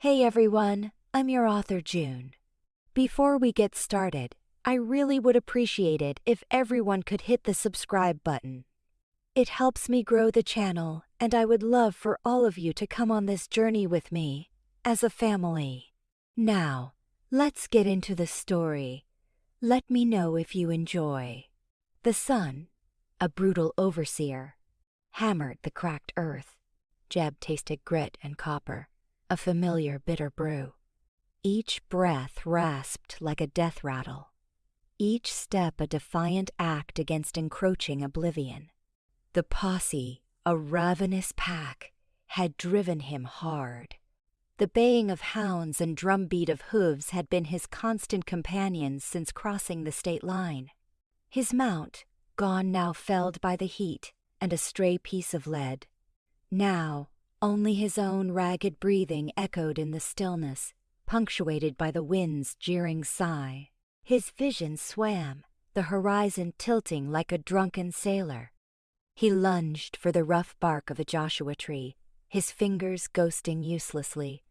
Hey everyone, I'm your author June. Before we get started, I really would appreciate it if everyone could hit the subscribe button. It helps me grow the channel, and I would love for all of you to come on this journey with me, as a family. Now, let's get into the story. Let me know if you enjoy. The sun, a brutal overseer, hammered the cracked earth. Jeb tasted grit and copper, a familiar bitter brew. Each breath rasped like a death rattle. Each step a defiant act against encroaching oblivion. The posse, a ravenous pack, had driven him hard. The baying of hounds and drumbeat of hooves had been his constant companions since crossing the state line. His mount, gone now felled by the heat and a stray piece of lead. Now, only his own ragged breathing echoed in the stillness, punctuated by the wind's jeering sigh. His vision swam, the horizon tilting like a drunken sailor. He lunged for the rough bark of a Joshua tree, his fingers ghosting uselessly.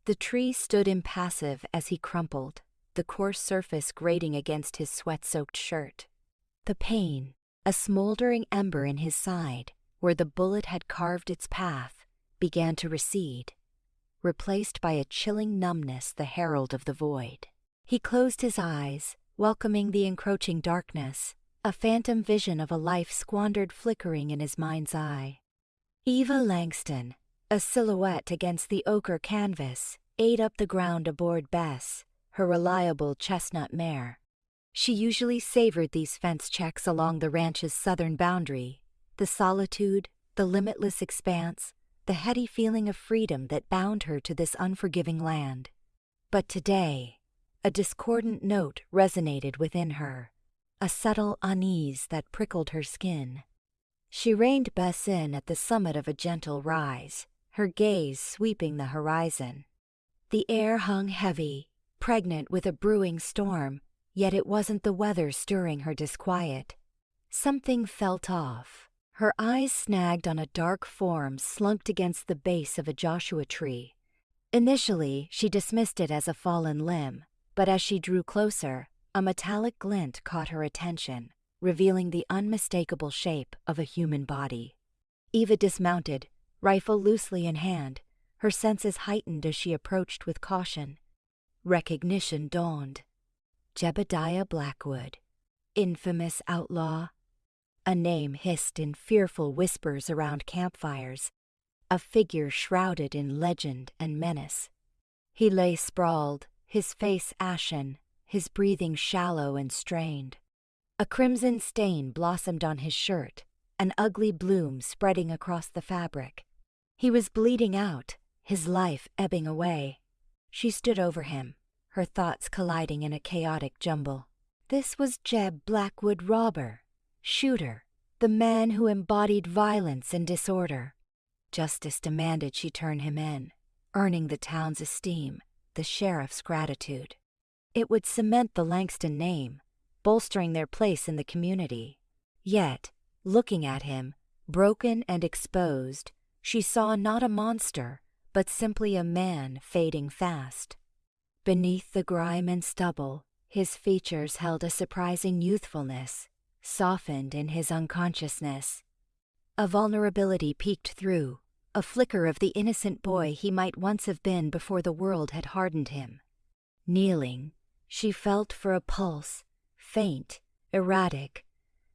The tree stood impassive as he crumpled, the coarse surface grating against his sweat-soaked shirt. The pain, a smoldering ember in his side, where the bullet had carved its path, began to recede, replaced by a chilling numbness, the herald of the void. He closed his eyes, welcoming the encroaching darkness, a phantom vision of a life squandered flickering in his mind's eye. Eva Langston, a silhouette against the ochre canvas, ate up the ground aboard Bess, her reliable chestnut mare. She usually savored these fence checks along the ranch's southern boundary, the solitude, the limitless expanse, the heady feeling of freedom that bound her to this unforgiving land. But today, a discordant note resonated within her, a subtle unease that prickled her skin. She reined Bess in at the summit of a gentle rise, her gaze sweeping the horizon. The air hung heavy, pregnant with a brewing storm, yet it wasn't the weather stirring her disquiet. Something felt off. Her eyes snagged on a dark form slumped against the base of a Joshua tree. Initially, she dismissed it as a fallen limb, but as she drew closer, a metallic glint caught her attention, revealing the unmistakable shape of a human body. Eva dismounted, rifle loosely in hand, her senses heightened as she approached with caution. Recognition dawned. Jebediah Blackwood, infamous outlaw. A name hissed in fearful whispers around campfires, a figure shrouded in legend and menace. He lay sprawled, his face ashen, his breathing shallow and strained. A crimson stain blossomed on his shirt, an ugly bloom spreading across the fabric. He was bleeding out, his life ebbing away. She stood over him, her thoughts colliding in a chaotic jumble. This was Jeb Blackwood, robber, shooter, the man who embodied violence and disorder. Justice demanded she turn him in, earning the town's esteem, the sheriff's gratitude. It would cement the Langston name, bolstering their place in the community. Yet, looking at him, broken and exposed, she saw not a monster, but simply a man fading fast. Beneath the grime and stubble, his features held a surprising youthfulness, softened in his unconsciousness. A vulnerability peeked through, a flicker of the innocent boy he might once have been before the world had hardened him. Kneeling, she felt for a pulse, faint, erratic,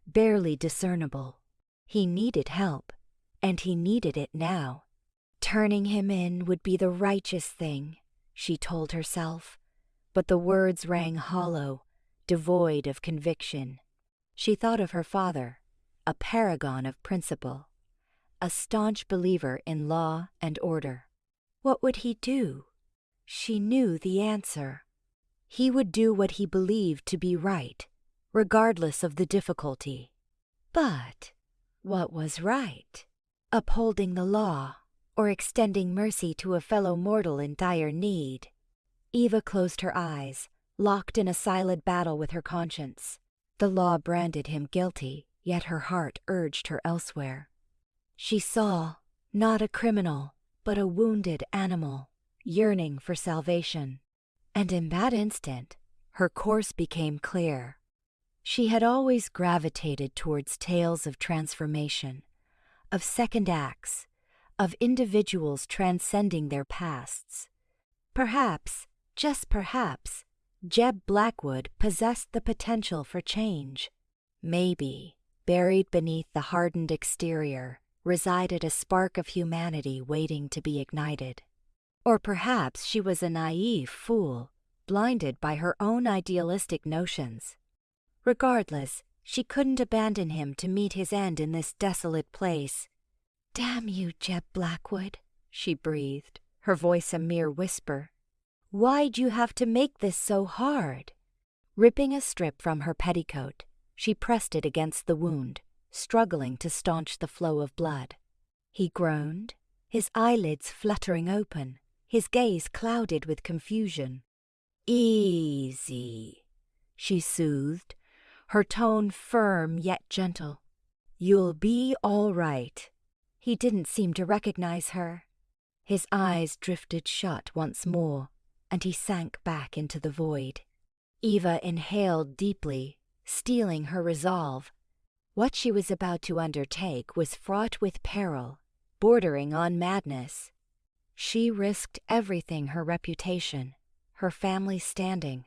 barely discernible. He needed help, and he needed it now. Turning him in would be the righteous thing, she told herself, but the words rang hollow, devoid of conviction. She thought of her father, a paragon of principle, a staunch believer in law and order. What would he do? She knew the answer. He would do what he believed to be right, regardless of the difficulty. But what was right? Upholding the law, or extending mercy to a fellow mortal in dire need? Eva closed her eyes, locked in a silent battle with her conscience. The law branded him guilty, yet her heart urged her elsewhere. She saw, not a criminal, but a wounded animal, yearning for salvation. And in that instant, her course became clear. She had always gravitated towards tales of transformation, of second acts, of individuals transcending their pasts. Perhaps, just perhaps, Jeb Blackwood possessed the potential for change. Maybe, buried beneath the hardened exterior, resided a spark of humanity waiting to be ignited. Or perhaps she was a naive fool, blinded by her own idealistic notions. Regardless, she couldn't abandon him to meet his end in this desolate place. "Damn you, Jeb Blackwood," she breathed, her voice a mere whisper. "Why'd you have to make this so hard?" Ripping a strip from her petticoat, she pressed it against the wound, struggling to staunch the flow of blood. He groaned, his eyelids fluttering open, his gaze clouded with confusion. "Easy," she soothed, her tone firm yet gentle. "You'll be all right." He didn't seem to recognize her. His eyes drifted shut once more, and he sank back into the void. Eva inhaled deeply, steeling her resolve. What she was about to undertake was fraught with peril, bordering on madness. She risked everything: her reputation, her family's standing,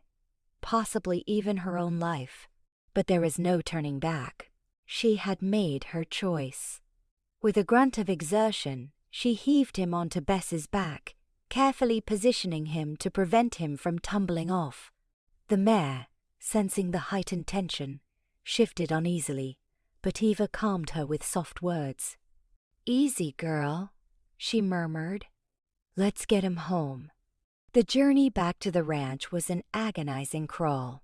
possibly even her own life. But there was no turning back. She had made her choice. With a grunt of exertion, she heaved him onto Bess's back, carefully positioning him to prevent him from tumbling off. The mare, sensing the heightened tension, shifted uneasily, but Eva calmed her with soft words. "Easy, girl," she murmured. "Let's get him home." The journey back to the ranch was an agonizing crawl.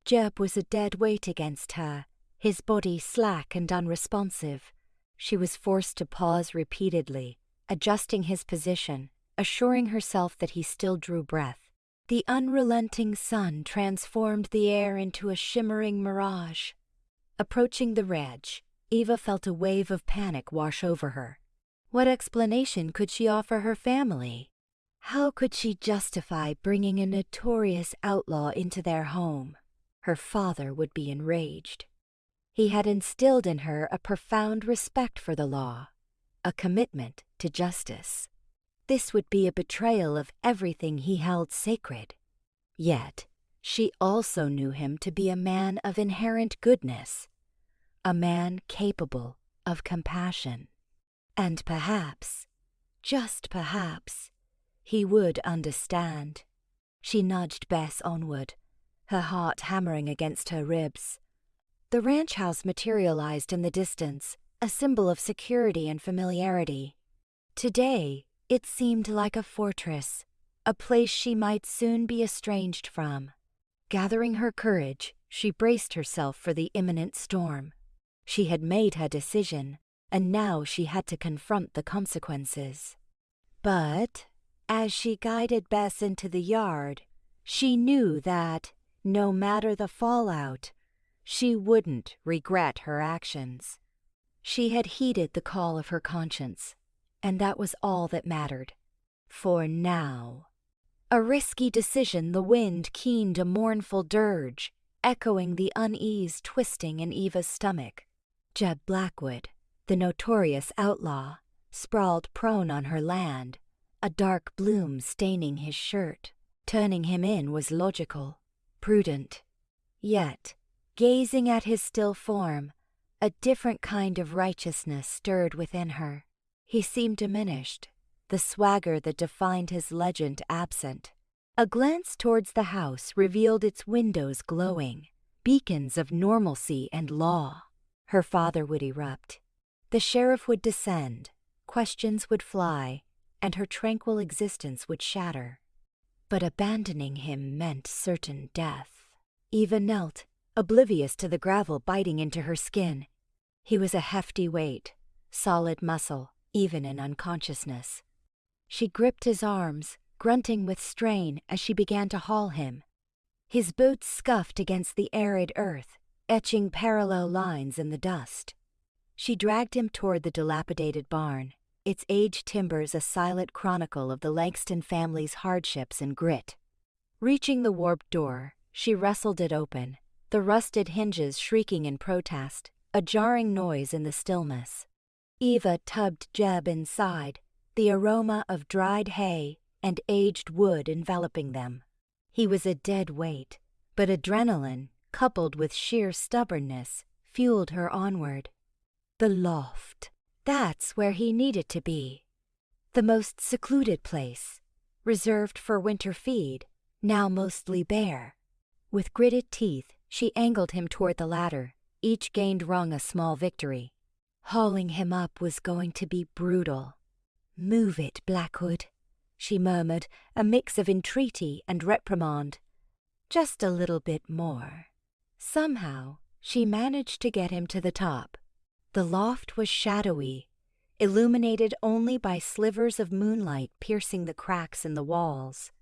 Jeb was a dead weight against her, his body slack and unresponsive. She was forced to pause repeatedly, adjusting his position, assuring herself that he still drew breath. The unrelenting sun transformed the air into a shimmering mirage. Approaching the ranch, Eva felt a wave of panic wash over her. What explanation could she offer her family? How could she justify bringing a notorious outlaw into their home? Her father would be enraged. He had instilled in her a profound respect for the law, a commitment to justice. This would be a betrayal of everything he held sacred. Yet, she also knew him to be a man of inherent goodness, a man capable of compassion. And perhaps, just perhaps, he would understand. She nudged Bess onward, her heart hammering against her ribs. The ranch house materialized in the distance, a symbol of security and familiarity. Today, it seemed like a fortress, a place she might soon be estranged from. Gathering her courage, she braced herself for the imminent storm. She had made her decision, and now she had to confront the consequences. But, as she guided Bess into the yard, she knew that, no matter the fallout, she wouldn't regret her actions. She had heeded the call of her conscience, and that was all that mattered. For now. A risky decision, the wind keened a mournful dirge, echoing the unease twisting in Eva's stomach. Jeb Blackwood, the notorious outlaw, sprawled prone on her land, a dark bloom staining his shirt. Turning him in was logical, prudent. Yet, gazing at his still form, a different kind of righteousness stirred within her. He seemed diminished, the swagger that defined his legend absent. A glance towards the house revealed its windows glowing, beacons of normalcy and law. Her father would erupt. The sheriff would descend, questions would fly, and her tranquil existence would shatter. But abandoning him meant certain death. Eva knelt, oblivious to the gravel biting into her skin. He was a hefty weight, solid muscle, even in unconsciousness. She gripped his arms, grunting with strain as she began to haul him. His boots scuffed against the arid earth, etching parallel lines in the dust. She dragged him toward the dilapidated barn, its age timbers a silent chronicle of the Langston family's hardships and grit. Reaching the warped door, she wrestled it open, the rusted hinges shrieking in protest, a jarring noise in the stillness. Eva tugged Jeb inside, the aroma of dried hay and aged wood enveloping them. He was a dead weight, but adrenaline, coupled with sheer stubbornness, fueled her onward. The loft. That's where he needed to be. The most secluded place, reserved for winter feed, now mostly bare. With gritted teeth, she angled him toward the ladder, each gained rung a small victory. Hauling him up was going to be brutal. "Move it, Blackwood," she murmured, a mix of entreaty and reprimand. "Just a little bit more." Somehow, she managed to get him to the top. The loft was shadowy, illuminated only by slivers of moonlight piercing the cracks in the walls.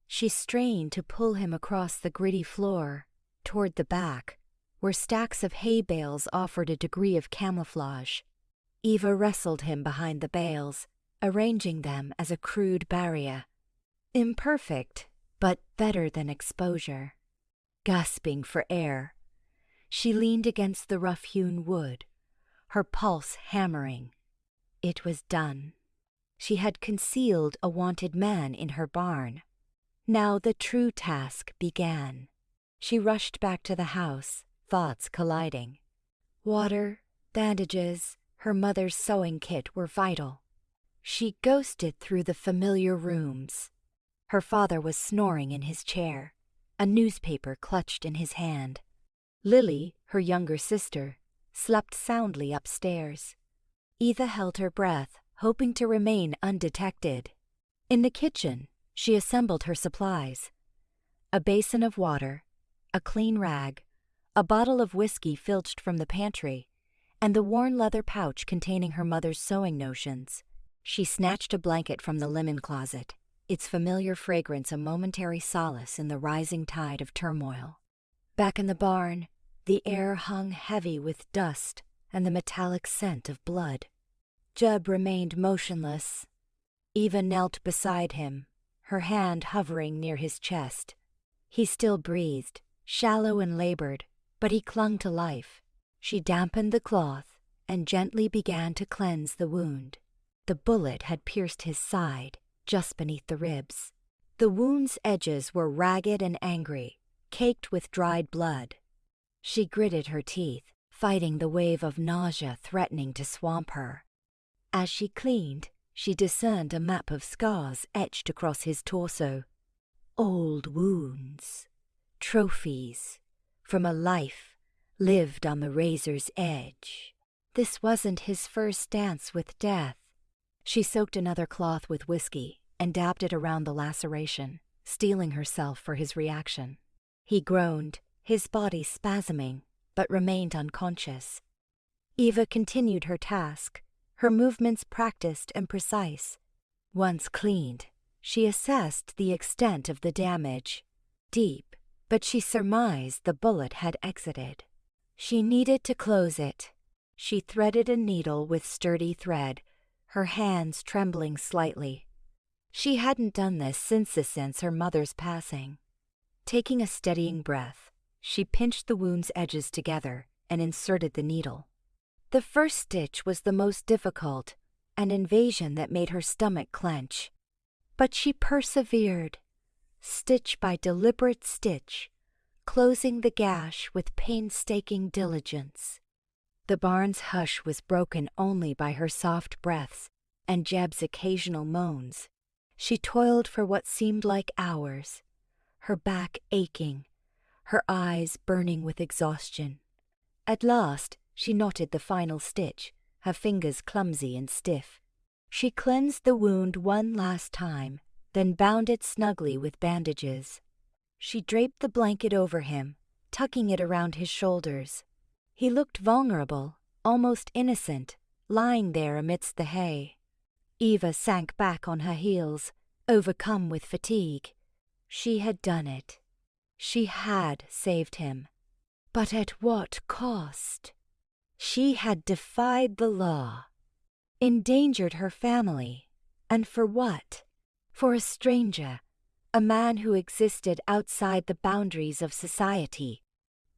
She strained to pull him across the gritty floor, toward the back, where stacks of hay bales offered a degree of camouflage. Eva wrestled him behind the bales, arranging them as a crude barrier. Imperfect, but better than exposure. Gasping for air, she leaned against the rough-hewn wood, her pulse hammering. It was done. She had concealed a wanted man in her barn. Now the true task began. She rushed back to the house, thoughts colliding. Water, bandages, her mother's sewing kit were vital. She ghosted through the familiar rooms. Her father was snoring in his chair, a newspaper clutched in his hand. Lily, her younger sister, slept soundly upstairs. Eva held her breath, hoping to remain undetected. In the kitchen, she assembled her supplies. A basin of water, a clean rag, a bottle of whiskey filched from the pantry, and the worn leather pouch containing her mother's sewing notions. She snatched a blanket from the linen closet, its familiar fragrance a momentary solace in the rising tide of turmoil. Back in the barn, the air hung heavy with dust and the metallic scent of blood. Jeb remained motionless. Eva knelt beside him, her hand hovering near his chest. He still breathed, shallow and labored, but he clung to life. She dampened the cloth and gently began to cleanse the wound. The bullet had pierced his side, just beneath the ribs. The wound's edges were ragged and angry, caked with dried blood. She gritted her teeth, fighting the wave of nausea threatening to swamp her. As she cleaned, she discerned a map of scars etched across his torso. Old wounds, trophies, from a life lived on the razor's edge. This wasn't his first dance with death. She soaked another cloth with whiskey and dabbed it around the laceration, steeling herself for his reaction. He groaned, his body spasming, but remained unconscious. Eva continued her task, her movements practiced and precise. Once cleaned, she assessed the extent of the damage. Deep, but she surmised the bullet had exited. She needed to close it. She threaded a needle with sturdy thread, her hands trembling slightly. She hadn't done this since her mother's passing. Taking a steadying breath, she pinched the wound's edges together and inserted the needle. The first stitch was the most difficult, an invasion that made her stomach clench. But she persevered, stitch by deliberate stitch, closing the gash with painstaking diligence. The barn's hush was broken only by her soft breaths and Jeb's occasional moans. She toiled for what seemed like hours, her back aching, her eyes burning with exhaustion. At last, she knotted the final stitch, her fingers clumsy and stiff. She cleansed the wound one last time, then bound it snugly with bandages. She draped the blanket over him, tucking it around his shoulders. He looked vulnerable, almost innocent, lying there amidst the hay. Eva sank back on her heels, overcome with fatigue. She had done it. She had saved him. But at what cost? She had defied the law. endangered her family. And for what? For a stranger, a man who existed outside the boundaries of society.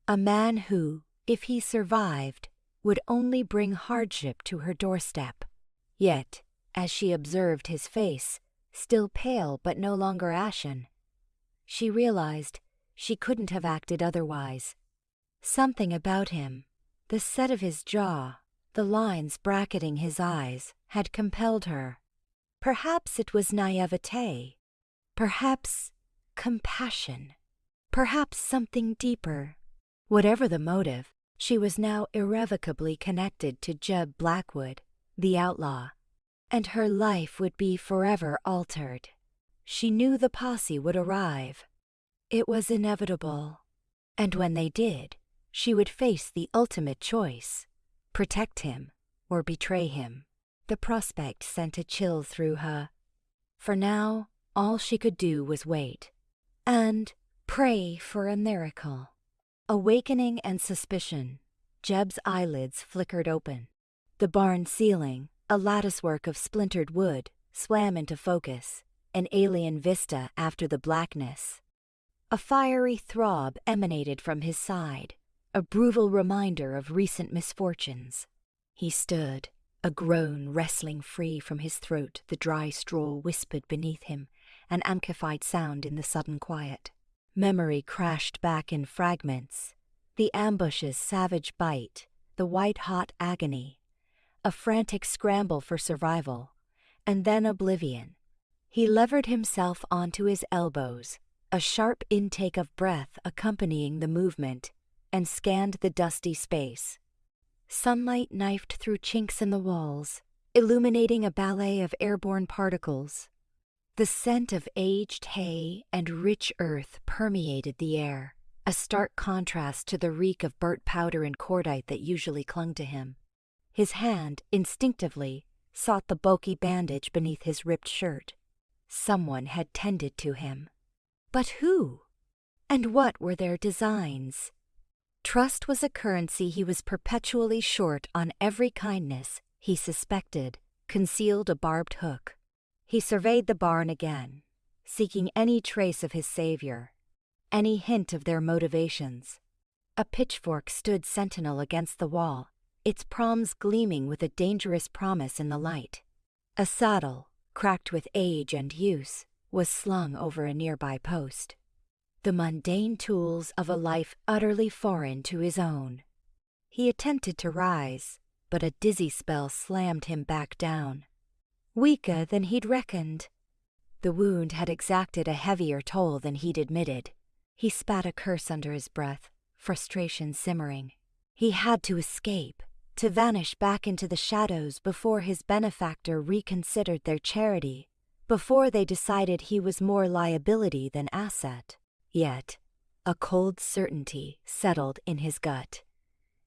A man who, if he survived, would only bring hardship to her doorstep. Yet, as she observed his face, still pale but no longer ashen, she realized she couldn't have acted otherwise. Something about him, the set of his jaw, the lines bracketing his eyes, had compelled her. Perhaps it was naivete. Perhaps compassion. Perhaps something deeper. Whatever the motive, she was now irrevocably connected to Jeb Blackwood, the outlaw, and her life would be forever altered. She knew the posse would arrive. It was inevitable. And when they did, she would face the ultimate choice: protect him or betray him. The prospect sent a chill through her. For now, all she could do was wait and pray for a miracle. Awakening and suspicion, Jeb's eyelids flickered open. The barn ceiling, a latticework of splintered wood, swam into focus, an alien vista after the blackness. A fiery throb emanated from his side, a brutal reminder of recent misfortunes. He stood, a groan wrestling free from his throat. The dry straw whispered beneath him, an amplified sound in the sudden quiet. Memory crashed back in fragments. The ambush's savage bite, the white-hot agony, a frantic scramble for survival, and then oblivion. He levered himself onto his elbows, a sharp intake of breath accompanying the movement, and scanned the dusty space. Sunlight knifed through chinks in the walls, illuminating a ballet of airborne particles. The scent of aged hay and rich earth permeated the air, a stark contrast to the reek of burnt powder and cordite that usually clung to him. His hand, instinctively, sought the bulky bandage beneath his ripped shirt. Someone had tended to him. But who? And what were their designs? Trust was a currency he was perpetually short on. Every kindness, he suspected, concealed a barbed hook. He surveyed the barn again, seeking any trace of his savior, any hint of their motivations. A pitchfork stood sentinel against the wall, its prongs gleaming with a dangerous promise in the light. A saddle, cracked with age and use, was slung over a nearby post. The mundane tools of a life utterly foreign to his own. He attempted to rise, but a dizzy spell slammed him back down. Weaker than he'd reckoned. The wound had exacted a heavier toll than he'd admitted. He spat a curse under his breath, frustration simmering. He had to escape, to vanish back into the shadows before his benefactor reconsidered their charity, before they decided he was more liability than asset. Yet, a cold certainty settled in his gut.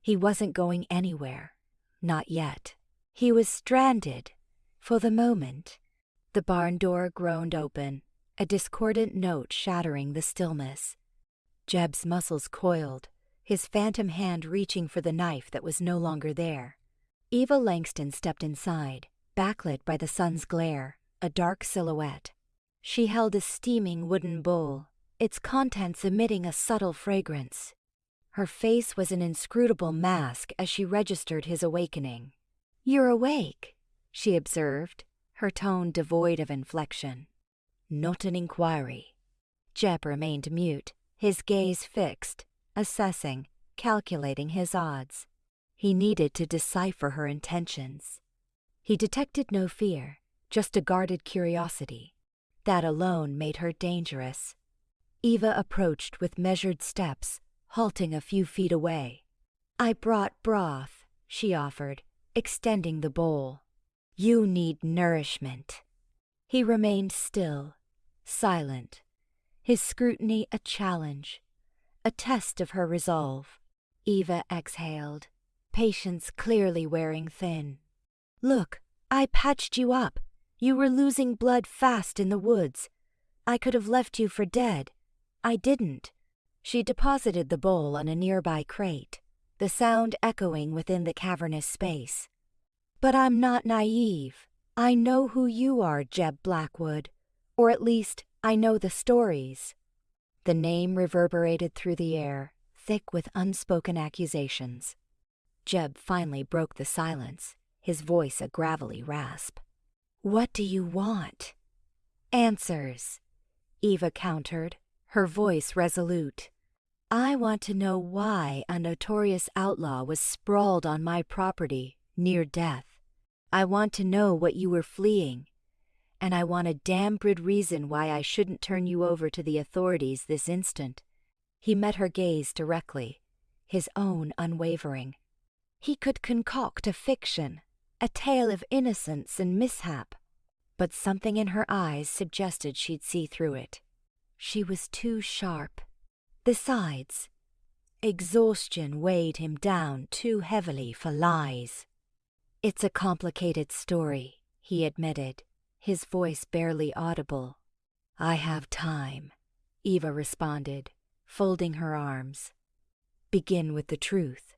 He wasn't going anywhere. Not yet. He was stranded. For the moment. The barn door groaned open, a discordant note shattering the stillness. Jeb's muscles coiled, his phantom hand reaching for the knife that was no longer there. Eva Langston stepped inside, backlit by the sun's glare, a dark silhouette. She held a steaming wooden bowl, its contents emitting a subtle fragrance. Her face was an inscrutable mask as she registered his awakening. "You're awake," she observed, her tone devoid of inflection. "Not an inquiry." Jeb remained mute, his gaze fixed, assessing, calculating his odds. He needed to decipher her intentions. He detected no fear, just a guarded curiosity. That alone made her dangerous. Eva approached with measured steps, halting a few feet away. "I brought broth," she offered, extending the bowl. "You need nourishment." He remained still, silent, his scrutiny a challenge, a test of her resolve. Eva exhaled, patience clearly wearing thin. "Look, I patched you up. You were losing blood fast in the woods. I could have left you for dead. I didn't." She deposited the bowl on a nearby crate, the sound echoing within the cavernous space. But I'm not naive. I know who you are, Jeb Blackwood. Or at least, I know the stories. The name reverberated through the air, thick with unspoken accusations. Jeb finally broke the silence, his voice a gravelly rasp. What do you want? Answers, Eva countered, her voice resolute. I want to know why a notorious outlaw was sprawled on my property, near death. I want to know what you were fleeing, and I want a damn good reason why I shouldn't turn you over to the authorities this instant. He met her gaze directly, his own unwavering. He could concoct a fiction, a tale of innocence and mishap, but something in her eyes suggested she'd see through it. She was too sharp. Besides, exhaustion weighed him down too heavily for lies. It's a complicated story, he admitted, his voice barely audible. I have time, Eva responded, folding her arms. Begin with the truth.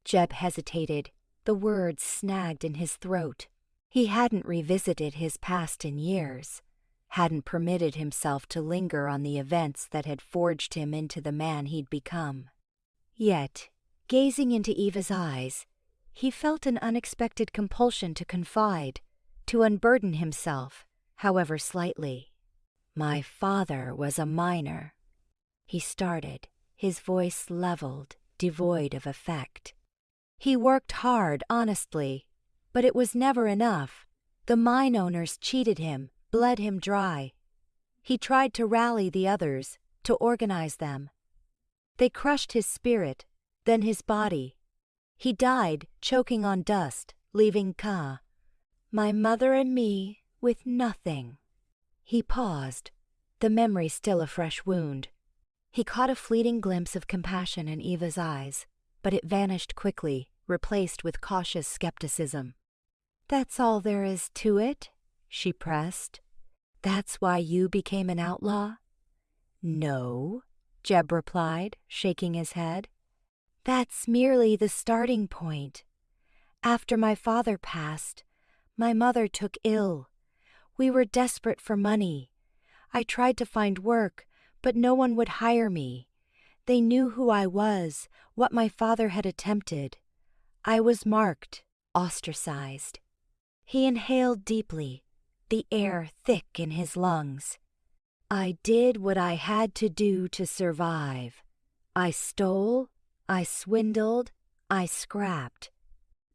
Jeb hesitated, the words snagged in his throat. He hadn't revisited his past in years, hadn't permitted himself to linger on the events that had forged him into the man he'd become. Yet, gazing into Eva's eyes, he felt an unexpected compulsion to confide, to unburden himself, however slightly. My father was a miner. He started, his voice leveled, devoid of effect. He worked hard, honestly, but it was never enough. The mine owners cheated him, bled him dry. He tried to rally the others, to organize them. They crushed his spirit, then his body. He died, choking on dust, leaving Ka. My mother and me with nothing. He paused, the memory still a fresh wound. He caught a fleeting glimpse of compassion in Eva's eyes, but it vanished quickly, replaced with cautious skepticism. That's all there is to it, she pressed. That's why you became an outlaw? No, Jeb replied, shaking his head. That's merely the starting point. After my father passed, my mother took ill. We were desperate for money. I tried to find work, but no one would hire me. They knew who I was, what my father had attempted. I was marked, ostracized. He inhaled deeply, the air thick in his lungs. I did what I had to do to survive. I stole, I swindled, I scrapped.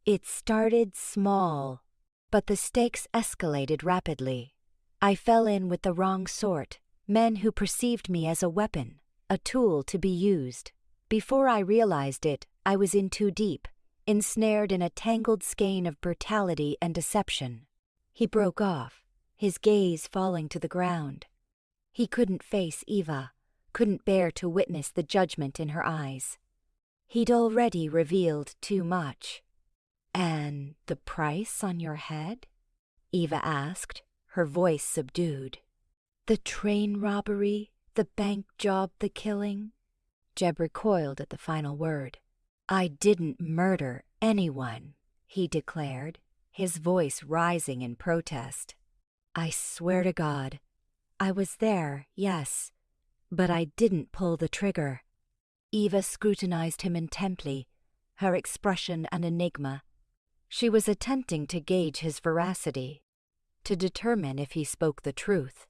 It started small, but the stakes escalated rapidly. I fell in with the wrong sort, men who perceived me as a weapon, a tool to be used. Before I realized it, I was in too deep, ensnared in a tangled skein of brutality and deception. He broke off, his gaze falling to the ground. He couldn't face Eva, couldn't bear to witness the judgment in her eyes. He'd already revealed too much. And the price on your head? Eva asked, her voice subdued. The train robbery, the bank job, the killing? Jeb recoiled at the final word. I didn't murder anyone, he declared, his voice rising in protest. I swear to God, I was there, yes, but I didn't pull the trigger. Eva scrutinized him intently, her expression an enigma. She was attempting to gauge his veracity, to determine if he spoke the truth.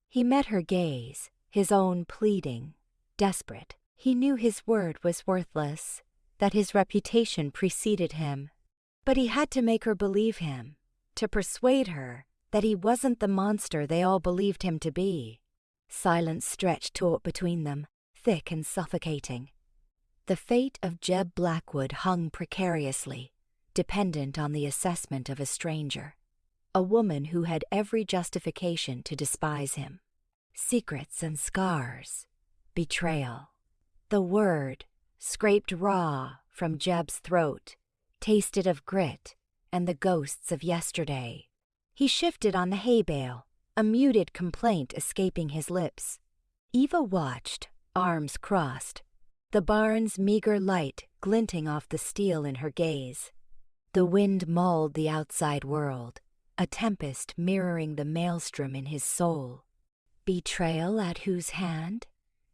He met her gaze, his own pleading, desperate. He knew his word was worthless, that his reputation preceded him. But he had to make her believe him, to persuade her that he wasn't the monster they all believed him to be. Silence stretched taut between them, thick and suffocating. The fate of Jeb Blackwood hung precariously, dependent on the assessment of a stranger, a woman who had every justification to despise him. Secrets and scars, betrayal. The word, scraped raw from Jeb's throat, tasted of grit and the ghosts of yesterday. He shifted on the hay bale, a muted complaint escaping his lips. Eva watched, arms crossed, the barn's meager light glinting off the steel in her gaze. The wind mauled the outside world, a tempest mirroring the maelstrom in his soul. "Betrayal at whose hand?"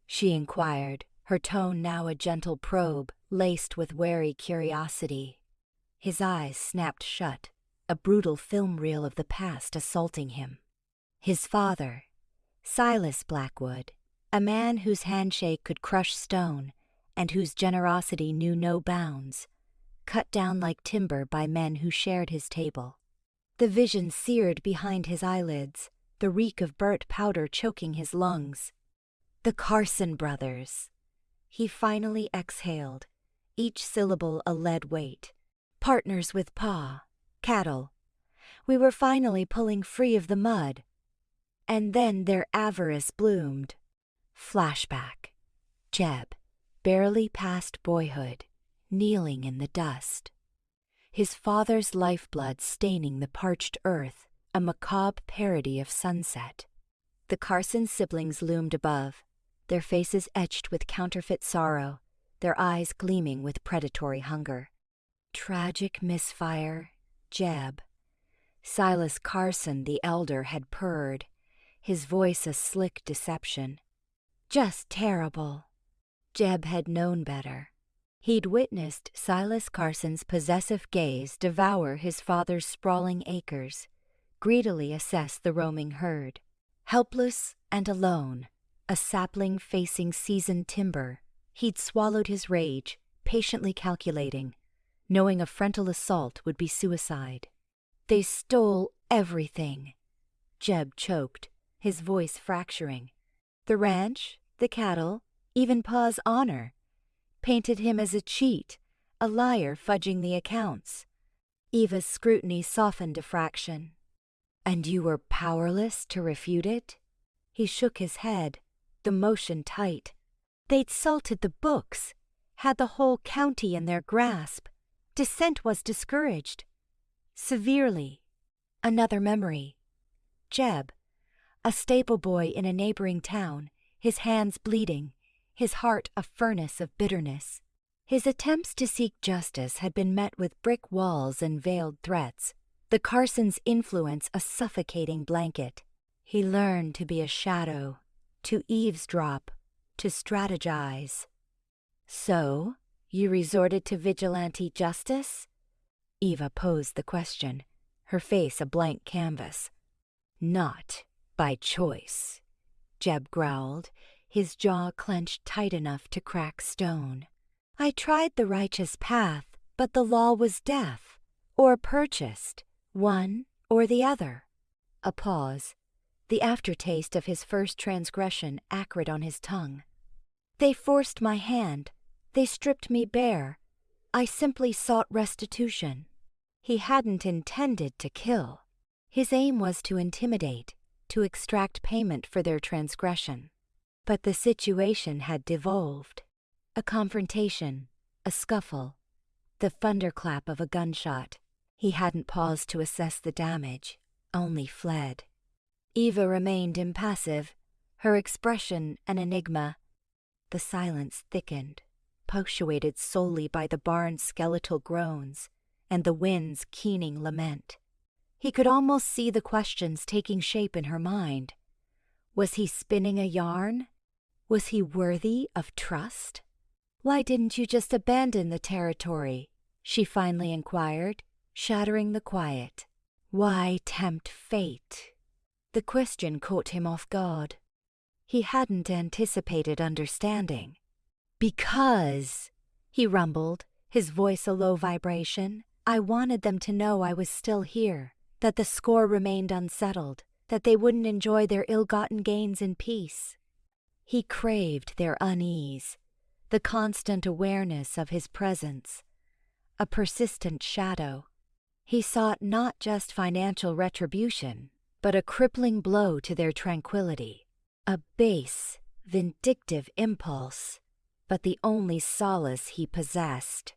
she inquired, her tone now a gentle probe laced with wary curiosity. His eyes snapped shut, a brutal film reel of the past assaulting him. His father, Silas Blackwood, a man whose handshake could crush stone and whose generosity knew no bounds, cut down like timber by men who shared his table. The vision seared behind his eyelids, the reek of burnt powder choking his lungs. The Carson brothers. He finally exhaled, each syllable a lead weight. Partners with Pa, cattle. We were finally pulling free of the mud. And then their avarice bloomed. Flashback. Jeb, barely past boyhood, kneeling in the dust. His father's lifeblood staining the parched earth, a macabre parody of sunset. The Carson siblings loomed above, their faces etched with counterfeit sorrow, their eyes gleaming with predatory hunger. Tragic misfire, Jeb. Silas Carson the elder had purred, his voice a slick deception. Just terrible. Jeb had known better. He'd witnessed Silas Carson's possessive gaze devour his father's sprawling acres, greedily assess the roaming herd. Helpless and alone, a sapling facing seasoned timber, he'd swallowed his rage, patiently calculating, knowing a frontal assault would be suicide. They stole everything. Jeb choked, his voice fracturing. The ranch, the cattle, even Pa's honor. Painted him as a cheat, a liar fudging the accounts. Eva's scrutiny softened a fraction. "And you were powerless to refute it?" He shook his head, the motion tight. "They'd salted the books, had the whole county in their grasp. Dissent was discouraged. Severely." Another memory. Jeb, a stable boy in a neighboring town, his hands bleeding, his heart a furnace of bitterness. His attempts to seek justice had been met with brick walls and veiled threats, the Carsons' influence a suffocating blanket. He learned to be a shadow, to eavesdrop, to strategize. "So, you resorted to vigilante justice?" Eva posed the question, her face a blank canvas. "Not by choice," Jeb growled, his jaw clenched tight enough to crack stone. "I tried the righteous path, but the law was deaf, or purchased, one or the other." A pause, the aftertaste of his first transgression acrid on his tongue. "They forced my hand, they stripped me bare. I simply sought restitution." He hadn't intended to kill. His aim was to intimidate, to extract payment for their transgression. But the situation had devolved. A confrontation, a scuffle, the thunderclap of a gunshot. He hadn't paused to assess the damage, only fled. Eva remained impassive, her expression an enigma. The silence thickened, punctuated solely by the barn's skeletal groans and the wind's keening lament. He could almost see the questions taking shape in her mind. Was he spinning a yarn? Was he worthy of trust? "Why didn't you just abandon the territory?" she finally inquired, shattering the quiet. "Why tempt fate?" The question caught him off guard. He hadn't anticipated understanding. "Because," he rumbled, his voice a low vibration, "I wanted them to know I was still here, that the score remained unsettled, that they wouldn't enjoy their ill-gotten gains in peace." He craved their unease, the constant awareness of his presence, a persistent shadow. He sought not just financial retribution, but a crippling blow to their tranquility, a base, vindictive impulse, but the only solace he possessed.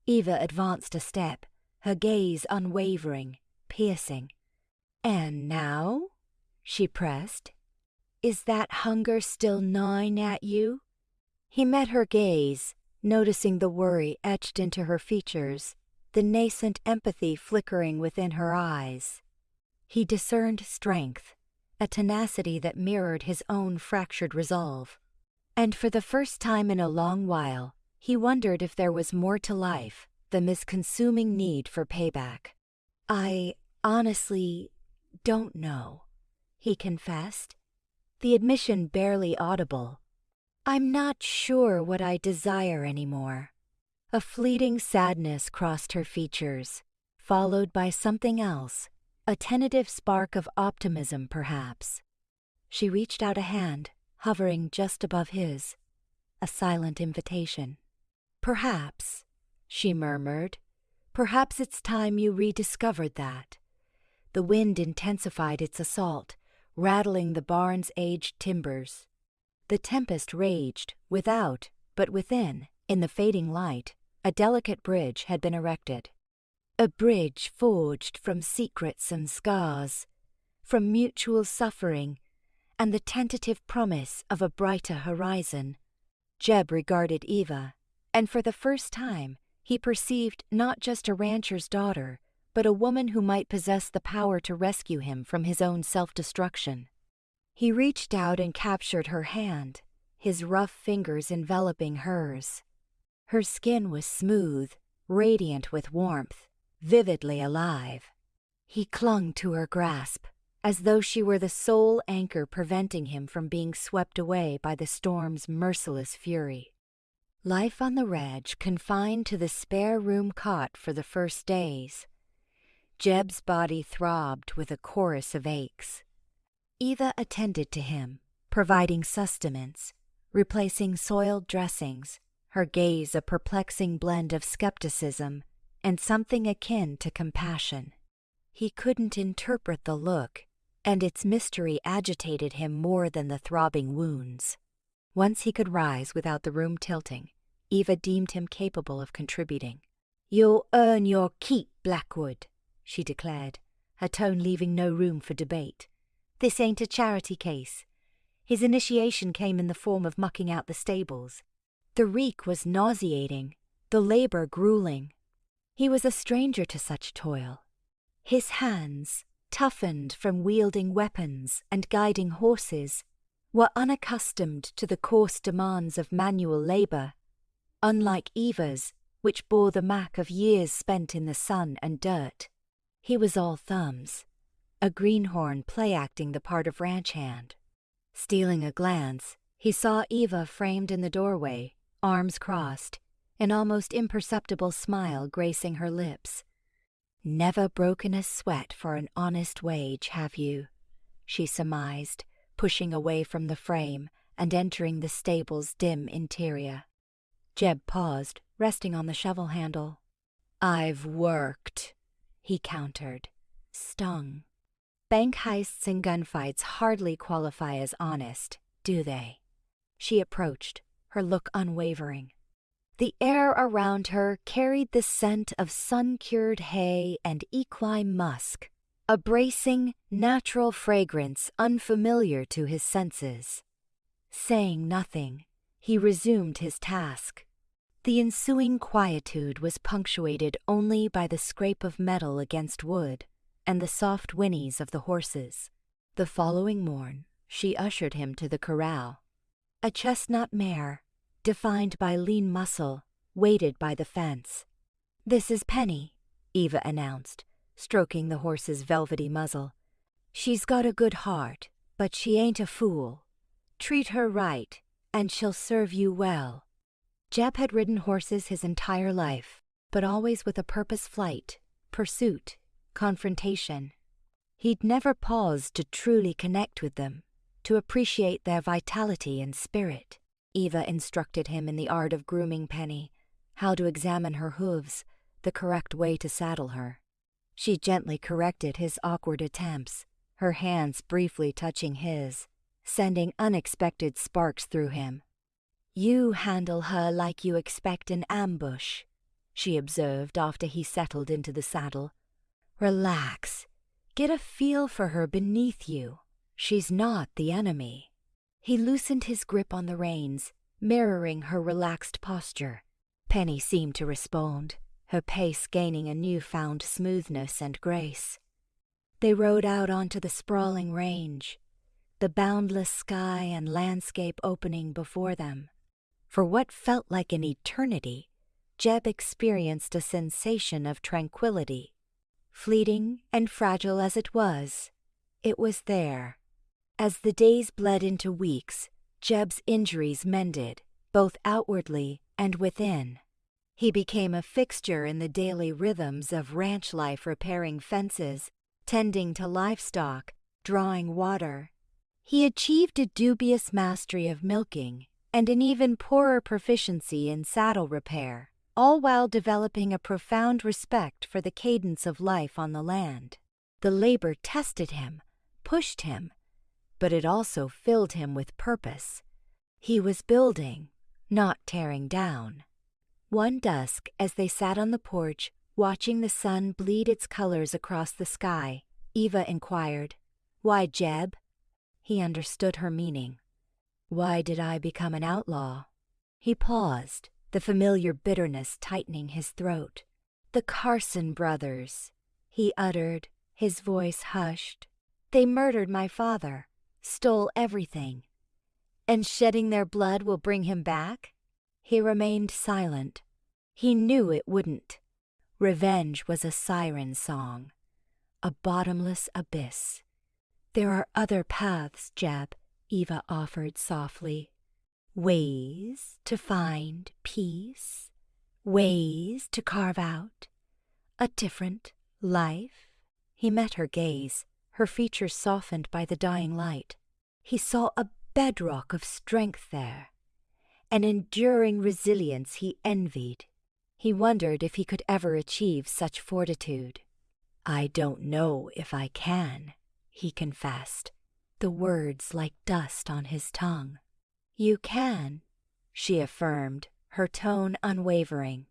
Eva advanced a step, her gaze unwavering, piercing. "And now?" she pressed. "Is that hunger still gnawing at you?" He met her gaze, noticing the worry etched into her features. the nascent empathy flickering within her eyes. He discerned strength, a tenacity that mirrored his own fractured resolve. And for the first time in a long while, he wondered if there was more to life than this consuming need for payback. "I honestly don't know," he confessed, the admission barely audible. "I'm not sure what I desire anymore." A fleeting sadness crossed her features, followed by something else, a tentative spark of optimism perhaps. She reached out a hand, hovering just above his, a silent invitation. "Perhaps," she murmured, "perhaps it's time you rediscovered that." The wind intensified its assault, rattling the barn's aged timbers. The tempest raged without, but within, in the fading light, a delicate bridge had been erected. A bridge forged from secrets and scars, from mutual suffering, and the tentative promise of a brighter horizon. Jeb regarded Eva, and for the first time he perceived not just a rancher's daughter, but a woman who might possess the power to rescue him from his own self-destruction. He reached out and captured her hand, his rough fingers enveloping hers. Her skin was smooth, radiant with warmth, vividly alive. He clung to her grasp, as though she were the sole anchor preventing him from being swept away by the storm's merciless fury. Life on the ranch confined to the spare room cot for the first days. Jeb's body throbbed with a chorus of aches. Eva attended to him, providing sustenance, replacing soiled dressings, her gaze a perplexing blend of skepticism and something akin to compassion. He couldn't interpret the look, and its mystery agitated him more than the throbbing wounds. Once he could rise without the room tilting, Eva deemed him capable of contributing. "You'll earn your keep, Blackwood," she declared, her tone leaving no room for debate. "This ain't a charity case. His initiation came in the form of mucking out the stables. The reek was nauseating, the labor grueling. He was a stranger to such toil. His hands, toughened from wielding weapons and guiding horses, were unaccustomed to the coarse demands of manual labor, unlike Eva's, which bore the mark of years spent in the sun and dirt. He was all thumbs, a greenhorn play-acting the part of ranch hand. Stealing a glance, he saw Eva framed in the doorway, arms crossed, an almost imperceptible smile gracing her lips. "Never broken a sweat for an honest wage, have you?" she surmised, pushing away from the frame and entering the stable's dim interior. Jeb paused, resting on the shovel handle. "I've worked," he countered, stung. Bank heists and gunfights hardly qualify as honest, do they? She approached, her look unwavering. The air around her carried the scent of sun-cured hay and equine musk, a bracing, natural fragrance unfamiliar to his senses. Saying nothing, he resumed his task. The ensuing quietude was punctuated only by the scrape of metal against wood and the soft whinnies of the horses. The following morn, she ushered him to the corral. A chestnut mare, defined by lean muscle, waited by the fence. "This is Penny," Eva announced, stroking the horse's velvety muzzle. "She's got a good heart, but she ain't a fool. Treat her right, and she'll serve you well." Jeb had ridden horses his entire life, but always with a purpose: flight, pursuit, confrontation. He'd never paused to truly connect with them, to appreciate their vitality and spirit. Eva instructed him in the art of grooming Penny, how to examine her hooves, the correct way to saddle her. She gently corrected his awkward attempts, her hands briefly touching his, sending unexpected sparks through him. "You handle her like you expect an ambush," she observed after he settled into the saddle. "Relax. Get a feel for her beneath you. She's not the enemy." He loosened his grip on the reins, mirroring her relaxed posture. Penny seemed to respond, her pace gaining a newfound smoothness and grace. They rode out onto the sprawling range, the boundless sky and landscape opening before them. For what felt like an eternity, Jeb experienced a sensation of tranquility. Fleeting and fragile as it was there. As the days bled into weeks, Jeb's injuries mended, both outwardly and within. He became a fixture in the daily rhythms of ranch life, repairing fences, tending to livestock, drawing water. He achieved a dubious mastery of milking and an even poorer proficiency in saddle repair, all while developing a profound respect for the cadence of life on the land. The labor tested him, pushed him, but it also filled him with purpose. He was building, not tearing down. One dusk, as they sat on the porch, watching the sun bleed its colors across the sky, Eva inquired, "Why, Jeb?" He understood her meaning. "Why did I become an outlaw?" He paused, the familiar bitterness tightening his throat. "The Carson brothers," he uttered, his voice hushed. "They murdered my father, stole everything. And shedding their blood will bring him back?" He remained silent. He knew it wouldn't. Revenge was a siren song, a bottomless abyss. "There are other paths, Jeb," Eva offered softly. "Ways to find peace, ways to carve out a different life." He met her gaze, her features softened by the dying light. He saw a bedrock of strength there, an enduring resilience he envied. He wondered if he could ever achieve such fortitude. "I don't know if I can," he confessed, the words like dust on his tongue. "You can," she affirmed, her tone unwavering.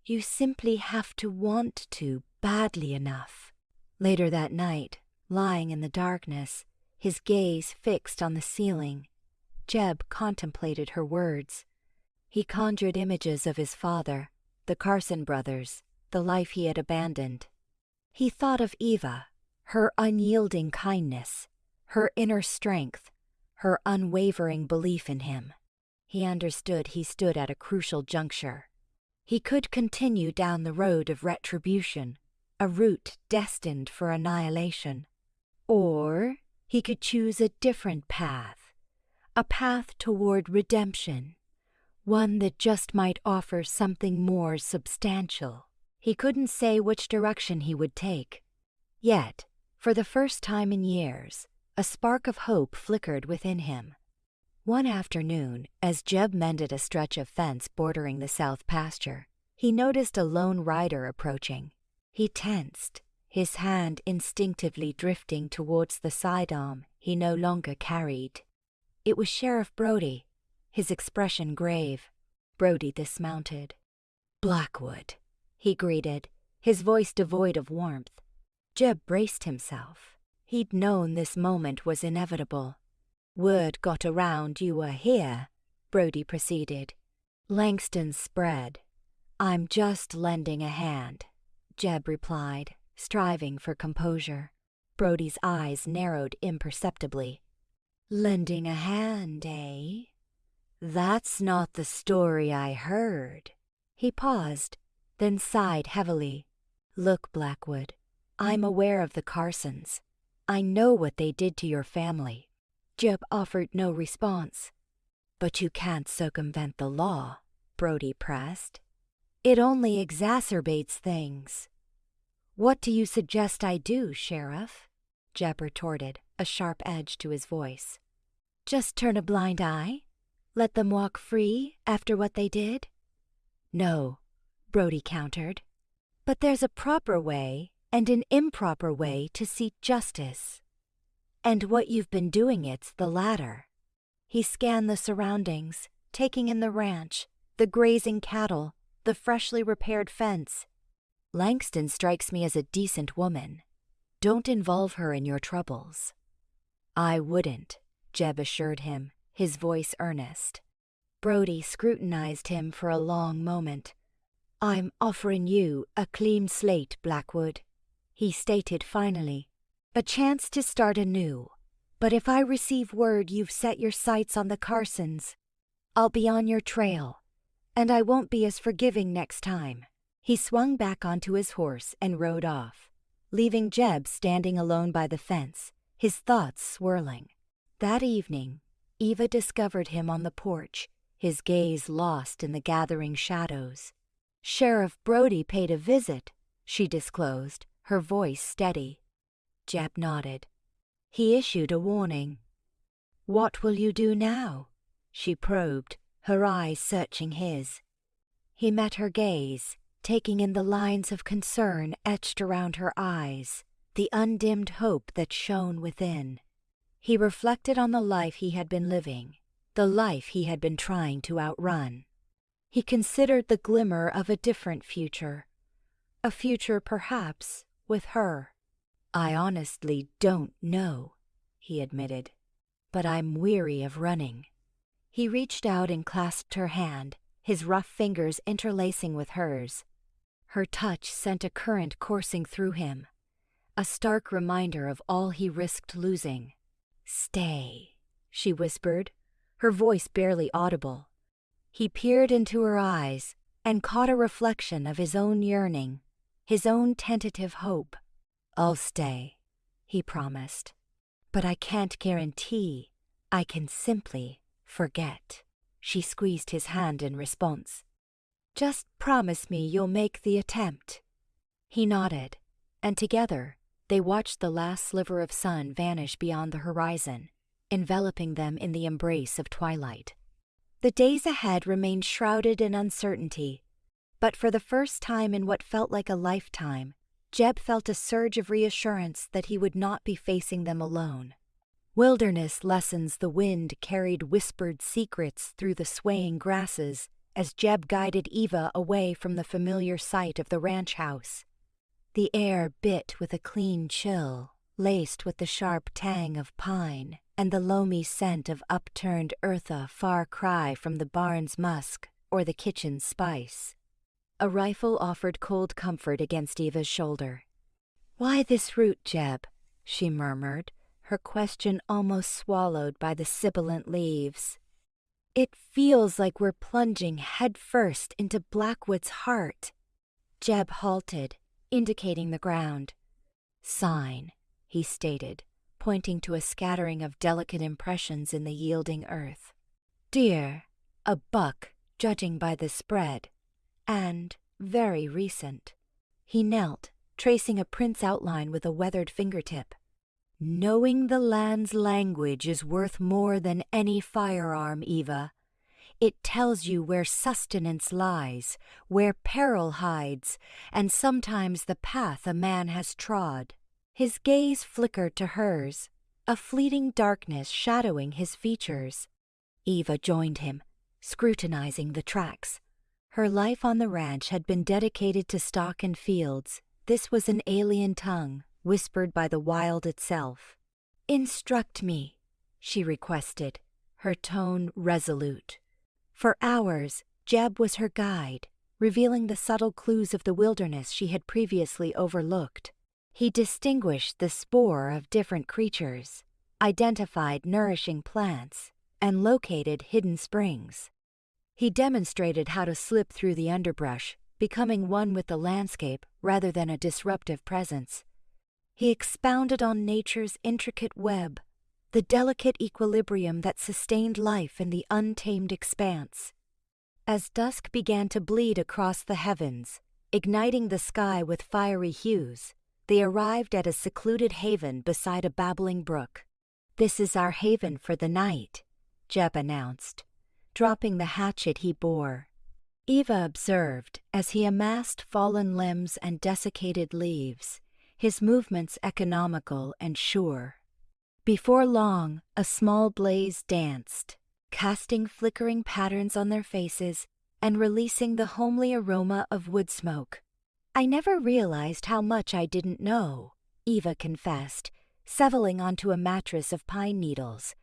"You simply have to want to badly enough." Later that night, lying in the darkness, his gaze fixed on the ceiling, Jeb contemplated her words. He conjured images of his father, the Carson brothers, the life he had abandoned. He thought of Eva, her unyielding kindness, her inner strength, her unwavering belief in him. He understood he stood at a crucial juncture. He could continue down the road of retribution, a route destined for annihilation. Or he could choose a different path, a path toward redemption, one that just might offer something more substantial. He couldn't say which direction he would take. Yet, for the first time in years, a spark of hope flickered within him. One afternoon, as Jeb mended a stretch of fence bordering the south pasture, he noticed a lone rider approaching. He tensed, his hand instinctively drifting towards the sidearm he no longer carried. It was Sheriff Brody, his expression grave. Brody dismounted. "Blackwood," he greeted, his voice devoid of warmth. Jeb braced himself. He'd known this moment was inevitable. "Word got around you were here," Brody proceeded. "Langston spread. I'm just lending a hand," Jeb replied, striving for composure. Brody's eyes narrowed imperceptibly. "Lending a hand, eh? That's not the story I heard." He paused, then sighed heavily. "Look, Blackwood, I'm aware of the Carsons. I know what they did to your family." Jeb offered no response. "But you can't circumvent the law," Brody pressed. "It only exacerbates things." "What do you suggest I do, Sheriff?" Jeb retorted, a sharp edge to his voice. "Just turn a blind eye? Let them walk free after what they did?" "No," Brody countered. "But there's a proper way and an improper way to seek justice. And what you've been doing, it's the latter." He scanned the surroundings, taking in the ranch, the grazing cattle, the freshly repaired fence. "Langston strikes me as a decent woman. Don't involve her in your troubles." "I wouldn't," Jeb assured him, his voice earnest. Brody scrutinized him for a long moment. I'm offering you a clean slate, Blackwood, he stated finally. A chance to start anew. But if I receive word you've set your sights on the Carsons, I'll be on your trail, and I won't be as forgiving next time. He swung back onto his horse and rode off, leaving Jeb standing alone by the fence, his thoughts swirling. That evening, Eva discovered him on the porch, his gaze lost in the gathering shadows. Sheriff Brody paid a visit, she disclosed, her voice steady. Jeb nodded. He issued a warning. What will you do now? She probed, her eyes searching his. He met her gaze, taking in the lines of concern etched around her eyes, the undimmed hope that shone within. He reflected on the life he had been living, the life he had been trying to outrun. He considered the glimmer of a different future, a future perhaps with her. I honestly don't know, he admitted, but I'm weary of running. He reached out and clasped her hand, his rough fingers interlacing with hers. Her touch sent a current coursing through him, a stark reminder of all he risked losing. Stay, she whispered, her voice barely audible. He peered into her eyes and caught a reflection of his own yearning, his own tentative hope. I'll stay, he promised, but I can't guarantee. I can simply forget. She squeezed his hand in response. Just promise me you'll make the attempt. He nodded, and together they watched the last sliver of sun vanish beyond the horizon, enveloping them in the embrace of twilight. The days ahead remained shrouded in uncertainty, but for the first time in what felt like a lifetime, Jeb felt a surge of reassurance that he would not be facing them alone. Wilderness lessons the wind carried whispered secrets through the swaying grasses as Jeb guided Eva away from the familiar sight of the ranch house. The air bit with a clean chill, laced with the sharp tang of pine and the loamy scent of upturned earth, a far cry from the barn's musk or the kitchen's spice. A rifle offered cold comfort against Eva's shoulder. Why this route, Jeb? She murmured, her question almost swallowed by the sibilant leaves. It feels like we're plunging headfirst into Blackwood's heart. Jeb halted, indicating the ground. Sign, he stated, pointing to a scattering of delicate impressions in the yielding earth. Deer, a buck, judging by the spread, and very recent. He knelt, tracing a print's outline with a weathered fingertip. Knowing the land's language is worth more than any firearm, Eva. It tells you where sustenance lies, where peril hides, and sometimes the path a man has trod. His gaze flickered to hers, a fleeting darkness shadowing his features. Eva joined him, scrutinizing the tracks. Her life on the ranch had been dedicated to stock and fields. This was an alien tongue, whispered by the wild itself. Instruct me, she requested, her tone resolute. For hours, Jeb was her guide, revealing the subtle clues of the wilderness she had previously overlooked. He distinguished the spoor of different creatures, identified nourishing plants, and located hidden springs. He demonstrated how to slip through the underbrush, becoming one with the landscape rather than a disruptive presence. He expounded on nature's intricate web, the delicate equilibrium that sustained life in the untamed expanse. As dusk began to bleed across the heavens, igniting the sky with fiery hues, they arrived at a secluded haven beside a babbling brook. This is our haven for the night, Jeb announced, dropping the hatchet he bore. Eva observed as he amassed fallen limbs and desiccated leaves, his movements economical and sure. Before long, a small blaze danced, casting flickering patterns on their faces and releasing the homely aroma of wood smoke. I never realized how much I didn't know, Eva confessed, settling onto a mattress of pine needles.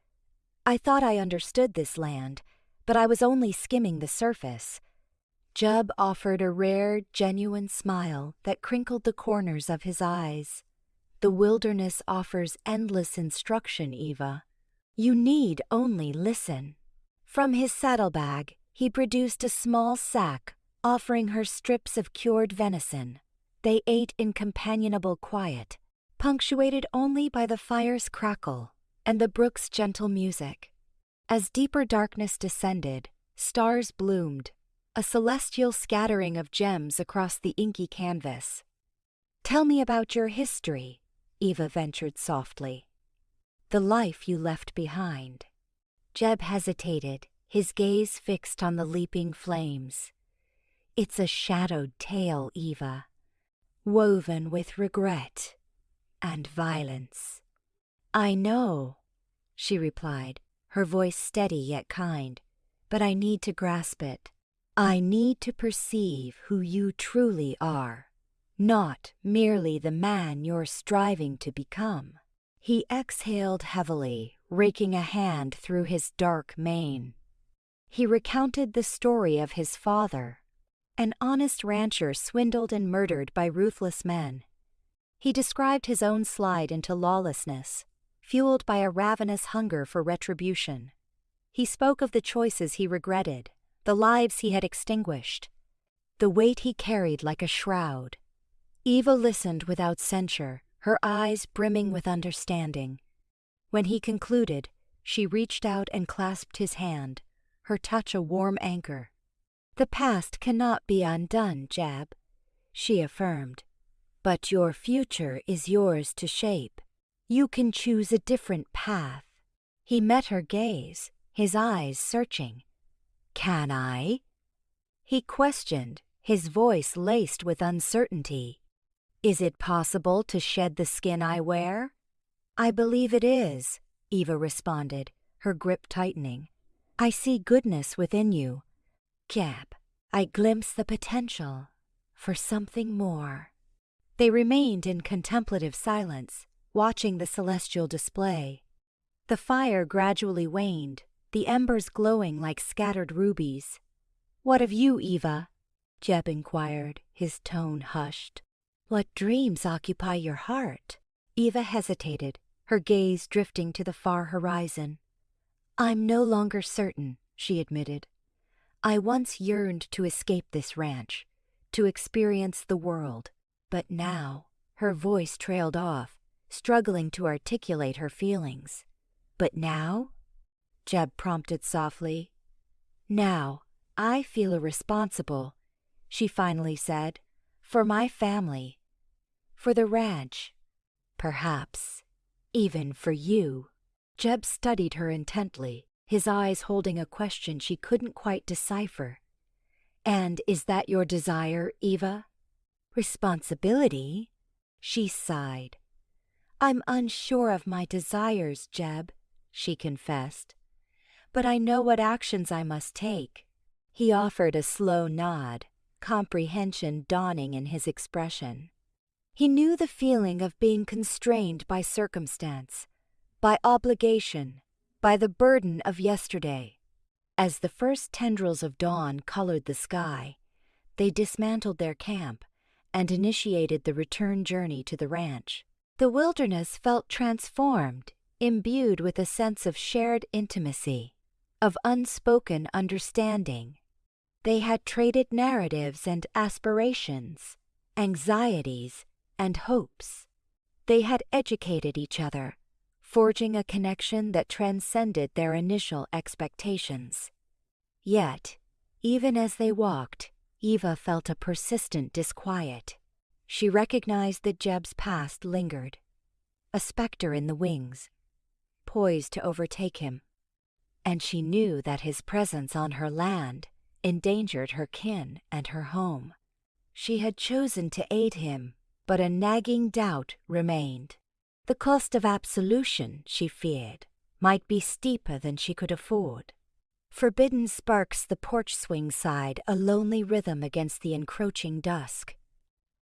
I thought I understood this land, but I was only skimming the surface. Jeb offered a rare, genuine smile that crinkled the corners of his eyes. The wilderness offers endless instruction, Eva. You need only listen. From his saddlebag, he produced a small sack, offering her strips of cured venison. They ate in companionable quiet, punctuated only by the fire's crackle and the brook's gentle music. As deeper darkness descended, stars bloomed, a celestial scattering of gems across the inky canvas. "Tell me about your history," Eva ventured softly. "The life you left behind." Jeb hesitated, his gaze fixed on the leaping flames. "It's a shadowed tale, Eva, woven with regret and violence." "I know," she replied, her voice steady yet kind, "but I need to grasp it. I need to perceive who you truly are, not merely the man you're striving to become." He exhaled heavily, raking a hand through his dark mane. He recounted the story of his father, an honest rancher swindled and murdered by ruthless men. He described his own slide into lawlessness, fueled by a ravenous hunger for retribution. He spoke of the choices he regretted, the lives he had extinguished, the weight he carried like a shroud. Eva listened without censure, her eyes brimming with understanding. When he concluded, she reached out and clasped his hand, her touch a warm anchor. "The past cannot be undone, Jeb," she affirmed. "But your future is yours to shape. You can choose a different path." He met her gaze, his eyes searching. "Can I?" he questioned, his voice laced with uncertainty. "Is it possible to shed the skin I wear?" "I believe it is," Eva responded, her grip tightening. "I see goodness within you. Jeb, I glimpse the potential for something more." They remained in contemplative silence, watching the celestial display. The fire gradually waned, the embers glowing like scattered rubies. "What of you, Eva?" Jeb inquired, his tone hushed. "What dreams occupy your heart?" Eva hesitated, her gaze drifting to the far horizon. "I'm no longer certain," she admitted. "I once yearned to escape this ranch, to experience the world, but now," her voice trailed off, struggling to articulate her feelings. "But now?" Jeb prompted softly. "Now, I feel responsible," she finally said, "for my family, for the ranch, perhaps even for you." Jeb studied her intently, his eyes holding a question she couldn't quite decipher. "And is that your desire, Eva?" "Responsibility?" She sighed. "I'm unsure of my desires, Jeb," she confessed. "But I know what actions I must take." He offered a slow nod, comprehension dawning in his expression. He knew the feeling of being constrained by circumstance, by obligation, by the burden of yesterday. As the first tendrils of dawn colored the sky, they dismantled their camp and initiated the return journey to the ranch. The wilderness felt transformed, imbued with a sense of shared intimacy, of unspoken understanding. They had traded narratives and aspirations, anxieties and hopes. They had educated each other, forging a connection that transcended their initial expectations. Yet, even as they walked, Eva felt a persistent disquiet. She recognized that Jeb's past lingered, a specter in the wings, poised to overtake him. And she knew that his presence on her land endangered her kin and her home. She had chosen to aid him, but a nagging doubt remained. The cost of absolution, she feared, might be steeper than she could afford. Forbidden sparks the porch swing sighed, a lonely rhythm against the encroaching dusk.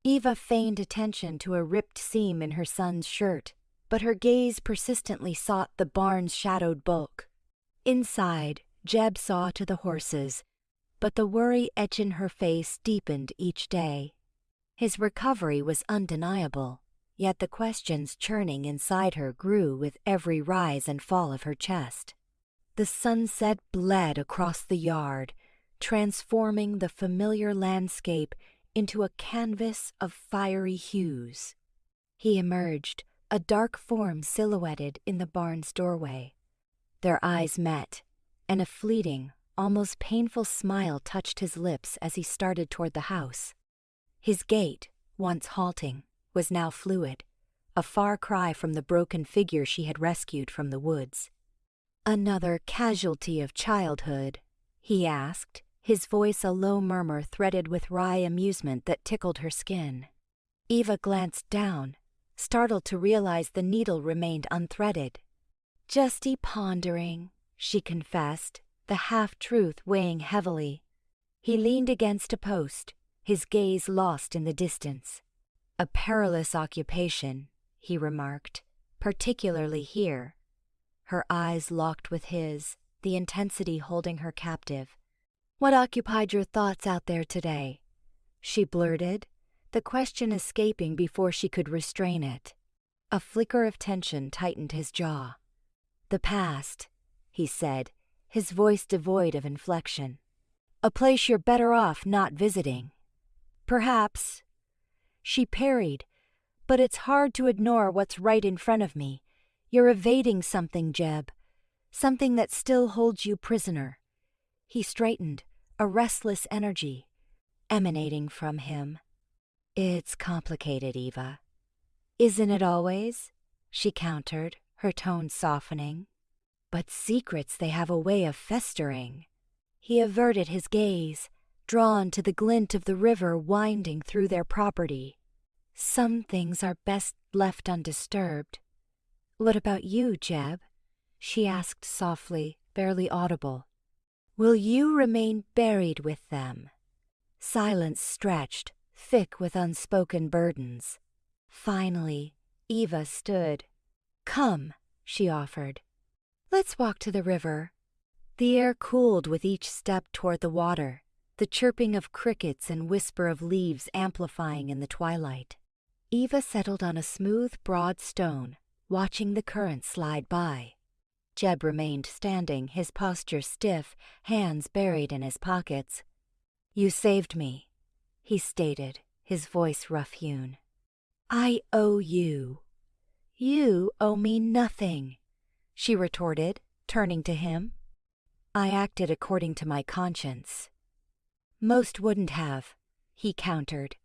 Eva feigned attention to a ripped seam in her son's shirt, but her gaze persistently sought the barn's shadowed bulk. Inside, Jeb saw to the horses, but the worry etched in her face deepened each day. His recovery was undeniable, yet the questions churning inside her grew with every rise and fall of her chest. The sunset bled across the yard, transforming the familiar landscape into a canvas of fiery hues. He emerged, a dark form silhouetted in the barn's doorway. Their eyes met, and a fleeting, almost painful smile touched his lips as he started toward the house. His gait, once halting, was now fluid, a far cry from the broken figure she had rescued from the woods. "Another casualty of childhood?" he asked, his voice a low murmur threaded with wry amusement that tickled her skin. Eva glanced down, startled to realize the needle remained unthreaded. "Just pondering," she confessed, the half-truth weighing heavily. He leaned against a post, his gaze lost in the distance. "A perilous occupation," he remarked, "particularly here." Her eyes locked with his, the intensity holding her captive. "What occupied your thoughts out there today?" she blurted, the question escaping before she could restrain it. A flicker of tension tightened his jaw. "The past," he said, his voice devoid of inflection. "A place you're better off not visiting." "Perhaps," she parried, "but it's hard to ignore what's right in front of me. You're evading something, Jeb, something that still holds you prisoner." He straightened, a restless energy emanating from him. "It's complicated, Eva." "Isn't it always?" she countered, her tone softening. "But secrets, they have a way of festering." He averted his gaze, drawn to the glint of the river winding through their property. "Some things are best left undisturbed." "What about you, Jeb?" she asked softly, barely audible. "Will you remain buried with them?" Silence stretched, thick with unspoken burdens. Finally, Eva stood. "Come," she offered. "Let's walk to the river." The air cooled with each step toward the water, the chirping of crickets and whisper of leaves amplifying in the twilight. Eva settled on a smooth, broad stone, watching the current slide by. Jeb remained standing, his posture stiff, hands buried in his pockets. "You saved me," he stated, his voice rough-hewn. "I owe you." "You owe me nothing," she retorted, turning to him. "I acted according to my conscience." "Most wouldn't have," he countered.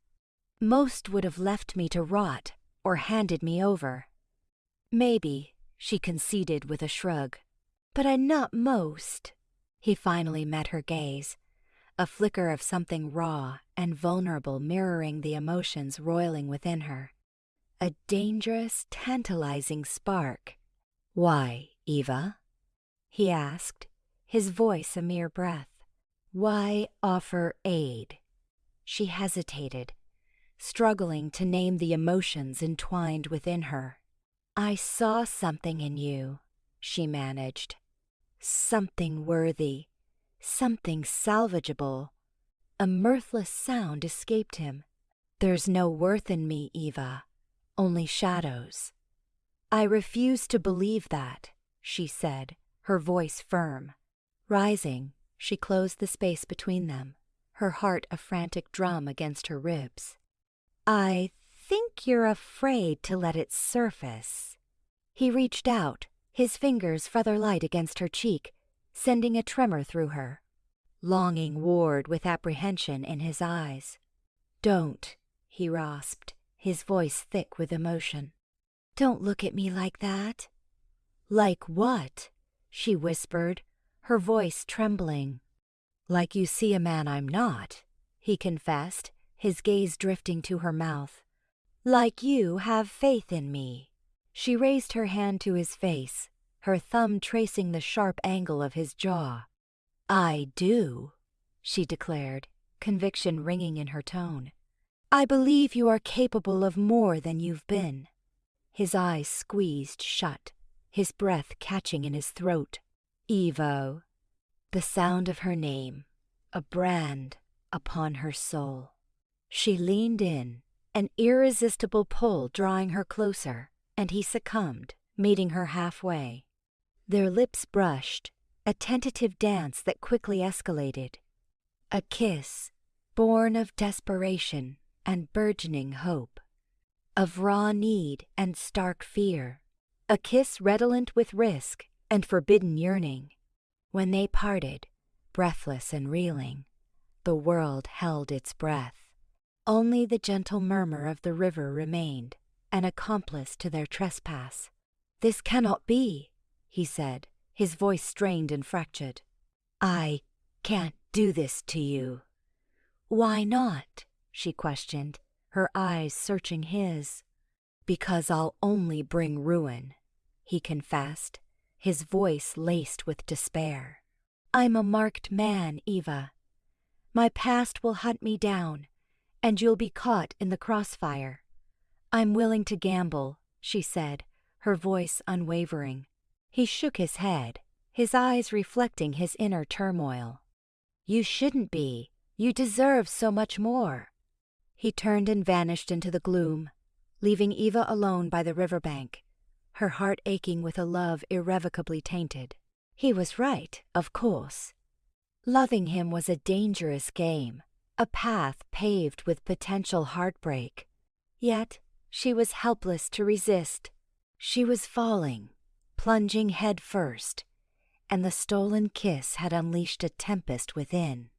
"Most would have left me to rot or handed me over." "Maybe," she conceded with a shrug. "But I'm not most." He finally met her gaze, a flicker of something raw and vulnerable mirroring the emotions roiling within her. A dangerous, tantalizing spark. "Why, Eva?" he asked, his voice a mere breath. "Why offer aid?" She hesitated, struggling to name the emotions entwined within her. "I saw something in you," she managed. "Something worthy, something salvageable." A mirthless sound escaped him. "There's no worth in me, Eva, only shadows." "I refuse to believe that," she said, her voice firm. Rising, she closed the space between them, her heart a frantic drum against her ribs. "I think you're afraid to let it surface." He reached out, his fingers feather light against her cheek, sending a tremor through her. Longing warred with apprehension in his eyes. "Don't," he rasped, his voice thick with emotion. "Don't look at me like that." "Like what?" she whispered, her voice trembling. "Like you see a man I'm not," he confessed, his gaze drifting to her mouth. "Like you have faith in me." She raised her hand to his face, her thumb tracing the sharp angle of his jaw. "I do," she declared, conviction ringing in her tone. "I believe you are capable of more than you've been." His eyes squeezed shut, his breath catching in his throat. "Evo." The sound of her name, a brand upon her soul. She leaned in, an irresistible pull drawing her closer, and he succumbed, meeting her halfway. Their lips brushed, a tentative dance that quickly escalated. A kiss, born of desperation and burgeoning hope, of raw need and stark fear, a kiss redolent with risk and forbidden yearning. When they parted, breathless and reeling, the world held its breath. Only the gentle murmur of the river remained, an accomplice to their trespass. "This cannot be," he said, his voice strained and fractured. "I can't do this to you." "Why not?" she questioned, her eyes searching his. "Because I'll only bring ruin," he confessed, his voice laced with despair. "I'm a marked man, Eva. My past will hunt me down, and you'll be caught in the crossfire. I'm willing to gamble," she said, her voice unwavering. He shook his head, his eyes reflecting his inner turmoil. "You shouldn't be. You deserve so much more." He turned and vanished into the gloom, leaving Eva alone by the riverbank, her heart aching with a love irrevocably tainted. He was right, of course. Loving him was a dangerous game, a path paved with potential heartbreak. Yet she was helpless to resist. She was falling, plunging head first, and the stolen kiss had unleashed a tempest within.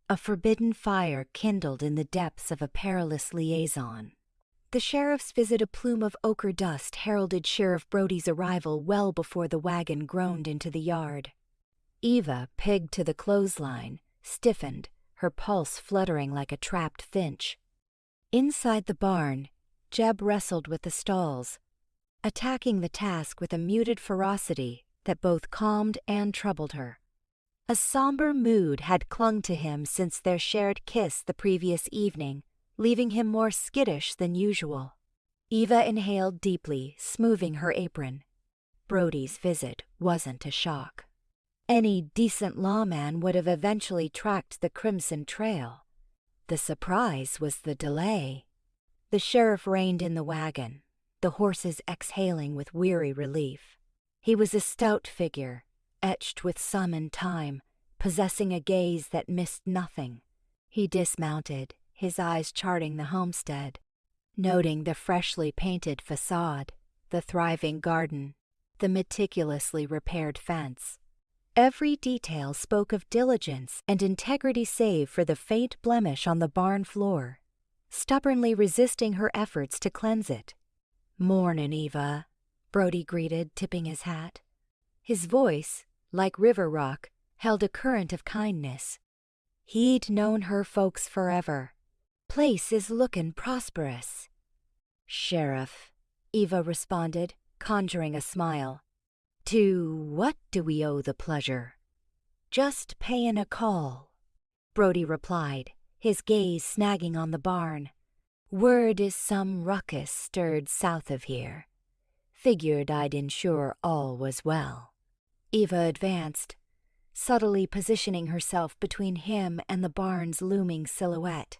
A forbidden fire kindled in the depths of a perilous liaison. The sheriff's visit, a plume of ochre dust, heralded Sheriff Brody's arrival well before the wagon groaned into the yard. Eva, pegged to the clothesline, stiffened, her pulse fluttering like a trapped finch. Inside the barn, Jeb wrestled with the stalls, attacking the task with a muted ferocity that both calmed and troubled her. A somber mood had clung to him since their shared kiss the previous evening, leaving him more skittish than usual. Eva inhaled deeply, smoothing her apron. Brody's visit wasn't a shock. Any decent lawman would have eventually tracked the crimson trail. The surprise was the delay. The sheriff reined in the wagon, the horses exhaling with weary relief. He was a stout figure, etched with sun and time, possessing a gaze that missed nothing. He dismounted, his eyes charting the homestead, noting the freshly painted facade, the thriving garden, the meticulously repaired fence. Every detail spoke of diligence and integrity save for the faint blemish on the barn floor, stubbornly resisting her efforts to cleanse it. "Mornin', Eva," Brody greeted, tipping his hat. His voice, like river rock, held a current of kindness. He'd known her folks forever. "Place is lookin' prosperous." "Sheriff," Eva responded, conjuring a smile. "To what do we owe the pleasure?" "Just payin' a call," Brody replied, his gaze snagging on the barn. "Word is some ruckus stirred south of here. Figured I'd ensure all was well." Eva advanced, subtly positioning herself between him and the barn's looming silhouette.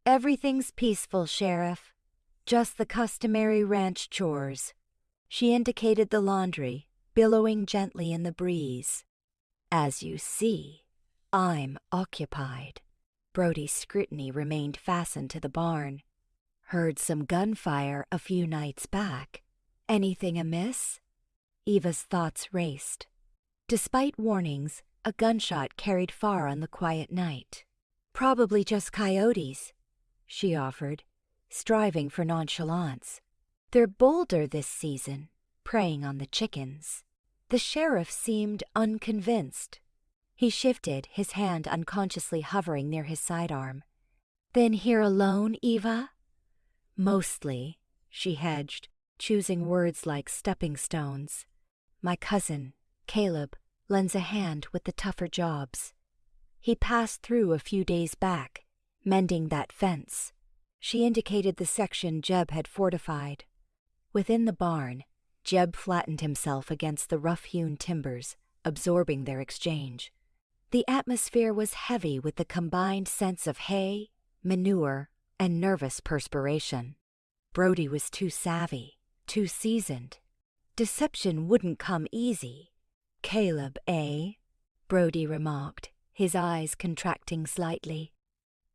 "Everything's peaceful, Sheriff. Just the customary ranch chores." She indicated the laundry, billowing gently in the breeze. "As you see, I'm occupied." Brody's scrutiny remained fastened to the barn. "Heard some gunfire a few nights back. Anything amiss?" Eva's thoughts raced. Despite warnings, a gunshot carried far on the quiet night. "Probably just coyotes," she offered, striving for nonchalance. "They're bolder this season, preying on the chickens." The sheriff seemed unconvinced. He shifted, his hand unconsciously hovering near his sidearm. "Then here alone, Eva?" "Mostly," she hedged, choosing words like stepping stones. "My cousin, Caleb, lends a hand with the tougher jobs. He passed through a few days back, mending that fence." She indicated the section Jeb had fortified. Within the barn, Jeb flattened himself against the rough-hewn timbers, absorbing their exchange. The atmosphere was heavy with the combined sense of hay, manure, and nervous perspiration. Brody was too savvy, too seasoned. Deception wouldn't come easy. "Caleb, eh?" Brody remarked, his eyes contracting slightly.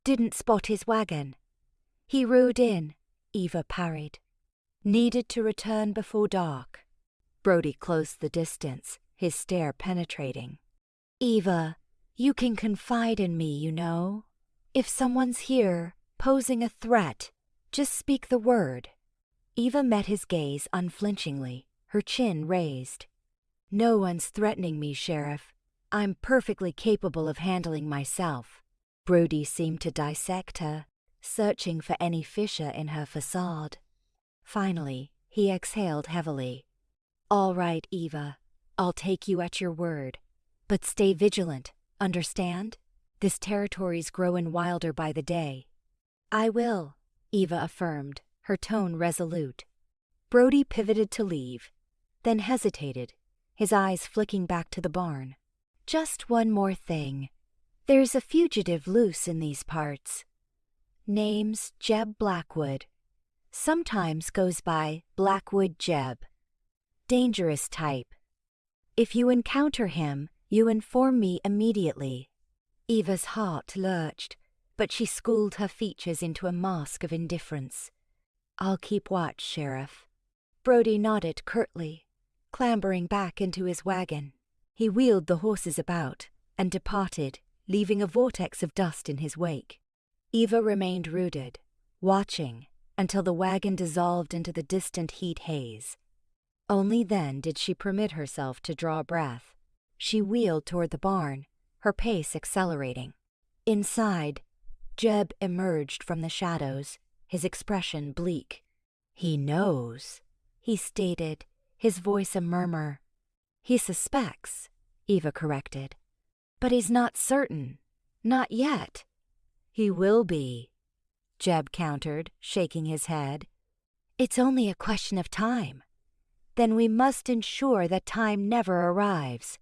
"Didn't spot his wagon." "He rode in," Eva parried. "Needed to return before dark." Brody closed the distance, his stare penetrating. "Eva, you can confide in me, you know. If someone's here, posing a threat, just speak the word." Eva met his gaze unflinchingly, her chin raised. "No one's threatening me, Sheriff. I'm perfectly capable of handling myself." Brody seemed to dissect her, searching for any fissure in her facade. Finally, he exhaled heavily. "All right, Eva, I'll take you at your word. But stay vigilant, understand? This territory's growing wilder by the day." "I will," Eva affirmed, her tone resolute. Brody pivoted to leave, then hesitated, his eyes flicking back to the barn. "Just one more thing. There's a fugitive loose in these parts. Name's Jeb Blackwood. Sometimes goes by Blackwood Jeb. Dangerous type. If you encounter him, you inform me immediately." Eva's heart lurched, but she schooled her features into a mask of indifference. "I'll keep watch, Sheriff." Brody nodded curtly, clambering back into his wagon. He wheeled the horses about and departed, leaving a vortex of dust in his wake. Eva remained rooted, watching until the wagon dissolved into the distant heat haze. Only then did she permit herself to draw breath. She wheeled toward the barn, her pace accelerating. Inside, Jeb emerged from the shadows, his expression bleak. "He knows," he stated, his voice a murmur. "He suspects," Eva corrected. "But he's not certain. Not yet." "He will be," Jeb countered, shaking his head. "It's only a question of time." "Then we must ensure that time never arrives,"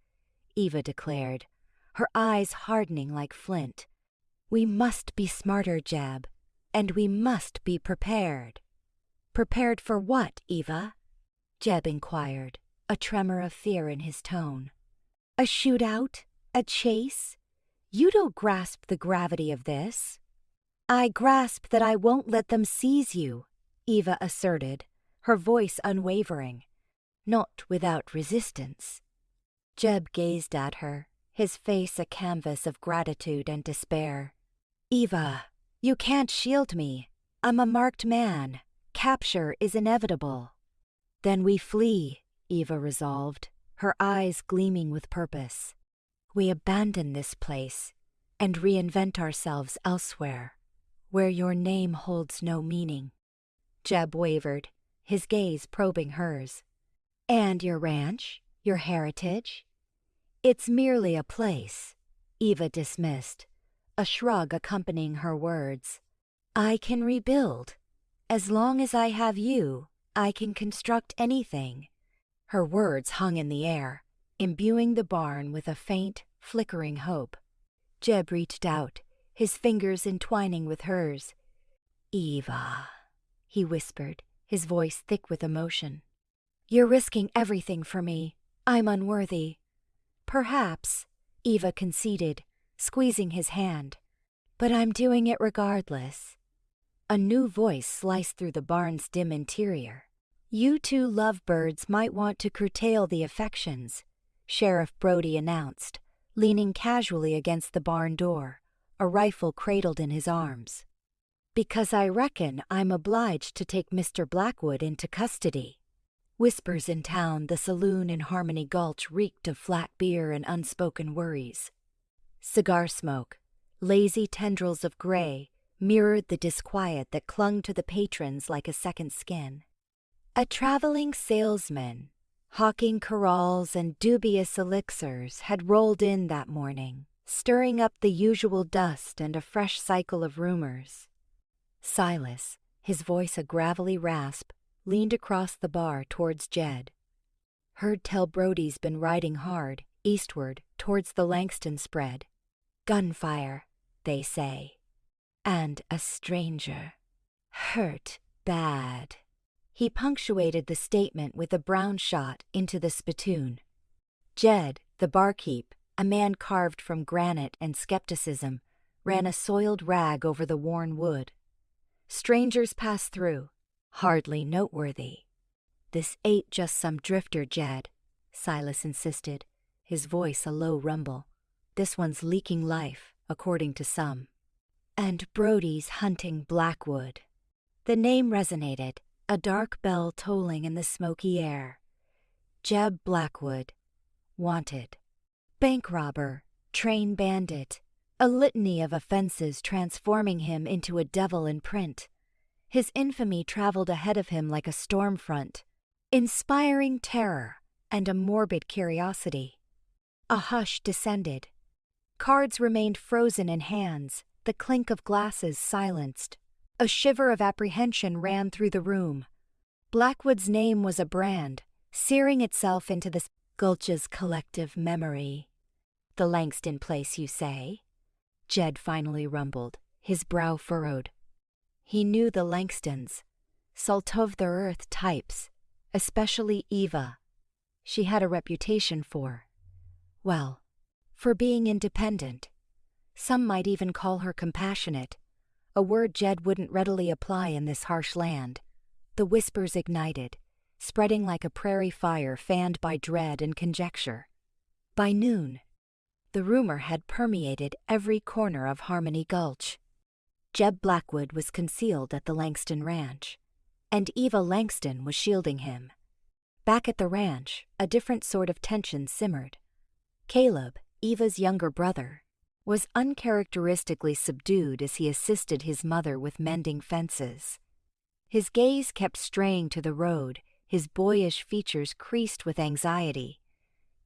Eva declared, her eyes hardening like flint. "We must be smarter, Jeb, and we must be prepared." "Prepared for what, Eva?" Jeb inquired, a tremor of fear in his tone. "A shootout? A chase? You don't grasp the gravity of this." "I grasp that I won't let them seize you," Eva asserted, her voice unwavering. "Not without resistance." Jeb gazed at her, his face a canvas of gratitude and despair. "Eva, you can't shield me. I'm a marked man. Capture is inevitable." "Then we flee," Eva resolved, her eyes gleaming with purpose. "We abandon this place and reinvent ourselves elsewhere, where your name holds no meaning." Jeb wavered, his gaze probing hers. "And your ranch, your heritage?" "It's merely a place," Eva dismissed, a shrug accompanying her words. "I can rebuild. As long as I have you, I can construct anything." Her words hung in the air, imbuing the barn with a faint, flickering hope. Jeb reached out, his fingers entwining with hers. "Eva," he whispered, his voice thick with emotion. "You're risking everything for me. I'm unworthy." "Perhaps," Eva conceded, squeezing his hand. "But I'm doing it regardless." A new voice sliced through the barn's dim interior. "You two lovebirds might want to curtail the affections," Sheriff Brody announced, leaning casually against the barn door, a rifle cradled in his arms. "Because I reckon I'm obliged to take Mr. Blackwood into custody." Whispers in town, the saloon in Harmony Gulch reeked of flat beer and unspoken worries. Cigar smoke, lazy tendrils of gray, mirrored the disquiet that clung to the patrons like a second skin. A traveling salesman, hawking corrals and dubious elixirs, had rolled in that morning, stirring up the usual dust and a fresh cycle of rumors. Silas, his voice a gravelly rasp, leaned across the bar towards Jed. "Heard tell Brody's been riding hard, eastward, towards the Langston spread. Gunfire, they say. And a stranger. Hurt bad. He punctuated the statement with a brown shot into the spittoon. Jed, the barkeep, a man carved from granite and skepticism, ran a soiled rag over the worn wood. Strangers passed through, hardly noteworthy. This ain't just some drifter, Jed, Silas insisted, his voice a low rumble. This one's leaking life, according to some. And Brody's hunting Blackwood. The name resonated, a dark bell tolling in the smoky air. Jeb Blackwood. Wanted. Bank robber, train bandit, a litany of offenses transforming him into a devil in print. His infamy traveled ahead of him like a storm front, inspiring terror and a morbid curiosity. A hush descended. Cards remained frozen in hands, the clink of glasses silenced. A shiver of apprehension ran through the room. Blackwood's name was a brand, searing itself into the Gulch's collective memory. The Langston place, you say? Jed finally rumbled, his brow furrowed. He knew the Langstons, salt-of-the-earth types, especially Eva. She had a reputation for being independent. Some might even call her compassionate, a word Jed wouldn't readily apply in this harsh land. The whispers ignited, spreading like a prairie fire fanned by dread and conjecture. By noon, the rumor had permeated every corner of Harmony Gulch. Jeb Blackwood was concealed at the Langston Ranch, and Eva Langston was shielding him. Back at the ranch, a different sort of tension simmered. Caleb, Eva's younger brother, was uncharacteristically subdued as he assisted his mother with mending fences. His gaze kept straying to the road, his boyish features creased with anxiety.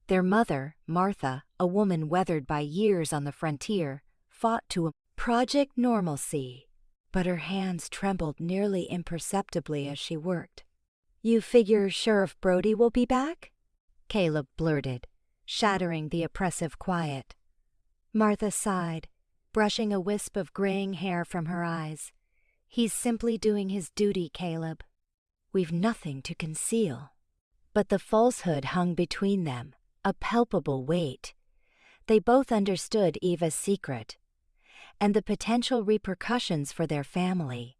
Their mother, Martha, a woman weathered by years on the frontier, fought to project normalcy, but her hands trembled nearly imperceptibly as she worked. "You figure Sheriff Brody will be back?" Caleb blurted, shattering the oppressive quiet. Martha sighed, brushing a wisp of graying hair from her eyes. "He's simply doing his duty, Caleb. We've nothing to conceal." But the falsehood hung between them, a palpable weight. They both understood Eva's secret, and the potential repercussions for their family.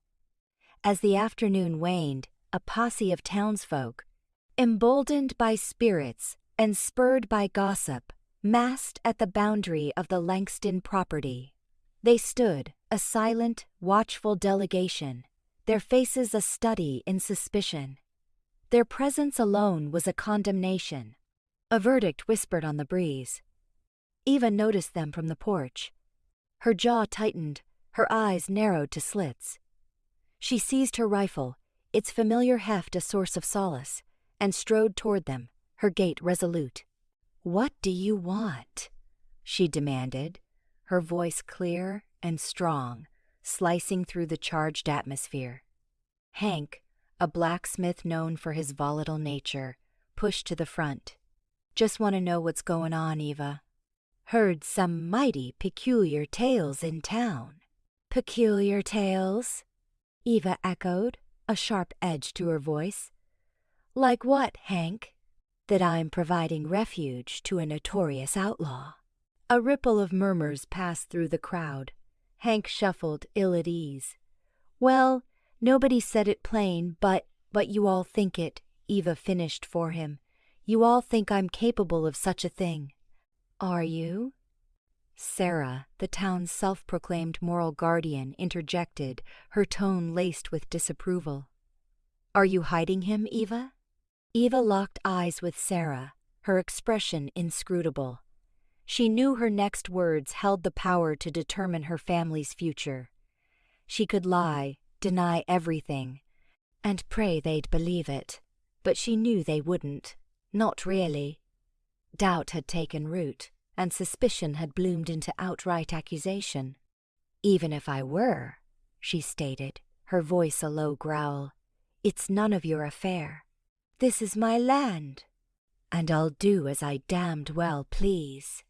As the afternoon waned, a posse of townsfolk, emboldened by spirits and spurred by gossip, massed at the boundary of the Langston property. They stood, a silent, watchful delegation, their faces a study in suspicion. Their presence alone was a condemnation, a verdict whispered on the breeze. Eva noticed them from the porch. Her jaw tightened, her eyes narrowed to slits. She seized her rifle, its familiar heft a source of solace, and strode toward them, her gait resolute. "What do you want?" she demanded, her voice clear and strong, slicing through the charged atmosphere. Hank, a blacksmith known for his volatile nature, pushed to the front. "Just want to know what's going on, Eva. Heard some mighty peculiar tales in town." "Peculiar tales?" Eva echoed, a sharp edge to her voice. "Like what, Hank?" "That I'm providing refuge to a notorious outlaw." A ripple of murmurs passed through the crowd. Hank shuffled, ill at ease. "Well, nobody said it plain, but you all think it," Eva finished for him. "You all think I'm capable of such a thing." "Are you?" Sarah, the town's self-proclaimed moral guardian, interjected, her tone laced with disapproval. "Are you hiding him, Eva?" Eva locked eyes with Sarah, her expression inscrutable. She knew her next words held the power to determine her family's future. She could lie, deny everything, and pray they'd believe it, but she knew they wouldn't. Not really. Doubt had taken root, and suspicion had bloomed into outright accusation. "Even if I were," she stated, her voice a low growl, "it's none of your affair. This is my land, and I'll do as I damned well please."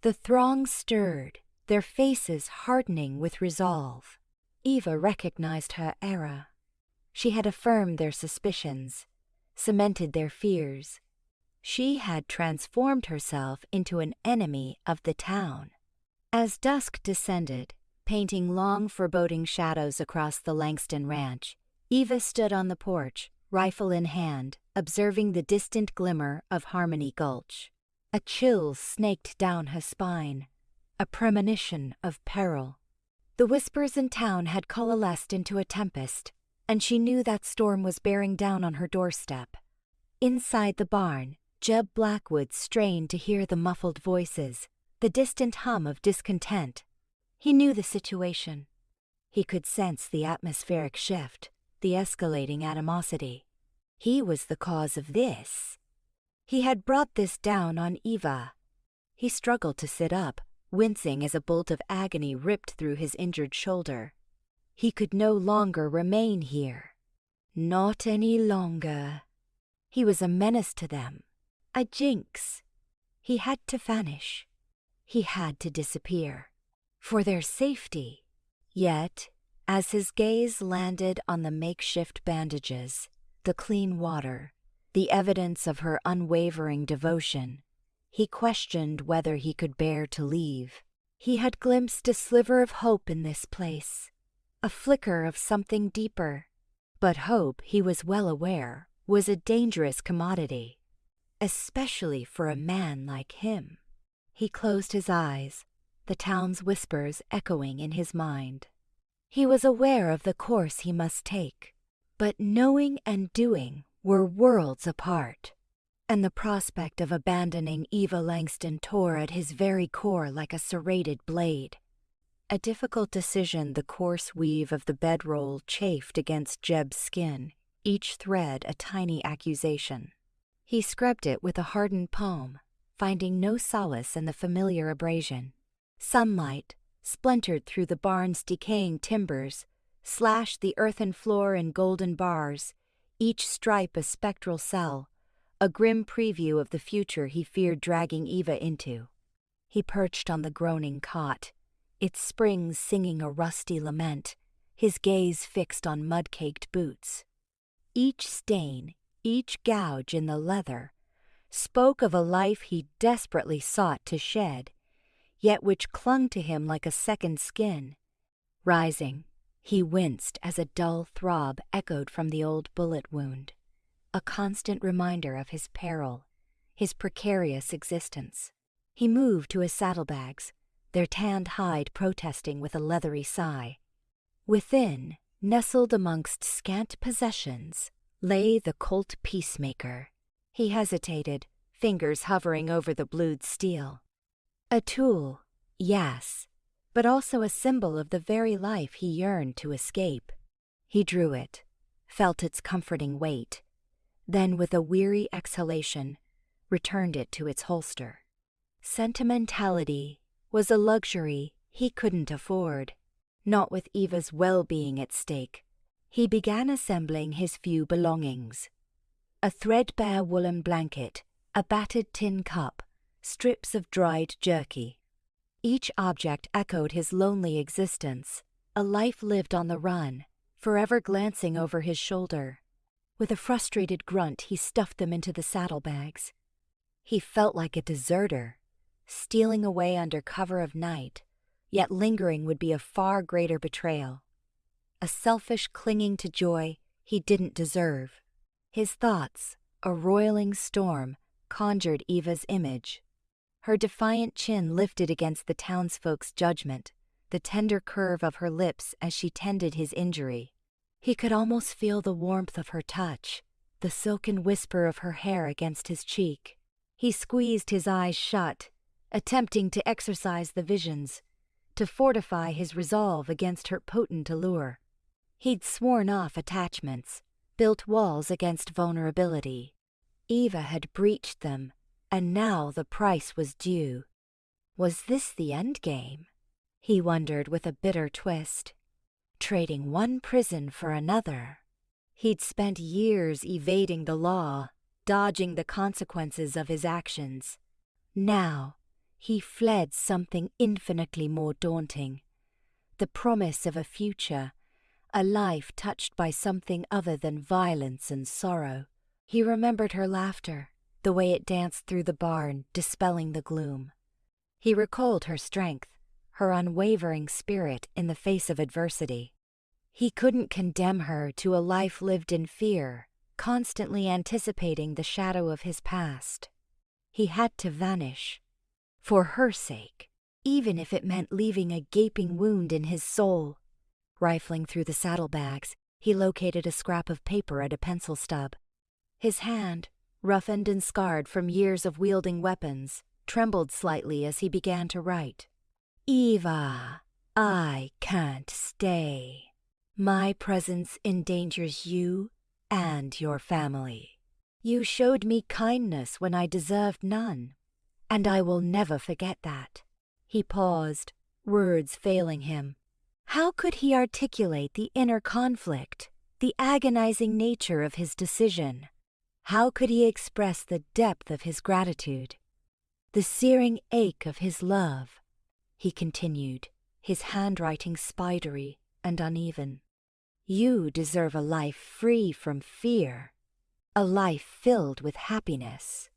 The throng stirred, their faces hardening with resolve. Eva recognized her error. She had affirmed their suspicions, cemented their fears. She had transformed herself into an enemy of the town. As dusk descended, painting long, foreboding shadows across the Langston ranch, Eva stood on the porch, rifle in hand, observing the distant glimmer of Harmony Gulch. A chill snaked down her spine, a premonition of peril. The whispers in town had coalesced into a tempest, and she knew that storm was bearing down on her doorstep. Inside the barn, Jeb Blackwood strained to hear the muffled voices, the distant hum of discontent. He knew the situation. He could sense the atmospheric shift, the escalating animosity. He was the cause of this. He had brought this down on Eva. He struggled to sit up, wincing as a bolt of agony ripped through his injured shoulder. He could no longer remain here. Not any longer. He was a menace to them, a jinx. He had to vanish. He had to disappear. For their safety. Yet, as his gaze landed on the makeshift bandages, the clean water, the evidence of her unwavering devotion, he questioned whether he could bear to leave. He had glimpsed a sliver of hope in this place, a flicker of something deeper. But hope, he was well aware, was a dangerous commodity, especially for a man like him. He closed his eyes, the town's whispers echoing in his mind. He was aware of the course he must take, but knowing and doing were worlds apart, and the prospect of abandoning Eva Langston tore at his very core like a serrated blade. A difficult decision, the coarse weave of the bedroll chafed against Jeb's skin, each thread a tiny accusation. He scrubbed it with a hardened palm, finding no solace in the familiar abrasion. Sunlight, splintered through the barn's decaying timbers, slashed the earthen floor in golden bars, each stripe a spectral cell, a grim preview of the future he feared dragging Eva into. He perched on the groaning cot, its springs singing a rusty lament, his gaze fixed on mud-caked boots. Each stain, each gouge in the leather, spoke of a life he desperately sought to shed, yet which clung to him like a second skin. Rising, he winced as a dull throb echoed from the old bullet wound, a constant reminder of his peril, his precarious existence. He moved to his saddlebags, their tanned hide protesting with a leathery sigh. Within, nestled amongst scant possessions, lay the Colt Peacemaker. He hesitated, fingers hovering over the blued steel. A tool, yes, but also a symbol of the very life he yearned to escape. He drew it, felt its comforting weight, then with a weary exhalation, returned it to its holster. Sentimentality was a luxury he couldn't afford, not with Eva's well-being at stake. He began assembling his few belongings. A threadbare woolen blanket, a battered tin cup, strips of dried jerky. Each object echoed his lonely existence, a life lived on the run, forever glancing over his shoulder. With a frustrated grunt, he stuffed them into the saddlebags. He felt like a deserter, stealing away under cover of night, yet lingering would be a far greater betrayal. A selfish clinging to joy he didn't deserve. His thoughts, a roiling storm, conjured Eva's image. Her defiant chin lifted against the townsfolk's judgment, the tender curve of her lips as she tended his injury. He could almost feel the warmth of her touch, the silken whisper of her hair against his cheek. He squeezed his eyes shut, attempting to exorcise the visions, to fortify his resolve against her potent allure. He'd sworn off attachments, built walls against vulnerability. Eva had breached them, and now the price was due. Was this the end game? He wondered with a bitter twist. Trading one prison for another. He'd spent years evading the law, dodging the consequences of his actions. Now, he fled something infinitely more daunting. The promise of a future, a life touched by something other than violence and sorrow. He remembered her laughter, the way it danced through the barn, dispelling the gloom. He recalled her strength, her unwavering spirit in the face of adversity. He couldn't condemn her to a life lived in fear, constantly anticipating the shadow of his past. He had to vanish. For her sake, even if it meant leaving a gaping wound in his soul. Rifling through the saddlebags, he located a scrap of paper and a pencil stub. His hand, roughened and scarred from years of wielding weapons, trembled slightly as he began to write. Eva, I can't stay. My presence endangers you and your family. You showed me kindness when I deserved none, and I will never forget that. He paused, words failing him. How could he articulate the inner conflict, the agonizing nature of his decision? How could he express the depth of his gratitude, the searing ache of his love? He continued, his handwriting spidery and uneven. You deserve a life free from fear, a life filled with happiness.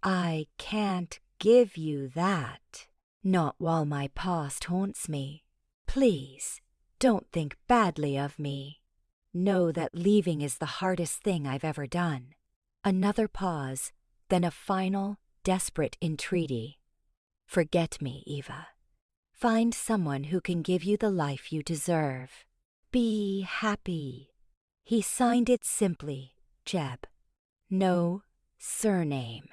I can't give you that, not while my past haunts me. Please, don't think badly of me. Know that leaving is the hardest thing I've ever done. Another pause, then a final, desperate entreaty. Forget me, Eva. Find someone who can give you the life you deserve. Be happy. He signed it simply, Jeb. No surname.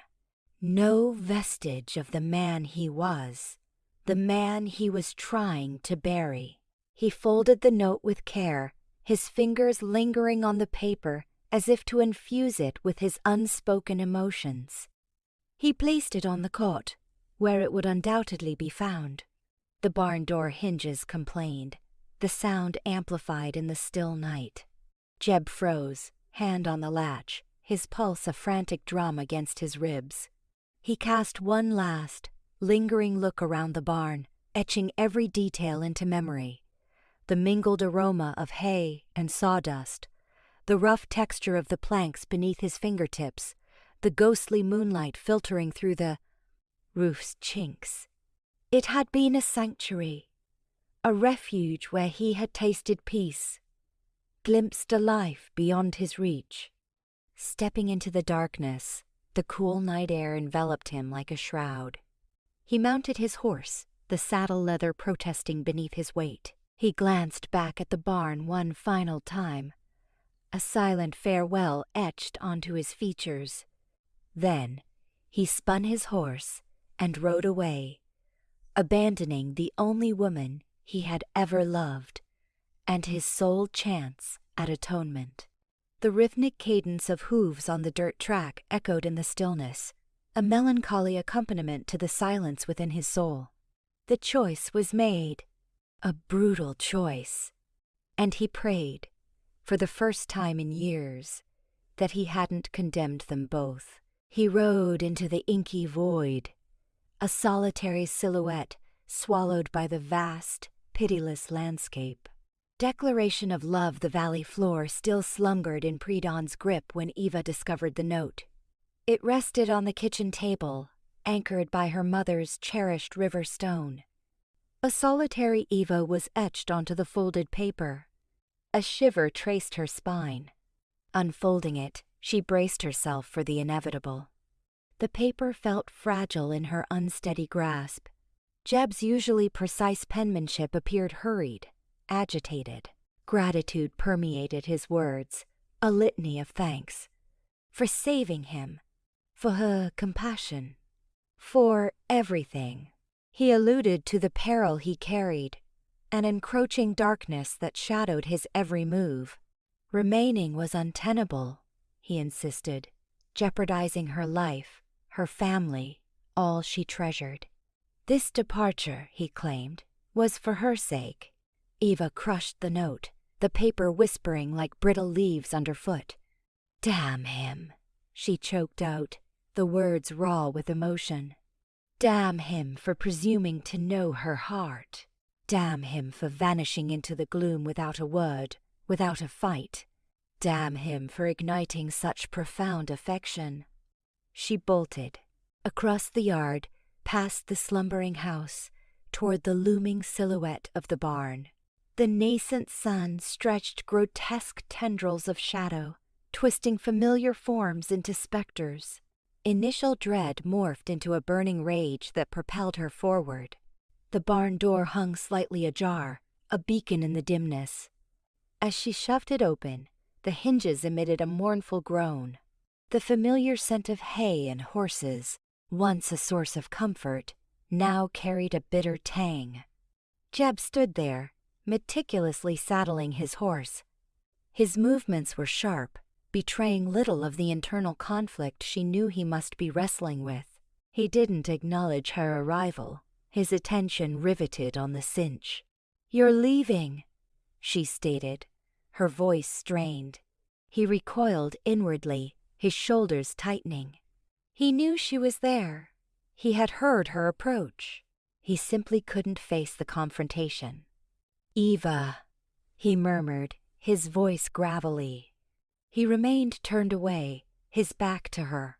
No vestige of the man he was, the man he was trying to bury. He folded the note with care, his fingers lingering on the paper as if to infuse it with his unspoken emotions. He placed it on the cot, where it would undoubtedly be found. The barn door hinges complained, the sound amplified in the still night. Jeb froze, hand on the latch, his pulse a frantic drum against his ribs. He cast one last, lingering look around the barn, etching every detail into memory. The mingled aroma of hay and sawdust, the rough texture of the planks beneath his fingertips, the ghostly moonlight filtering through the roof's chinks. It had been a sanctuary, a refuge where he had tasted peace, glimpsed a life beyond his reach. Stepping into the darkness, the cool night air enveloped him like a shroud. He mounted his horse, the saddle leather protesting beneath his weight. He glanced back at the barn one final time, a silent farewell etched onto his features. Then he spun his horse and rode away, abandoning the only woman he had ever loved, and his sole chance at atonement. The rhythmic cadence of hooves on the dirt track echoed in the stillness, a melancholy accompaniment to the silence within his soul. The choice was made, a brutal choice, and he prayed, for the first time in years, that he hadn't condemned them both. He rode into the inky void, a solitary silhouette swallowed by the vast, pitiless landscape. Declaration of love the valley floor still slumbered in pre-dawn's grip when Eva discovered the note. It rested on the kitchen table, anchored by her mother's cherished river stone. A solitary Eva was etched onto the folded paper. A shiver traced her spine. Unfolding it, she braced herself for the inevitable. The paper felt fragile in her unsteady grasp. Jeb's usually precise penmanship appeared hurried, agitated. Gratitude permeated his words, a litany of thanks. For saving him, for her compassion, for everything. He alluded to the peril he carried, an encroaching darkness that shadowed his every move. Remaining was untenable, he insisted, jeopardizing her life, her family, all she treasured. This departure, he claimed, was for her sake. Eva crushed the note, the paper whispering like brittle leaves underfoot. "Damn him," she choked out, the words raw with emotion. Damn him for presuming to know her heart. Damn him for vanishing into the gloom without a word, without a fight. Damn him for igniting such profound affection. She bolted, across the yard, past the slumbering house, toward the looming silhouette of the barn. The nascent sun stretched grotesque tendrils of shadow, twisting familiar forms into specters. Initial dread morphed into a burning rage that propelled her forward. The barn door hung slightly ajar, a beacon in the dimness. As she shoved it open, the hinges emitted a mournful groan. The familiar scent of hay and horses, once a source of comfort, now carried a bitter tang. Jeb stood there, meticulously saddling his horse. His movements were sharp, betraying little of the internal conflict she knew he must be wrestling with. He didn't acknowledge her arrival, his attention riveted on the cinch. "You're leaving," she stated, her voice strained. He recoiled inwardly, his shoulders tightening. He knew she was there. He had heard her approach. He simply couldn't face the confrontation. "Eva," he murmured, his voice gravelly. He remained turned away, his back to her.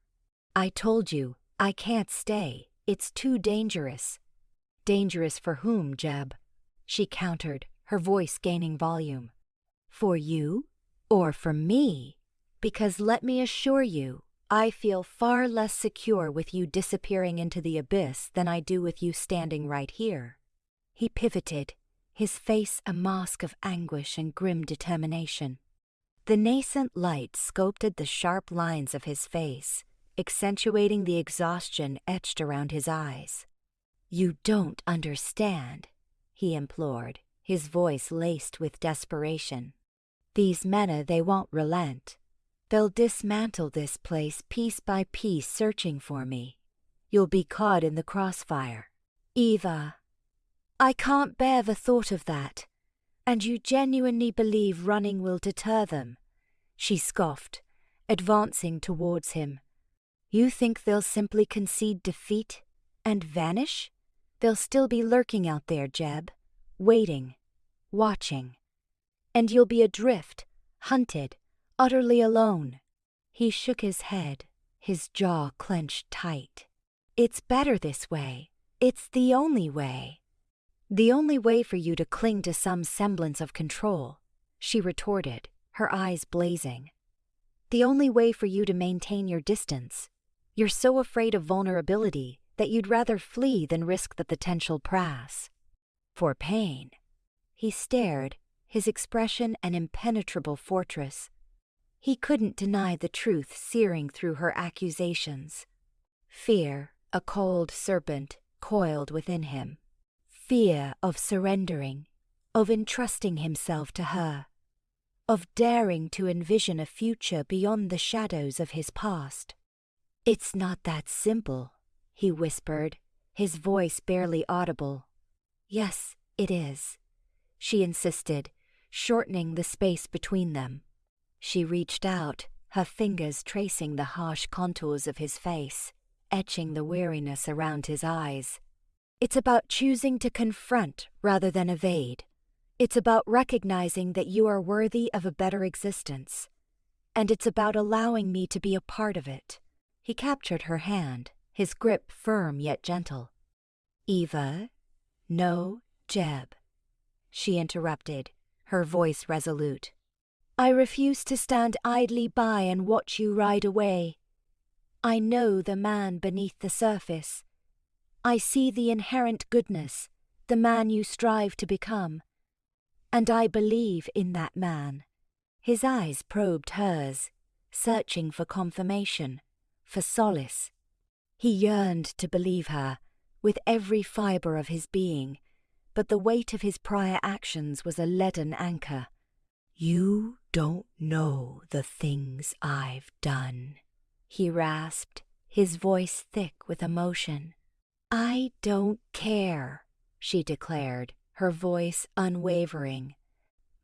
"I told you, I can't stay. It's too dangerous." "Dangerous for whom, Jeb?" she countered, her voice gaining volume. "For you? Or for me? Because let me assure you, I feel far less secure with you disappearing into the abyss than I do with you standing right here." He pivoted, his face a mask of anguish and grim determination. The nascent light sculpted the sharp lines of his face, accentuating the exhaustion etched around his eyes. "You don't understand," he implored, his voice laced with desperation. "These men, they won't relent. They'll dismantle this place piece by piece searching for me. You'll be caught in the crossfire." "Eva, I can't bear the thought of that. And you genuinely believe running will deter them?" she scoffed, advancing towards him. "You think they'll simply concede defeat and vanish? They'll still be lurking out there, Jeb, waiting, watching. And you'll be adrift, hunted, utterly alone." He shook his head, his jaw clenched tight. "It's better this way. It's the only way." "The only way for you to cling to some semblance of control," she retorted, her eyes blazing. "The only way for you to maintain your distance. You're so afraid of vulnerability that you'd rather flee than risk the potential prass. For pain." He stared, his expression an impenetrable fortress. He couldn't deny the truth searing through her accusations. Fear, a cold serpent, coiled within him. Fear of surrendering, of entrusting himself to her, of daring to envision a future beyond the shadows of his past. "It's not that simple," he whispered, his voice barely audible. "Yes, it is," she insisted, shortening the space between them. She reached out, her fingers tracing the harsh contours of his face, etching the weariness around his eyes. "It's about choosing to confront rather than evade. It's about recognizing that you are worthy of a better existence. And it's about allowing me to be a part of it." He captured her hand, his grip firm yet gentle. "Eva, no, Jeb," she interrupted, her voice resolute. "I refuse to stand idly by and watch you ride away. I know the man beneath the surface. I see the inherent goodness, the man you strive to become. And I believe in that man." His eyes probed hers, searching for confirmation, for solace. He yearned to believe her, with every fiber of his being, but the weight of his prior actions was a leaden anchor. "You don't know the things I've done," he rasped, his voice thick with emotion. "I don't care," she declared, her voice unwavering.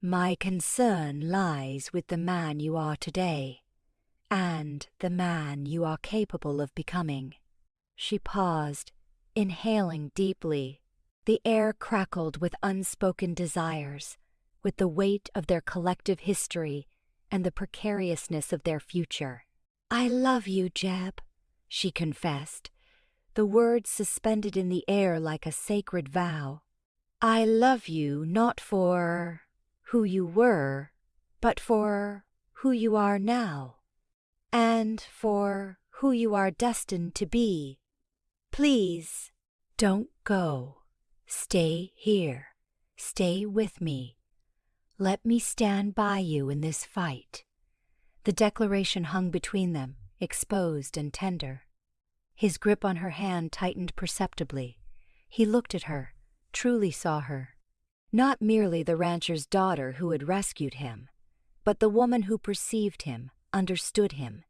"My concern lies with the man you are today, and the man you are capable of becoming." She paused, inhaling deeply. The air crackled with unspoken desires, with the weight of their collective history and the precariousness of their future. "I love you, Jeb," she confessed, the words suspended in the air like a sacred vow. "I love you not for who you were, but for who you are now, and for who you are destined to be. Please, don't go. Stay here. Stay with me. Let me stand by you in this fight." The declaration hung between them, exposed and tender. His grip on her hand tightened perceptibly. He looked at her, truly saw her. Not merely the rancher's daughter who had rescued him, but the woman who perceived him, understood him,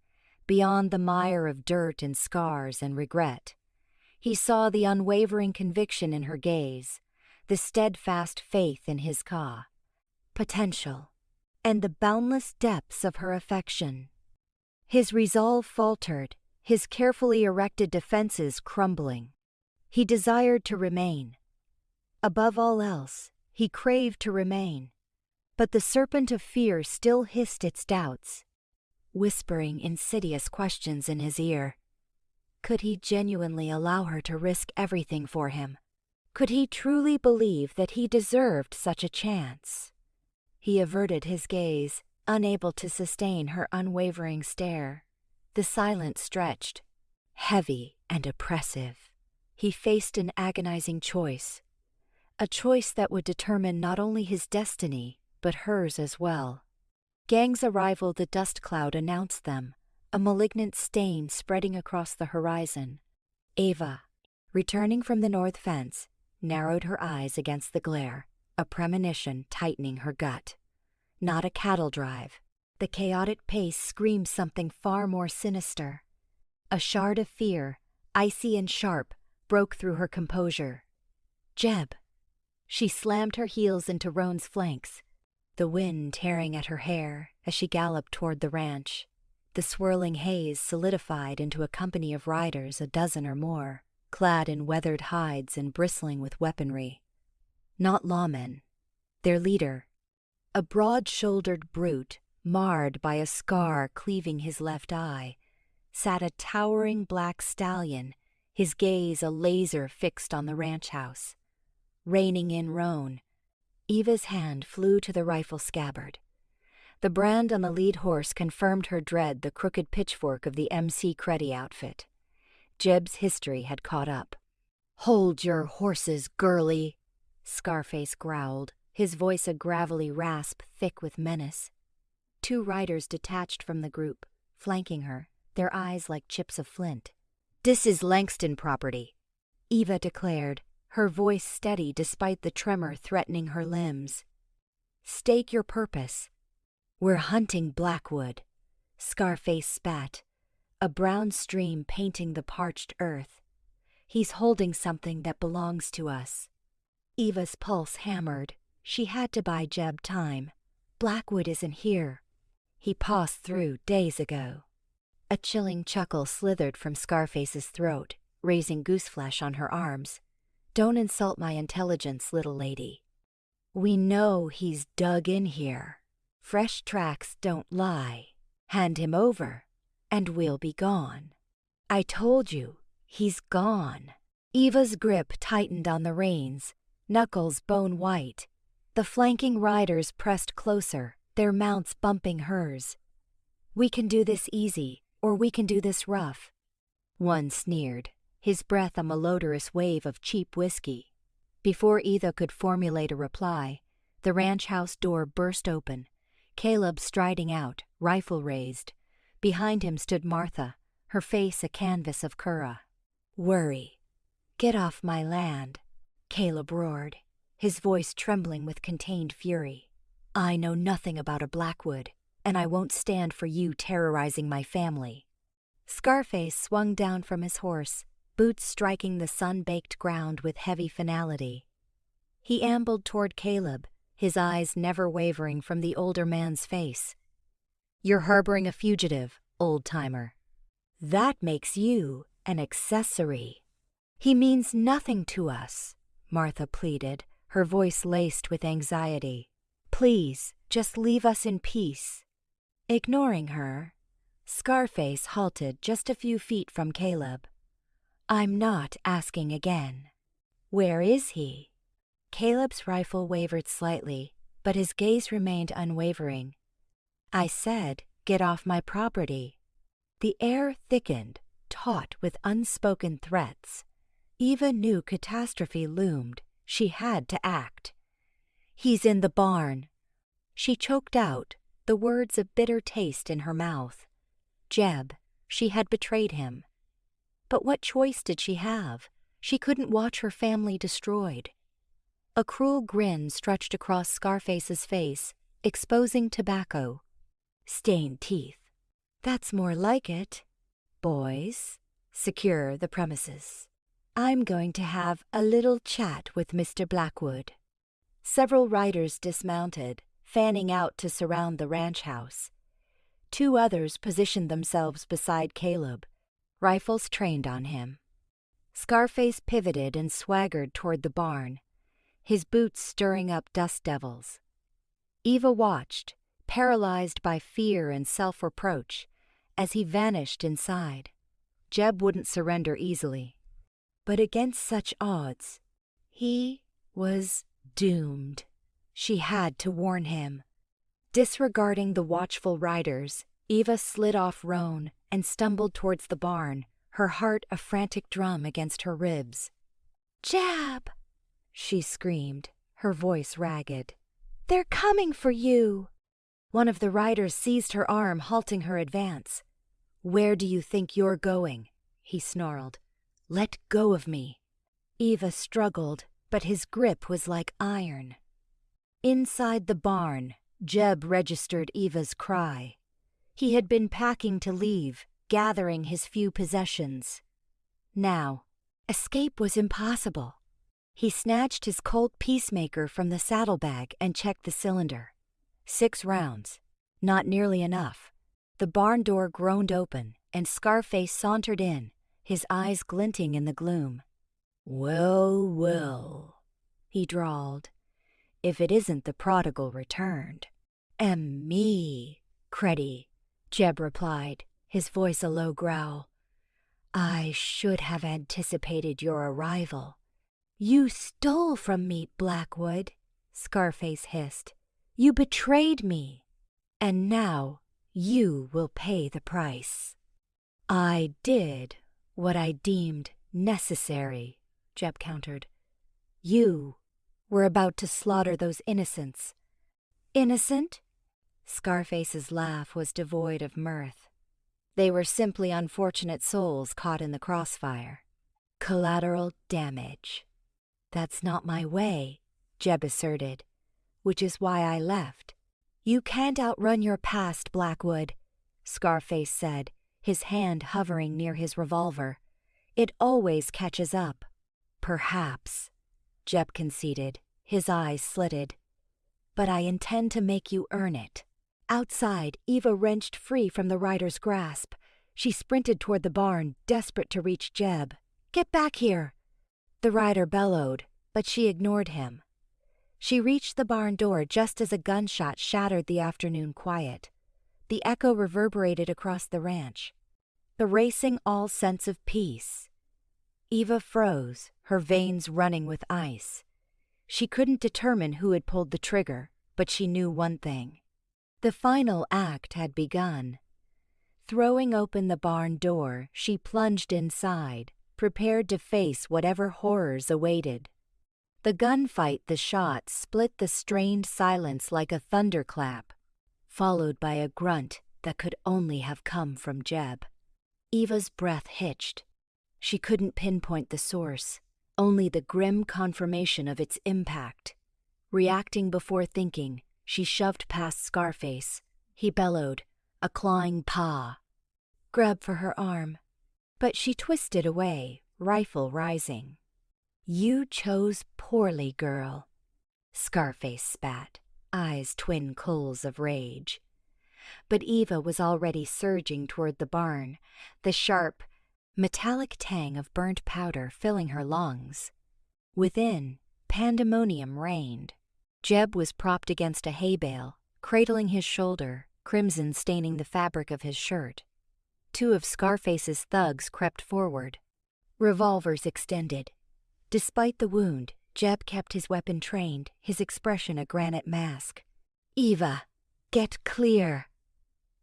beyond the mire of dirt and scars and regret. He saw the unwavering conviction in her gaze, the steadfast faith in his potential, and the boundless depths of her affection. His resolve faltered, his carefully erected defenses crumbling. He desired to remain. Above all else, he craved to remain. But the serpent of fear still hissed its doubts, whispering insidious questions in his ear. Could he genuinely allow her to risk everything for him? Could he truly believe that he deserved such a chance? He averted his gaze, unable to sustain her unwavering stare. The silence stretched, heavy and oppressive. He faced an agonizing choice, a choice that would determine not only his destiny, but hers as well. Gang's arrival, the dust cloud announced them, a malignant stain spreading across the horizon. Eva, returning from the north fence, narrowed her eyes against the glare, a premonition tightening her gut. Not a cattle drive. The chaotic pace screamed something far more sinister. A shard of fear, icy and sharp, broke through her composure. "Jeb." She slammed her heels into Roan's flanks, the wind tearing at her hair as she galloped toward the ranch. The swirling haze solidified into a company of riders, a dozen or more, clad in weathered hides and bristling with weaponry. Not lawmen. Their leader, a broad-shouldered brute, marred by a scar cleaving his left eye, sat a towering black stallion, his gaze a laser fixed on the ranch house. Reining in Roan, Eva's hand flew to the rifle scabbard. The brand on the lead horse confirmed her dread, the crooked pitchfork of the MC Creddy outfit. Jeb's history had caught up. "Hold your horses, girlie," Scarface growled, his voice a gravelly rasp thick with menace. Two riders detached from the group, flanking her, their eyes like chips of flint. "This is Langston property," Eva declared, her voice steady despite the tremor threatening her limbs. "Stake your purpose." "We're hunting Blackwood," Scarface spat, a brown stream painting the parched earth. "He's holding something that belongs to us." Eva's pulse hammered. She had to buy Jeb time. "Blackwood isn't here. He passed through days ago." A chilling chuckle slithered from Scarface's throat, raising gooseflesh on her arms. "Don't insult my intelligence, little lady. We know he's dug in here. Fresh tracks don't lie. Hand him over, and we'll be gone." "I told you, he's gone." Eva's grip tightened on the reins, knuckles bone white. The flanking riders pressed closer, their mounts bumping hers. "We can do this easy, or we can do this rough." One sneered, his breath a malodorous wave of cheap whiskey. Before Eva could formulate a reply, the ranch house door burst open, Caleb striding out, rifle raised. Behind him stood Martha, her face a canvas of Curra. "Worry. Get off my land," Caleb roared, his voice trembling with contained fury. "I know nothing about a Blackwood, and I won't stand for you terrorizing my family." Scarface swung down from his horse, boots striking the sun-baked ground with heavy finality. He ambled toward Caleb, his eyes never wavering from the older man's face. "You're harboring a fugitive, old-timer. That makes you an accessory." He means nothing to us, Martha pleaded, her voice laced with anxiety. Please, just leave us in peace. Ignoring her, Scarface halted just a few feet from Caleb. I'm not asking again. Where is he? Caleb's rifle wavered slightly, but his gaze remained unwavering. I said, get off my property. The air thickened, taut with unspoken threats. Eva knew catastrophe loomed. She had to act. He's in the barn. She choked out, the words a bitter taste in her mouth. Jeb, she had betrayed him. But what choice did she have? She couldn't watch her family destroyed. A cruel grin stretched across Scarface's face, exposing tobacco. Stained teeth. That's more like it. Boys, secure the premises. I'm going to have a little chat with Mr. Blackwood. Several riders dismounted, fanning out to surround the ranch house. 2 others positioned themselves beside Caleb, rifles trained on him. Scarface pivoted and swaggered toward the barn, his boots stirring up dust devils. Eva watched, paralyzed by fear and self-reproach, as he vanished inside. Jeb wouldn't surrender easily. But against such odds, he was doomed. She had to warn him. Disregarding the watchful riders, Eva slid off roan and stumbled towards the barn, her heart a frantic drum against her ribs. Jeb! She screamed, her voice ragged. They're coming for you! One of the riders seized her arm, halting her advance. Where do you think you're going? He snarled. Let go of me. Eva struggled, but his grip was like iron. Inside the barn, Jeb registered Eva's cry. He had been packing to leave, gathering his few possessions. Now, escape was impossible. He snatched his Colt Peacemaker from the saddlebag and checked the cylinder. 6 rounds. Not nearly enough. The barn door groaned open, and Scarface sauntered in, his eyes glinting in the gloom. Well, well, he drawled. If it isn't the prodigal returned. Me, Creddy, Jeb replied, his voice a low growl. I should have anticipated your arrival. You stole from me, Blackwood, Scarface hissed. You betrayed me, and now you will pay the price. I did what I deemed necessary, Jeb countered. You were about to slaughter those innocents. Innocent? Scarface's laugh was devoid of mirth. They were simply unfortunate souls caught in the crossfire. Collateral damage. That's not my way, Jeb asserted, which is why I left. You can't outrun your past, Blackwood, Scarface said, his hand hovering near his revolver. It always catches up. Perhaps, Jeb conceded, his eyes slitted. But I intend to make you earn it. Outside, Eva wrenched free from the rider's grasp. She sprinted toward the barn, desperate to reach Jeb. Get back here! The rider bellowed, but she ignored him. She reached the barn door just as a gunshot shattered the afternoon quiet. The echo reverberated across the ranch, erasing all sense of peace. Eva froze, her veins running with ice. She couldn't determine who had pulled the trigger, but she knew one thing. The final act had begun. Throwing open the barn door, she plunged inside, prepared to face whatever horrors awaited. The gunfight, the shot, split the strained silence like a thunderclap, followed by a grunt that could only have come from Jeb. Eva's breath hitched. She couldn't pinpoint the source, only the grim confirmation of its impact. Reacting before thinking, she shoved past Scarface. He bellowed, a clawing paw. Grab for her arm. But she twisted away, rifle rising. You chose poorly, girl. Scarface spat, eyes twin coals of rage. But Eva was already surging toward the barn, the sharp, metallic tang of burnt powder filling her lungs. Within, pandemonium reigned. Jeb was propped against a hay bale, cradling his shoulder, crimson staining the fabric of his shirt. Two of Scarface's thugs crept forward, revolvers extended. Despite the wound, Jeb kept his weapon trained, his expression a granite mask. "Eva, get clear,"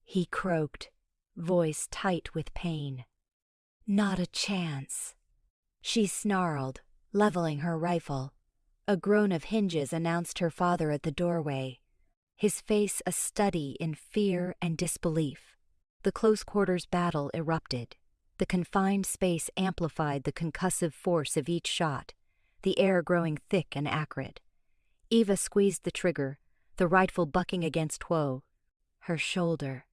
he croaked, voice tight with pain. "Not a chance." She snarled, leveling her rifle. A groan of hinges announced her father at the doorway, his face a study in fear and disbelief. The close-quarters battle erupted. The confined space amplified the concussive force of each shot, the air growing thick and acrid. Eva squeezed the trigger, the rifle bucking against Woe. Her shoulder.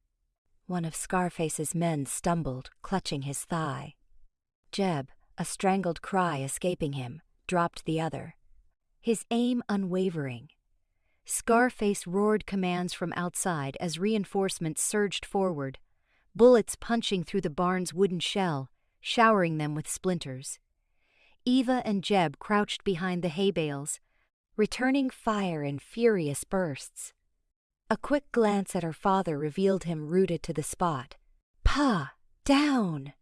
One of Scarface's men stumbled, clutching his thigh. Jeb, a strangled cry escaping him, dropped the other, his aim unwavering. Scarface roared commands from outside as reinforcements surged forward, bullets punching through the barn's wooden shell, showering them with splinters. Eva and Jeb crouched behind the hay bales, returning fire in furious bursts. A quick glance at her father revealed him rooted to the spot. "Pa, down!"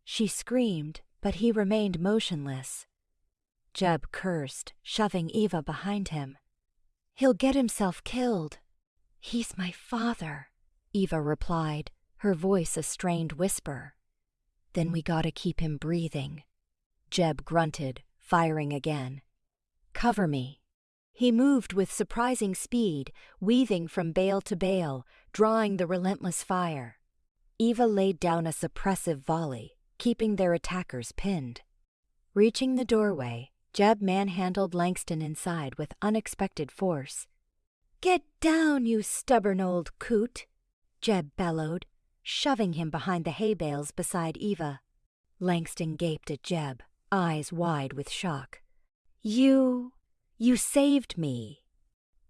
she screamed, but he remained motionless. Jeb cursed, shoving Eva behind him. "He'll get himself killed." "He's my father," Eva replied, her voice a strained whisper. "Then we gotta keep him breathing." Jeb grunted, firing again. "Cover me." He moved with surprising speed, weaving from bale to bale, drawing the relentless fire. Eva laid down a suppressive volley, keeping their attackers pinned. Reaching the doorway, Jeb manhandled Langston inside with unexpected force. "Get down, you stubborn old coot," Jeb bellowed, shoving him behind the hay bales beside Eva. Langston gaped at Jeb, eyes wide with shock. You saved me."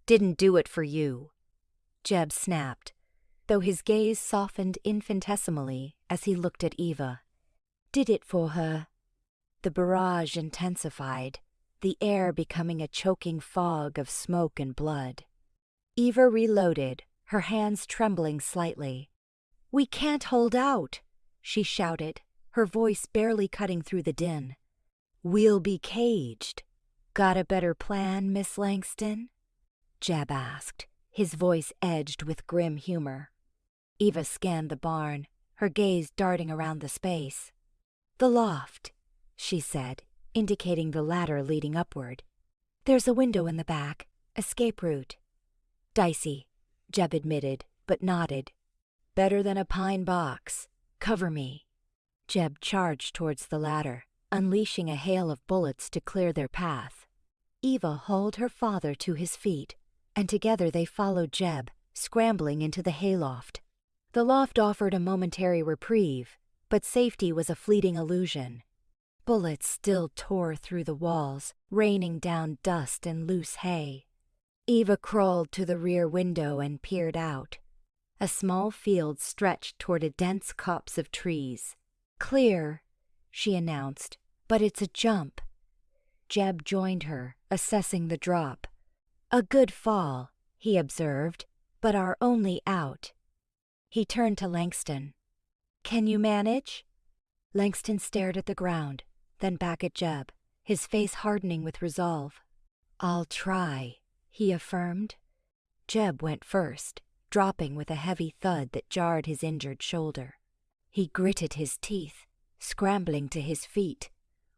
"Didn't do it for you," Jeb snapped, though his gaze softened infinitesimally as he looked at Eva. "Did it for her." The barrage intensified, the air becoming a choking fog of smoke and blood. Eva reloaded, her hands trembling slightly. "We can't hold out," she shouted, her voice barely cutting through the din. "We'll be caged." "Got a better plan, Miss Langston?" Jeb asked, his voice edged with grim humor. Eva scanned the barn, her gaze darting around the space. "The loft," she said, indicating the ladder leading upward. "There's a window in the back, escape route." "Dicey," Jeb admitted, but nodded. "Better than a pine box. Cover me." Jeb charged towards the ladder, unleashing a hail of bullets to clear their path. Eva hauled her father to his feet, and together they followed Jeb, scrambling into the hayloft. The loft offered a momentary reprieve, but safety was a fleeting illusion. Bullets still tore through the walls, raining down dust and loose hay. Eva crawled to the rear window and peered out. A small field stretched toward a dense copse of trees. "Clear," she announced, "but it's a jump." Jeb joined her, assessing the drop. "A good fall," he observed, "but our only out." He turned to Langston. "Can you manage?" Langston stared at the ground, then back at Jeb, his face hardening with resolve. "I'll try," he affirmed. Jeb went first, dropping with a heavy thud that jarred his injured shoulder. He gritted his teeth, scrambling to his feet,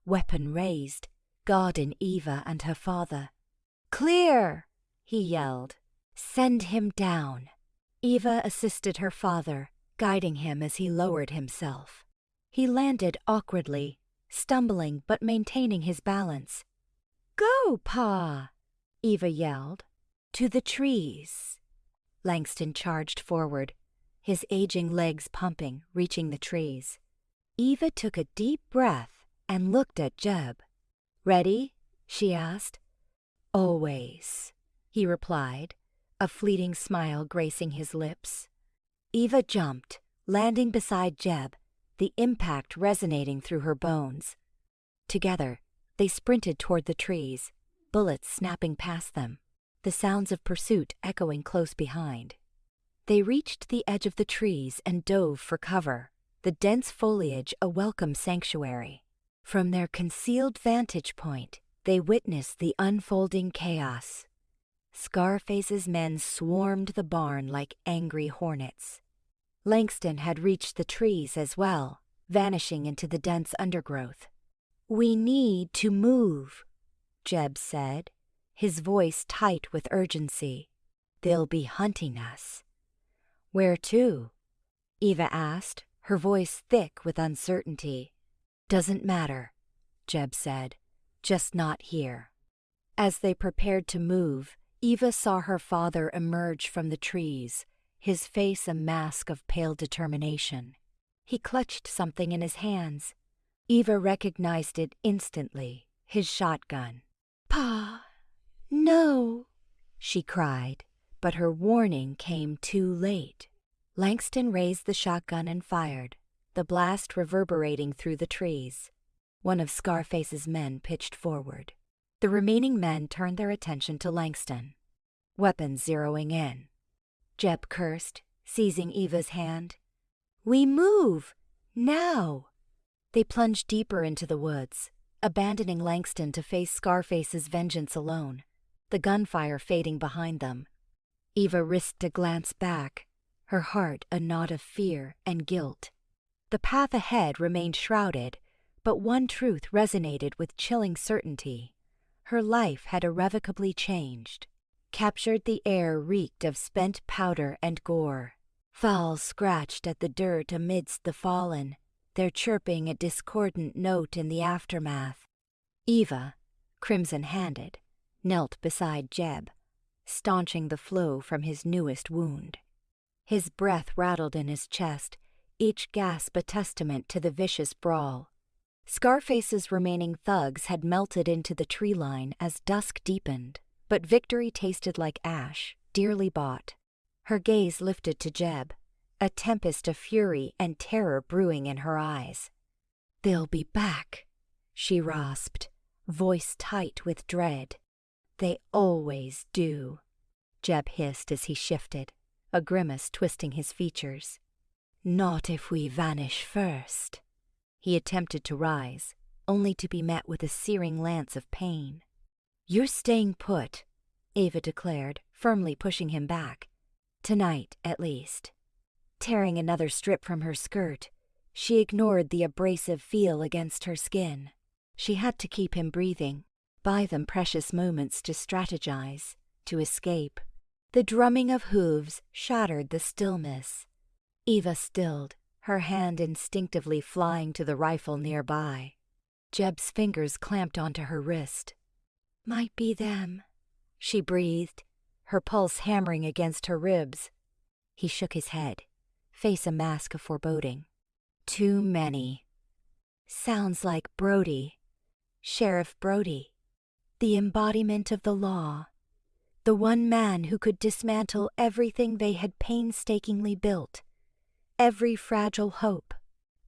weapon raised, guarding Eva and her father. "Clear!" he yelled. "Send him down." Eva assisted her father, guiding him as he lowered himself. He landed awkwardly, stumbling but maintaining his balance. "Go, Pa!" Eva yelled. "To the trees." Langston charged forward, his aging legs pumping, reaching the trees. Eva took a deep breath and looked at Jeb. "Ready?" she asked. "Always," he replied, a fleeting smile gracing his lips. Eva jumped, landing beside Jeb, the impact resonating through her bones. Together, they sprinted toward the trees, bullets snapping past them, the sounds of pursuit echoing close behind. They reached the edge of the trees and dove for cover, the dense foliage a welcome sanctuary. From their concealed vantage point, they witnessed the unfolding chaos. Scarface's men swarmed the barn like angry hornets. Langston had reached the trees as well, vanishing into the dense undergrowth. "We need to move," Jeb said, his voice tight with urgency. "They'll be hunting us." "Where to?" Eva asked, her voice thick with uncertainty. "Doesn't matter," Jeb said. "Just not here." As they prepared to move, Eva saw her father emerge from the trees, his face a mask of pale determination. He clutched something in his hands. Eva recognized it instantly, his shotgun. "Pa, no," she cried, but her warning came too late. Langston raised the shotgun and fired, the blast reverberating through the trees. One of Scarface's men pitched forward. The remaining men turned their attention to Langston, weapons zeroing in. Jeb cursed, seizing Eva's hand. "We move! Now!" They plunged deeper into the woods, abandoning Langston to face Scarface's vengeance alone, the gunfire fading behind them. Eva risked a glance back, her heart a knot of fear and guilt. The path ahead remained shrouded, but one truth resonated with chilling certainty. Her life had irrevocably changed. Captured, the air reeked of spent powder and gore. Fowls scratched at the dirt amidst the fallen, their chirping a discordant note in the aftermath. Eva, crimson-handed, knelt beside Jeb, staunching the flow from his newest wound. His breath rattled in his chest, each gasp a testament to the vicious brawl. Scarface's remaining thugs had melted into the tree line as dusk deepened, but victory tasted like ash, dearly bought. Her gaze lifted to Jeb, a tempest of fury and terror brewing in her eyes. "They'll be back," she rasped, voice tight with dread. "They always do," Jeb hissed as he shifted, a grimace twisting his features. "Not if we vanish first." He attempted to rise, only to be met with a searing lance of pain. "You're staying put," Eva declared, firmly pushing him back. "Tonight, at least." Tearing another strip from her skirt, she ignored the abrasive feel against her skin. She had to keep him breathing, buy them precious moments to strategize, to escape. The drumming of hooves shattered the stillness. Eva stilled, her hand instinctively flying to the rifle nearby. Jeb's fingers clamped onto her wrist. "Might be them," she breathed, her pulse hammering against her ribs. He shook his head, face a mask of foreboding. "Too many." "Sounds like Brody. Sheriff Brody. The embodiment of the law. The one man who could dismantle everything they had painstakingly built. Every fragile hope."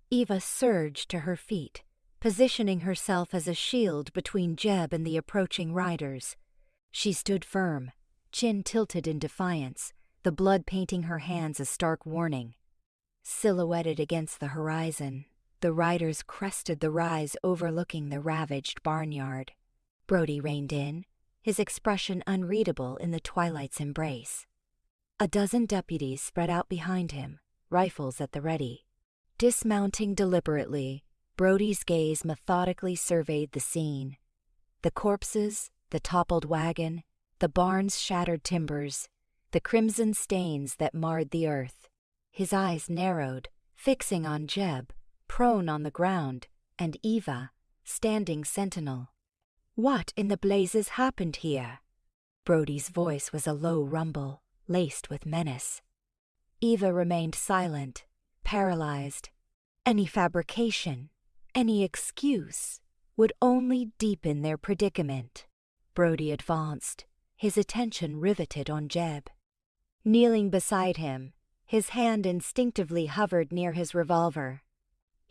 Eva surged to her feet, positioning herself as a shield between Jeb and the approaching riders. She stood firm, chin tilted in defiance, the blood painting her hands a stark warning. Silhouetted against the horizon, the riders crested the rise overlooking the ravaged barnyard. Brody reined in, his expression unreadable in the twilight's embrace. A dozen deputies spread out behind him, rifles at the ready. Dismounting deliberately, Brody's gaze methodically surveyed the scene. The corpses, the toppled wagon, the barn's shattered timbers, the crimson stains that marred the earth. His eyes narrowed, fixing on Jeb, prone on the ground, and Eva, standing sentinel. "What in the blazes happened here?" Brody's voice was a low rumble, laced with menace. Eva remained silent, paralyzed. Any fabrication, any excuse, would only deepen their predicament. Brody advanced, his attention riveted on Jeb. Kneeling beside him, his hand instinctively hovered near his revolver.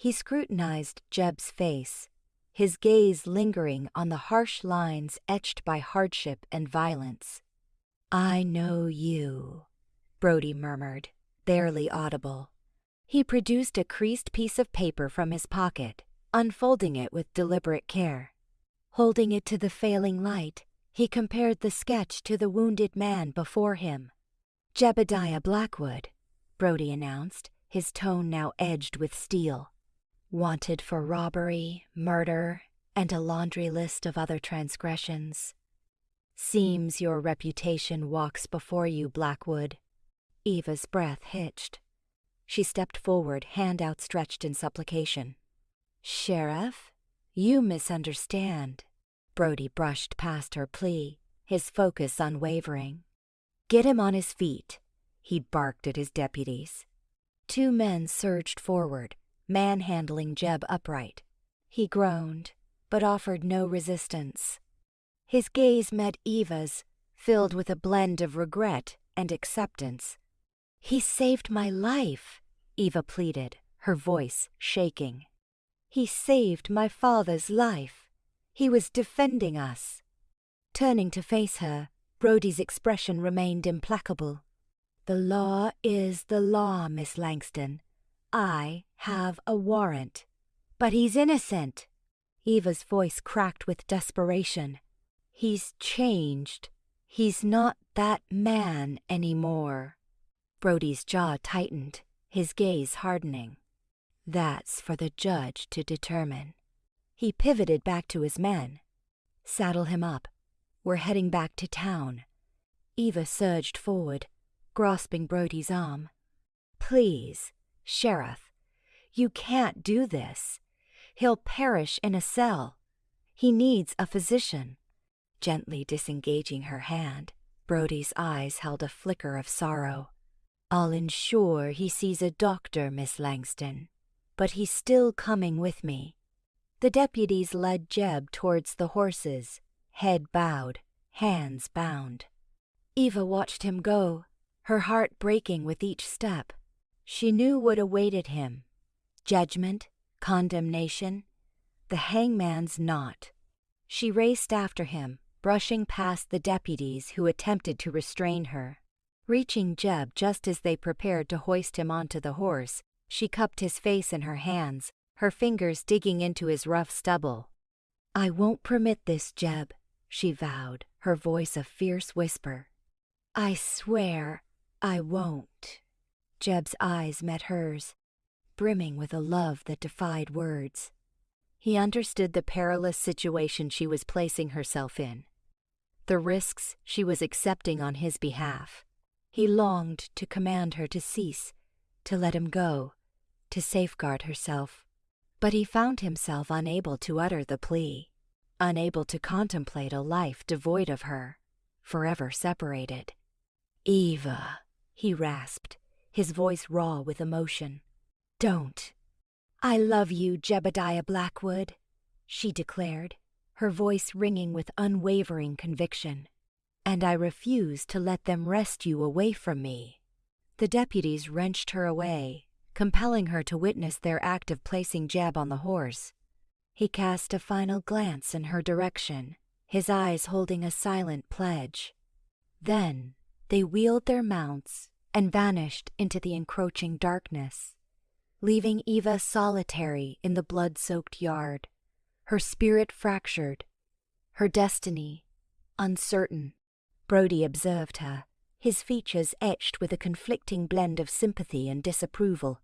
He scrutinized Jeb's face, his gaze lingering on the harsh lines etched by hardship and violence. "I know you," Brody murmured, barely audible. He produced a creased piece of paper from his pocket, unfolding it with deliberate care. Holding it to the failing light, he compared the sketch to the wounded man before him. "Jebediah Blackwood," Brody announced, his tone now edged with steel. "Wanted for robbery, murder, and a laundry list of other transgressions. Seems your reputation walks before you, Blackwood." Eva's breath hitched. She stepped forward, hand outstretched in supplication. "Sheriff, you misunderstand." Brody brushed past her plea, his focus unwavering. "Get him on his feet," he barked at his deputies. 2 men surged forward, manhandling Jeb upright. He groaned, but offered no resistance. His gaze met Eva's, filled with a blend of regret and acceptance. "He saved my life," Eva pleaded, her voice shaking. "He saved my father's life. He was defending us." Turning to face her, Brody's expression remained implacable. "The law is the law, Miss Langston. I have a warrant." "But he's innocent." Eva's voice cracked with desperation. "He's changed. He's not that man anymore." Brody's jaw tightened, his gaze hardening. "That's for the judge to determine." He pivoted back to his men. "Saddle him up. We're heading back to town." Eva surged forward, grasping Brody's arm. "Please, Sheriff, you can't do this. He'll perish in a cell. He needs a physician." Gently disengaging her hand, Brody's eyes held a flicker of sorrow. "I'll ensure he sees a doctor, Miss Langston, but he's still coming with me." The deputies led Jeb towards the horses, head bowed, hands bound. Eva watched him go, her heart breaking with each step. She knew what awaited him: judgment, condemnation, the hangman's knot. She raced after him, brushing past the deputies who attempted to restrain her. Reaching Jeb just as they prepared to hoist him onto the horse, she cupped his face in her hands, her fingers digging into his rough stubble. "I won't permit this, Jeb," she vowed, her voice a fierce whisper. "I swear I won't." Jeb's eyes met hers, brimming with a love that defied words. He understood the perilous situation she was placing herself in, the risks she was accepting on his behalf. He longed to command her to cease, to let him go, to safeguard herself. But he found himself unable to utter the plea, unable to contemplate a life devoid of her, forever separated. "Eva," he rasped, his voice raw with emotion. "Don't." "I love you, Jebediah Blackwood," she declared, her voice ringing with unwavering conviction. "And I refuse to let them wrest you away from me." The deputies wrenched her away, compelling her to witness their act of placing Jeb on the horse. He cast a final glance in her direction, his eyes holding a silent pledge. Then they wheeled their mounts and vanished into the encroaching darkness, leaving Eva solitary in the blood-soaked yard, her spirit fractured, her destiny uncertain. Brody observed her, his features etched with a conflicting blend of sympathy and disapproval.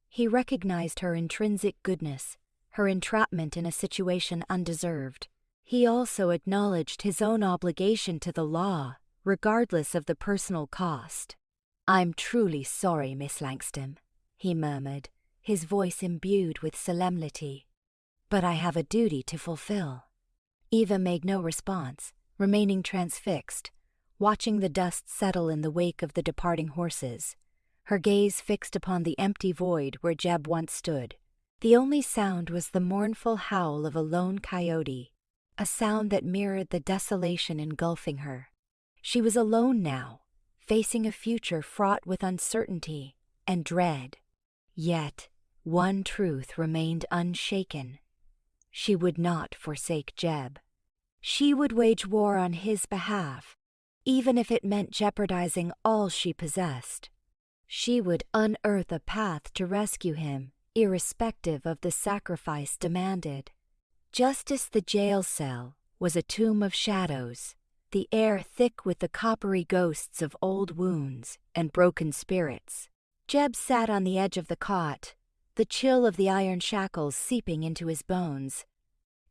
He recognized her intrinsic goodness, her entrapment in a situation undeserved. He also acknowledged his own obligation to the law, regardless of the personal cost. "I'm truly sorry, Miss Langston," he murmured, his voice imbued with solemnity. "But I have a duty to fulfill." Eva made no response, remaining transfixed, watching the dust settle in the wake of the departing horses, her gaze fixed upon the empty void where Jeb once stood. The only sound was the mournful howl of a lone coyote, a sound that mirrored the desolation engulfing her. She was alone now, facing a future fraught with uncertainty and dread. Yet, one truth remained unshaken. She would not forsake Jeb. She would wage war on his behalf, even if it meant jeopardizing all she possessed. She would unearth a path to rescue him, irrespective of the sacrifice demanded. Just as the jail cell was a tomb of shadows, the air thick with the coppery ghosts of old wounds and broken spirits, Jeb sat on the edge of the cot, the chill of the iron shackles seeping into his bones.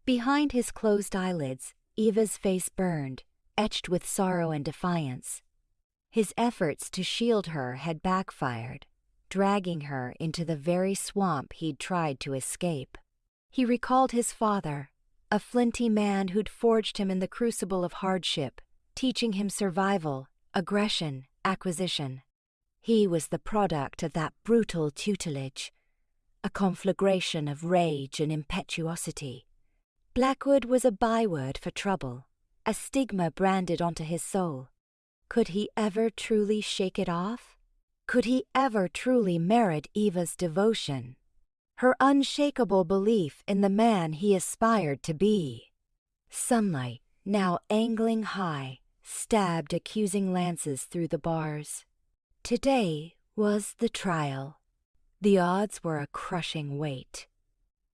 Behind his closed eyelids, Eva's face burned, etched with sorrow and defiance. His efforts to shield her had backfired, dragging her into the very swamp he'd tried to escape. He recalled his father, a flinty man who'd forged him in the crucible of hardship, teaching him survival, aggression, acquisition. He was the product of that brutal tutelage, a conflagration of rage and impetuosity. Blackwood was a byword for trouble, a stigma branded onto his soul. Could he ever truly shake it off? Could he ever truly merit Eva's devotion? Her unshakable belief in the man he aspired to be? Sunlight, now angling high, stabbed accusing lances through the bars. Today was the trial. The odds were a crushing weight.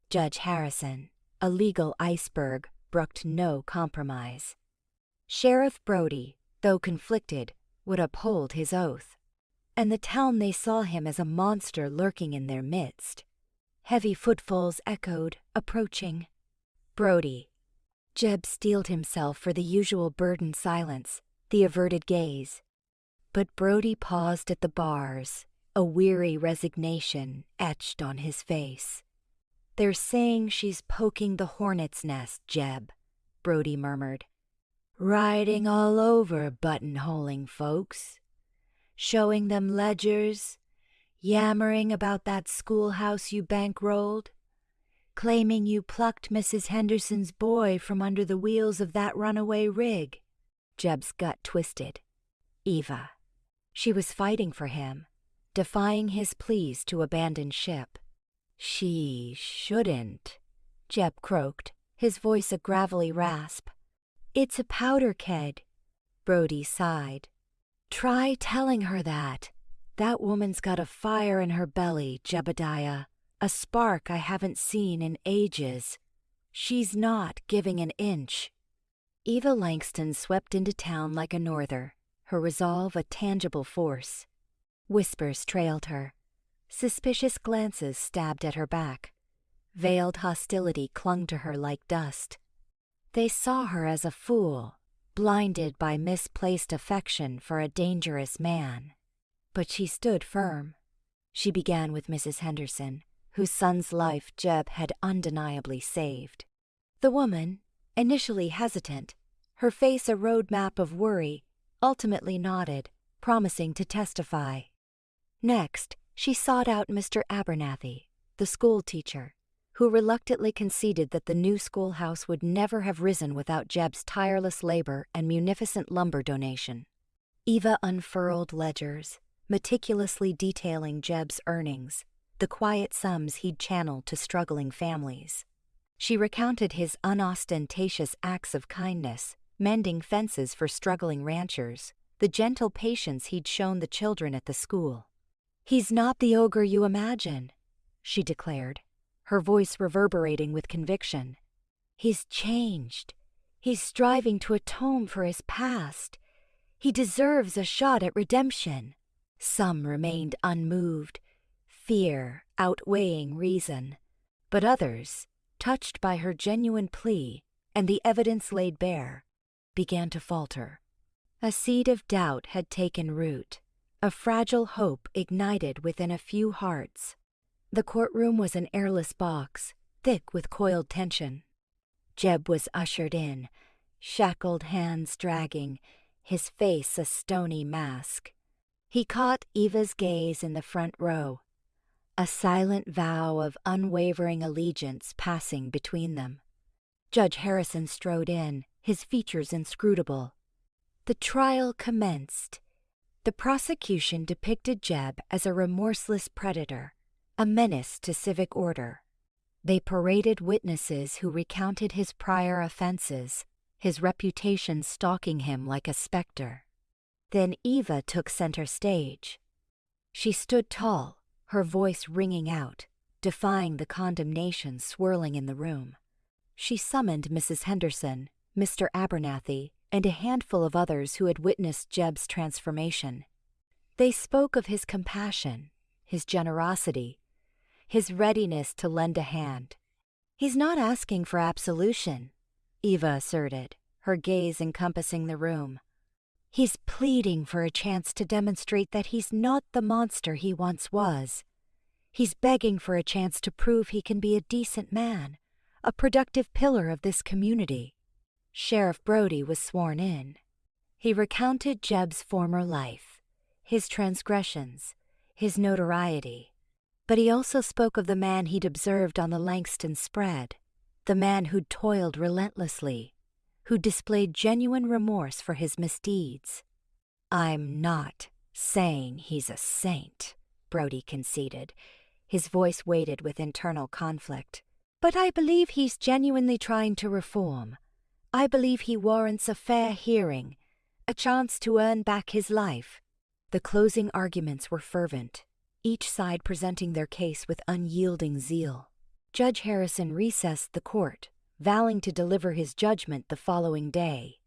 Judge Harrison, a legal iceberg, brooked no compromise. Sheriff Brody, though conflicted, would uphold his oath. And the town they saw him as a monster lurking in their midst. Heavy footfalls echoed, approaching. Brody. Jeb steeled himself for the usual burdened silence, the averted gaze. But Brody paused at the bars, a weary resignation etched on his face. "They're saying she's poking the hornet's nest, Jeb," Brody murmured. "Riding all over buttonholing folks. Showing them ledgers, yammering about that schoolhouse you bankrolled, claiming you plucked Mrs. Henderson's boy from under the wheels of that runaway rig." Jeb's gut twisted. Eva. She was fighting for him, defying his pleas to abandon ship. "She shouldn't," Jeb croaked, his voice a gravelly rasp. "It's a powder keg," Brody sighed. "Try telling her that. That woman's got a fire in her belly, Jebediah, a spark I haven't seen in ages. She's not giving an inch." Eva Langston swept into town like a norther, her resolve a tangible force. Whispers trailed her. Suspicious glances stabbed at her back. Veiled hostility clung to her like dust. They saw her as a fool, blinded by misplaced affection for a dangerous man. But she stood firm. She began with Mrs. Henderson, whose son's life Jeb had undeniably saved. The woman, initially hesitant, her face a roadmap of worry, ultimately nodded, promising to testify. Next, she sought out Mr. Abernathy, the school teacher, who reluctantly conceded that the new schoolhouse would never have risen without Jeb's tireless labor and munificent lumber donation. Eva unfurled ledgers, meticulously detailing Jeb's earnings, the quiet sums he'd channeled to struggling families. She recounted his unostentatious acts of kindness, mending fences for struggling ranchers, the gentle patience he'd shown the children at the school. "He's not the ogre you imagine," she declared, her voice reverberating with conviction. "He's changed. He's striving to atone for his past. He deserves a shot at redemption." Some remained unmoved, fear outweighing reason, but others, touched by her genuine plea and the evidence laid bare, began to falter. A seed of doubt had taken root, a fragile hope ignited within a few hearts. The courtroom was an airless box, thick with coiled tension. Jeb was ushered in, shackled hands dragging, his face a stony mask. He caught Eva's gaze in the front row, a silent vow of unwavering allegiance passing between them. Judge Harrison strode in, his features inscrutable. The trial commenced. The prosecution depicted Jeb as a remorseless predator, a menace to civic order. They paraded witnesses who recounted his prior offenses, his reputation stalking him like a specter. Then Eva took center stage. She stood tall, her voice ringing out, defying the condemnation swirling in the room. She summoned Mrs. Henderson, Mr. Abernathy, and a handful of others who had witnessed Jeb's transformation. They spoke of his compassion, his generosity, his readiness to lend a hand. "He's not asking for absolution," Eva asserted, her gaze encompassing the room. "He's pleading for a chance to demonstrate that he's not the monster he once was. He's begging for a chance to prove he can be a decent man, a productive pillar of this community." Sheriff Brody was sworn in. He recounted Jeb's former life, his transgressions, his notoriety. But he also spoke of the man he'd observed on the Langston spread, the man who'd toiled relentlessly, who displayed genuine remorse for his misdeeds. "I'm not saying he's a saint," Brody conceded. His voice weighted with internal conflict. "But I believe he's genuinely trying to reform. I believe he warrants a fair hearing, a chance to earn back his life." The closing arguments were fervent, each side presenting their case with unyielding zeal. Judge Harrison recessed the court, vowing to deliver his judgment the following day.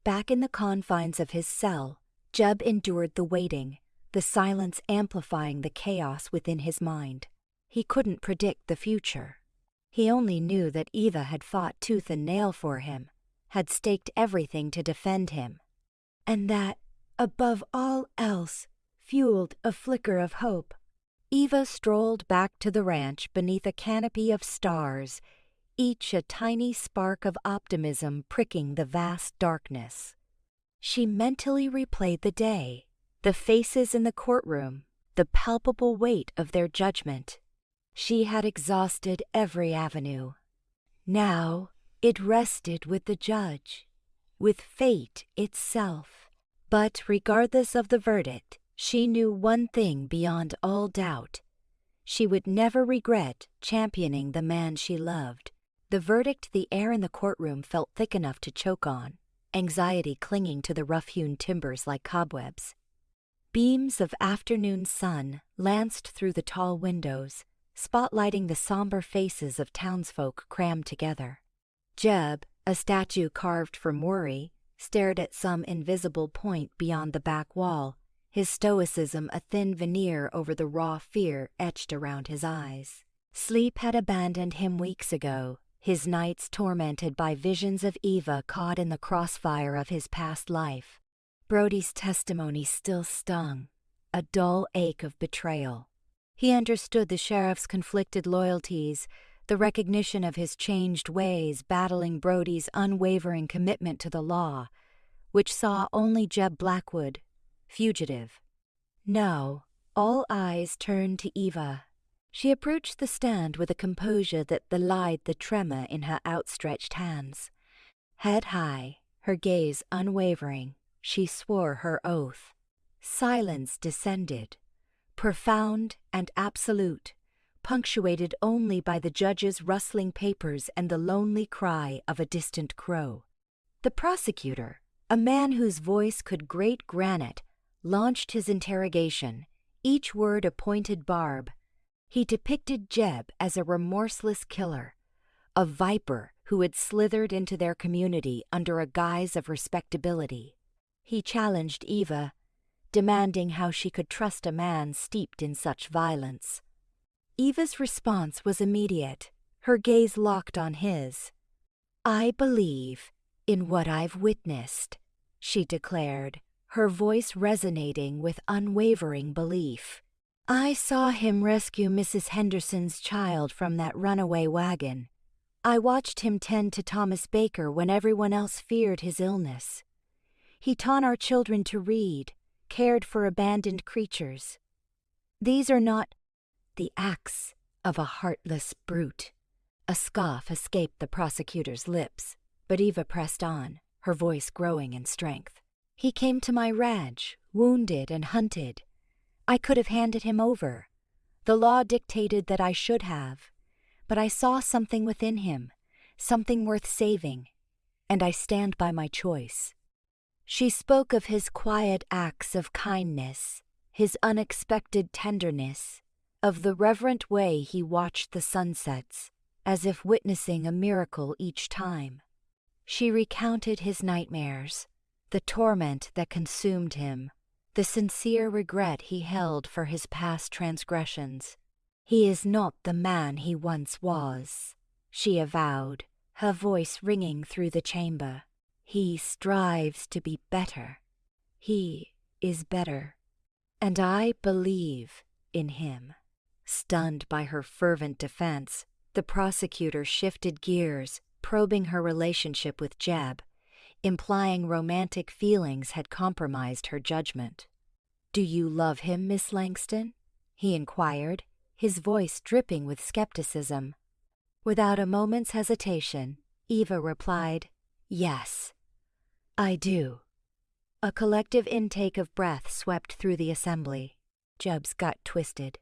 Back in the confines of his cell, Jeb endured the waiting, the silence amplifying the chaos within his mind. He couldn't predict the future. He only knew that Eva had fought tooth and nail for him, had staked everything to defend him, and that, above all else, fueled a flicker of hope. Eva strolled back to the ranch beneath a canopy of stars, each a tiny spark of optimism pricking the vast darkness. She mentally replayed the day, the faces in the courtroom, the palpable weight of their judgment. She had exhausted every avenue. Now it rested with the judge, with fate itself. But regardless of the verdict, she knew one thing beyond all doubt. She would never regret championing the man she loved. The verdict, the air in the courtroom felt thick enough to choke on, anxiety clinging to the rough-hewn timbers like cobwebs. Beams of afternoon sun lanced through the tall windows, spotlighting the somber faces of townsfolk crammed together. Jeb, a statue carved from worry, stared at some invisible point beyond the back wall, his stoicism a thin veneer over the raw fear etched around his eyes. Sleep had abandoned him weeks ago, his nights tormented by visions of Eva caught in the crossfire of his past life. Brody's testimony still stung, a dull ache of betrayal. He understood the sheriff's conflicted loyalties, the recognition of his changed ways battling Brody's unwavering commitment to the law, which saw only Jeb Blackwood, fugitive. Now, all eyes turned to Eva. She approached the stand with a composure that belied the tremor in her outstretched hands. Head high, her gaze unwavering, she swore her oath. Silence descended, profound and absolute, punctuated only by the judge's rustling papers and the lonely cry of a distant crow. The prosecutor, a man whose voice could grate granite, launched his interrogation, each word a pointed barb. He depicted Jeb as a remorseless killer, a viper who had slithered into their community under a guise of respectability. He challenged Eva, demanding how she could trust a man steeped in such violence. Eva's response was immediate, her gaze locked on his. "I believe in what I've witnessed," she declared, her voice resonating with unwavering belief. "I saw him rescue Mrs. Henderson's child from that runaway wagon. I watched him tend to Thomas Baker when everyone else feared his illness. He taught our children to read, cared for abandoned creatures. These are not the acts of a heartless brute." A scoff escaped the prosecutor's lips, but Eva pressed on, her voice growing in strength. "He came to my ranch, wounded and hunted. I could have handed him over. The law dictated that I should have, but I saw something within him, something worth saving, and I stand by my choice." She spoke of his quiet acts of kindness, his unexpected tenderness, of the reverent way he watched the sunsets, as if witnessing a miracle each time. She recounted his nightmares, the torment that consumed him, the sincere regret he held for his past transgressions. "He is not the man he once was," she avowed, her voice ringing through the chamber. "He strives to be better. He is better. And I believe in him." Stunned by her fervent defense, the prosecutor shifted gears, probing her relationship with Jeb, implying romantic feelings had compromised her judgment. "Do you love him, Miss Langston?" he inquired, his voice dripping with skepticism. Without a moment's hesitation, Eva replied, "Yes, I do." A collective intake of breath swept through the assembly. Jeb's gut twisted.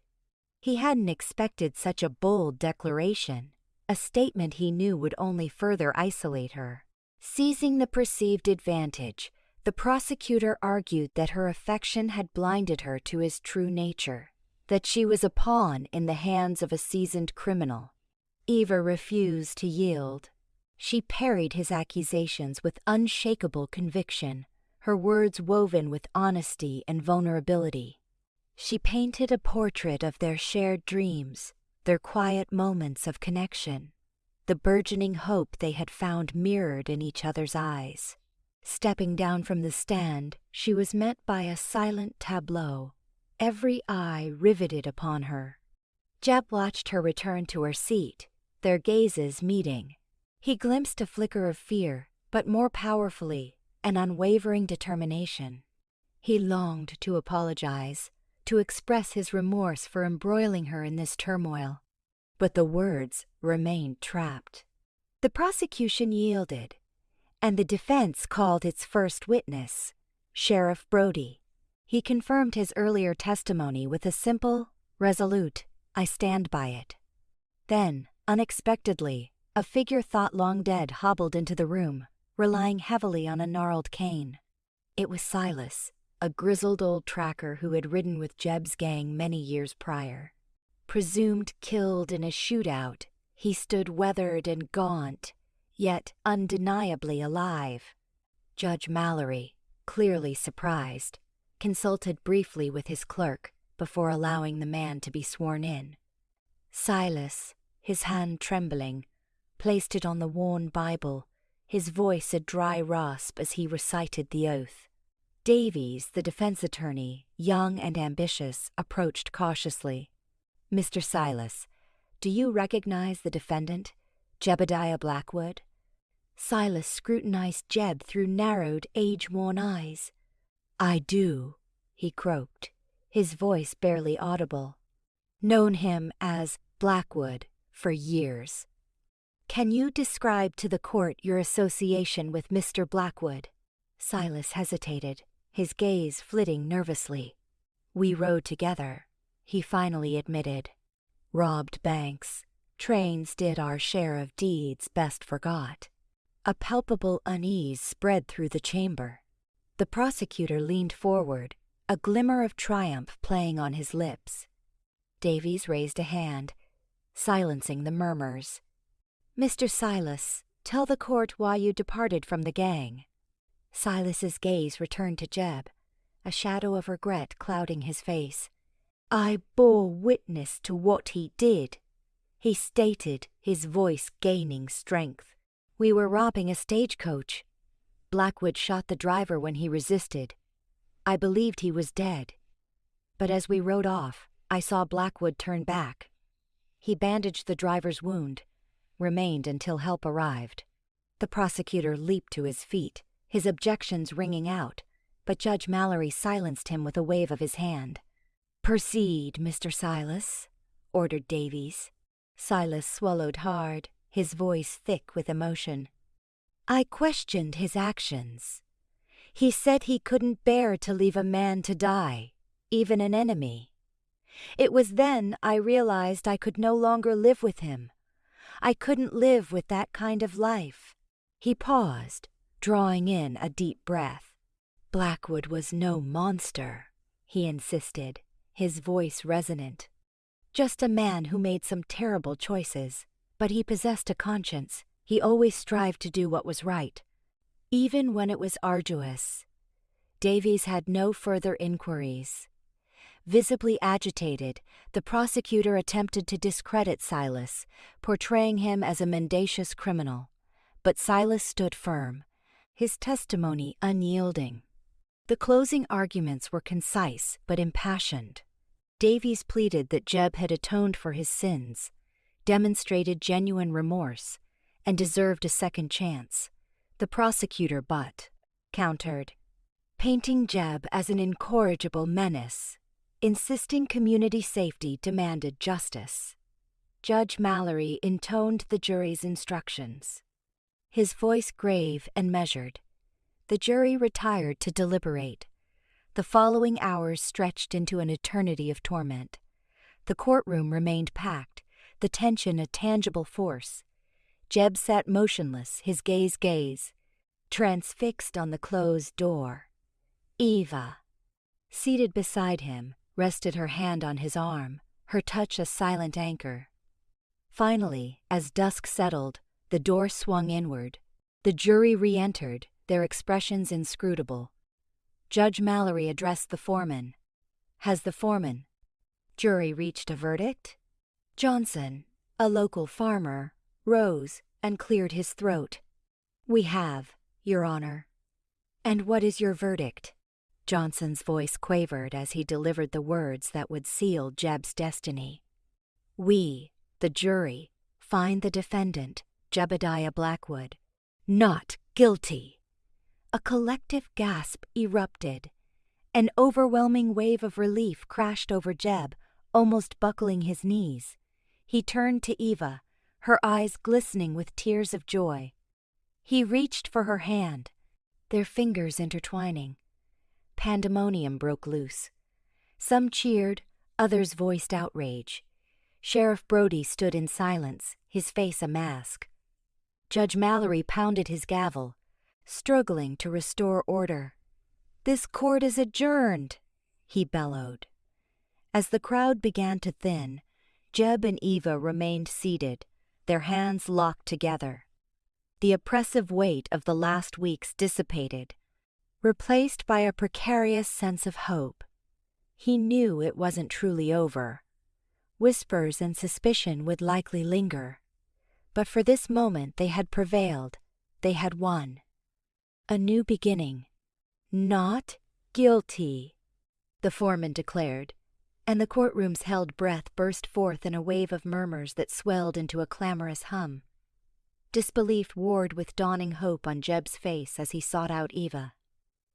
He hadn't expected such a bold declaration, a statement he knew would only further isolate her. Seizing the perceived advantage, the prosecutor argued that her affection had blinded her to his true nature, that she was a pawn in the hands of a seasoned criminal. Eva refused to yield. She parried his accusations with unshakable conviction, her words woven with honesty and vulnerability. She painted a portrait of their shared dreams, their quiet moments of connection, the burgeoning hope they had found mirrored in each other's eyes. Stepping down from the stand, she was met by a silent tableau, every eye riveted upon her. Jeb watched her return to her seat, their gazes meeting. He glimpsed a flicker of fear, but more powerfully, an unwavering determination. He longed to apologize, to express his remorse for embroiling her in this turmoil, but the words remained trapped. The prosecution yielded, and the defense called its first witness, Sheriff Brody. He confirmed his earlier testimony with a simple, resolute, "I stand by it." Then, unexpectedly, a figure thought long dead hobbled into the room, relying heavily on a gnarled cane. It was Silas, a grizzled old tracker who had ridden with Jeb's gang many years prior. Presumed killed in a shootout, he stood weathered and gaunt, yet undeniably alive. Judge Mallory, clearly surprised, consulted briefly with his clerk before allowing the man to be sworn in. Silas, his hand trembling, placed it on the worn Bible, his voice a dry rasp as he recited the oath. Davies, the defense attorney, young and ambitious, approached cautiously. "Mr. Silas, do you recognize the defendant, Jebediah Blackwood?" Silas scrutinized Jeb through narrowed, age-worn eyes. "I do," he croaked, his voice barely audible. "Known him as Blackwood for years." "Can you describe to the court your association with Mr. Blackwood?" Silas hesitated, his gaze flitting nervously. "We rode together," he finally admitted. "Robbed banks, trains, did our share of deeds best forgot." A palpable unease spread through the chamber. The prosecutor leaned forward, a glimmer of triumph playing on his lips. Davies raised a hand, silencing the murmurs. "Mr. Silas, tell the court why you departed from the gang." Silas's gaze returned to Jeb, a shadow of regret clouding his face. "I bore witness to what he did," he stated, his voice gaining strength. "We were robbing a stagecoach. Blackwood shot the driver when he resisted. I believed he was dead. But as we rode off, I saw Blackwood turn back. He bandaged the driver's wound, remained until help arrived." The prosecutor leaped to his feet, his objections ringing out, but Judge Mallory silenced him with a wave of his hand. "Proceed, Mr. Silas," ordered Davies. Silas swallowed hard, his voice thick with emotion. "I questioned his actions. He said he couldn't bear to leave a man to die, even an enemy. It was then I realized I could no longer live with him. I couldn't live with that kind of life." He paused, drawing in a deep breath. "Blackwood was no monster," he insisted, his voice resonant. "Just a man who made some terrible choices, but he possessed a conscience. He always strived to do what was right, even when it was arduous." Davies had no further inquiries. Visibly agitated, the prosecutor attempted to discredit Silas, portraying him as a mendacious criminal. But Silas stood firm, his testimony unyielding. The closing arguments were concise but impassioned. Davies pleaded that Jeb had atoned for his sins, demonstrated genuine remorse, and deserved a second chance. The prosecutor countered, painting Jeb as an incorrigible menace, insisting community safety demanded justice. Judge Mallory intoned the jury's instructions, his voice grave and measured. The jury retired to deliberate. The following hours stretched into an eternity of torment. The courtroom remained packed, the tension a tangible force. Jeb sat motionless, his gaze transfixed on the closed door. Eva, seated beside him, rested her hand on his arm, her touch a silent anchor. Finally, as dusk settled, the door swung inward. The jury re-entered, their expressions inscrutable. Judge Mallory addressed the foreman. "Has the foreman?" Jury reached a verdict? Johnson, a local farmer, rose and cleared his throat. "We have, Your Honor." "And what is your verdict?" Johnson's voice quavered as he delivered the words that would seal Jeb's destiny. "We, the jury, find the defendant, Jebediah Blackwood, not guilty." A collective gasp erupted. An overwhelming wave of relief crashed over Jeb, almost buckling his knees. He turned to Eva, her eyes glistening with tears of joy. He reached for her hand, their fingers intertwining. Pandemonium broke loose. Some cheered, others voiced outrage. Sheriff Brody stood in silence, his face a mask. Judge Mallory pounded his gavel, struggling to restore order. "This court is adjourned," he bellowed. As the crowd began to thin, Jeb and Eva remained seated, their hands locked together. The oppressive weight of the last weeks dissipated, replaced by a precarious sense of hope. He knew it wasn't truly over. Whispers and suspicion would likely linger. But for this moment they had prevailed, they had won. A new beginning. "Not guilty," the foreman declared, and the courtroom's held breath burst forth in a wave of murmurs that swelled into a clamorous hum. Disbelief warred with dawning hope on Jeb's face as he sought out Eva.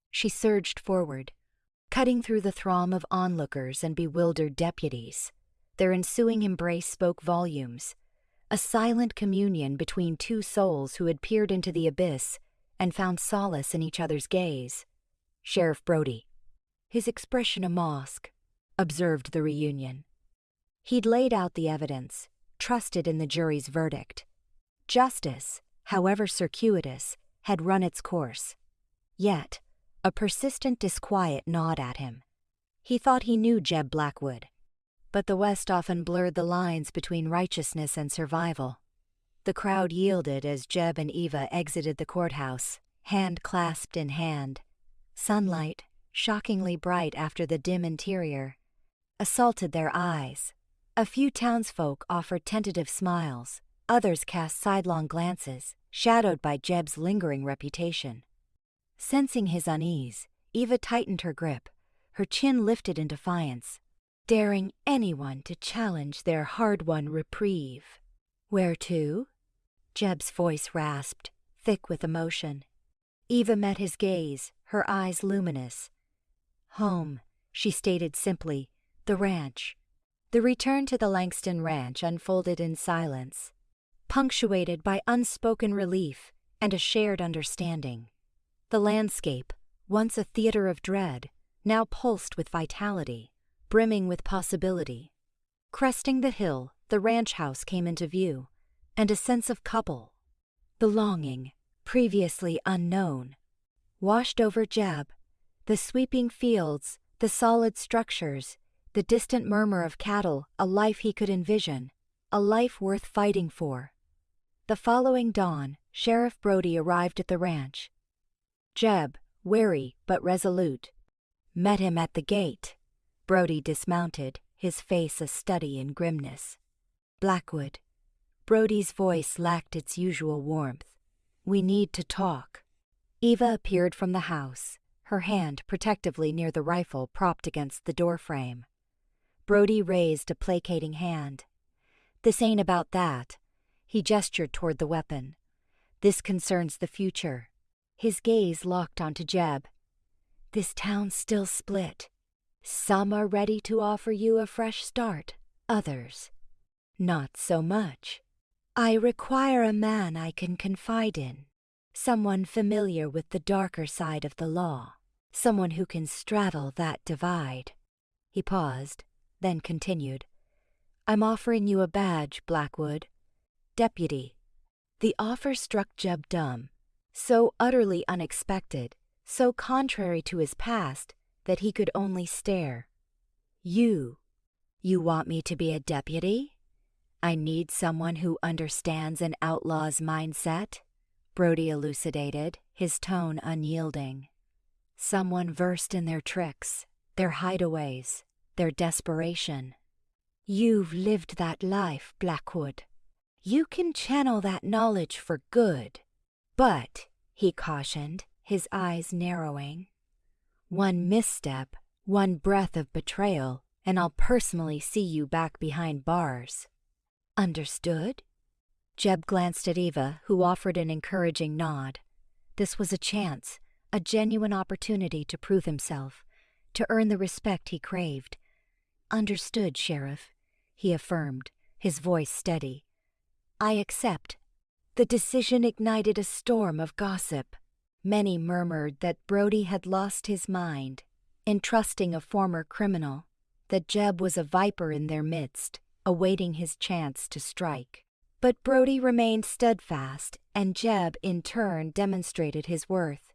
She surged forward, cutting through the throng of onlookers and bewildered deputies. Their ensuing embrace spoke volumes, a silent communion between two souls who had peered into the abyss and found solace in each other's gaze. Sheriff Brody, his expression a mask, observed the reunion. He'd laid out the evidence, trusted in the jury's verdict. Justice, however circuitous, had run its course. Yet, a persistent disquiet gnawed at him. He thought he knew Jeb Blackwood, but the West often blurred the lines between righteousness and survival. The crowd yielded as Jeb and Eva exited the courthouse, hand clasped in hand. Sunlight, shockingly bright after the dim interior, assaulted their eyes. A few townsfolk offered tentative smiles, others cast sidelong glances, shadowed by Jeb's lingering reputation. Sensing his unease, Eva tightened her grip, her chin lifted in defiance, daring anyone to challenge their hard-won reprieve. "Where to?" Jeb's voice rasped, thick with emotion. Eva met his gaze, her eyes luminous. "Home," she stated simply, "the ranch." The return to the Langston ranch unfolded in silence, punctuated by unspoken relief and a shared understanding. The landscape, once a theater of dread, now pulsed with vitality, brimming with possibility. Cresting the hill, the ranch house came into view, and a sense of couple, belonging, previously unknown, washed over Jeb. The sweeping fields, the solid structures, the distant murmur of cattle, a life he could envision, a life worth fighting for. The following dawn, Sheriff Brody arrived at the ranch. Jeb, wary but resolute, met him at the gate. Brody dismounted, his face a study in grimness. "Blackwood." Brody's voice lacked its usual warmth. "We need to talk." Eva appeared from the house, her hand protectively near the rifle propped against the doorframe. Brody raised a placating hand. "This ain't about that." He gestured toward the weapon. "This concerns the future." His gaze locked onto Jeb. "This town's still split. Some are ready to offer you a fresh start, others, not so much. I require a man I can confide in, someone familiar with the darker side of the law, someone who can straddle that divide." He paused, then continued. "I'm offering you a badge, Blackwood. Deputy." The offer struck Jeb dumb, so utterly unexpected, so contrary to his past, that he could only stare. You want me to be a deputy? I need someone who understands an outlaw's mindset," Brody elucidated, his tone unyielding. "Someone versed in their tricks, their hideaways, their desperation." "You've lived that life, Blackwood. You can channel that knowledge for good. But," he cautioned, his eyes narrowing, "one misstep, one breath of betrayal, and I'll personally see you back behind bars." "Understood?" Jeb glanced at Eva, who offered an encouraging nod. This was a chance, a genuine opportunity to prove himself, to earn the respect he craved. "Understood, Sheriff," he affirmed, his voice steady. "I accept." The decision ignited a storm of gossip. Many murmured that Brody had lost his mind, entrusting a former criminal, that Jeb was a viper in their midst, awaiting his chance to strike. But Brody remained steadfast, and Jeb in turn demonstrated his worth.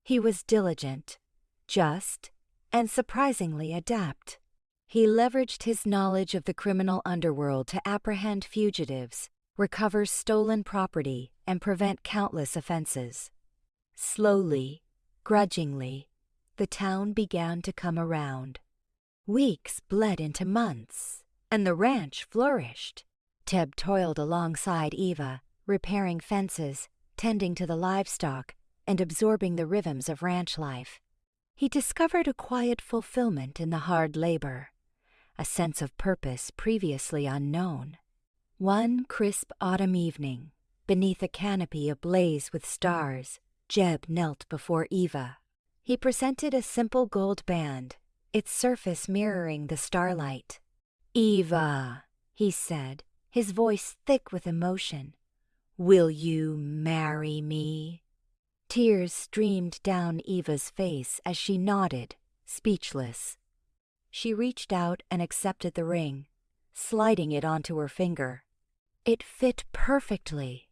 He was diligent, just, and surprisingly adept. He leveraged his knowledge of the criminal underworld to apprehend fugitives, recover stolen property, and prevent countless offenses. Slowly, grudgingly, the town began to come around. Weeks bled into months, and the ranch flourished. Jeb toiled alongside Eva, repairing fences, tending to the livestock, and absorbing the rhythms of ranch life. He discovered a quiet fulfillment in the hard labor, a sense of purpose previously unknown. One crisp autumn evening, beneath a canopy ablaze with stars, Jeb knelt before Eva. He presented a simple gold band, its surface mirroring the starlight. "Eva," he said, his voice thick with emotion, "will you marry me?" Tears streamed down Eva's face as she nodded, speechless. She reached out and accepted the ring, sliding it onto her finger. It fit perfectly,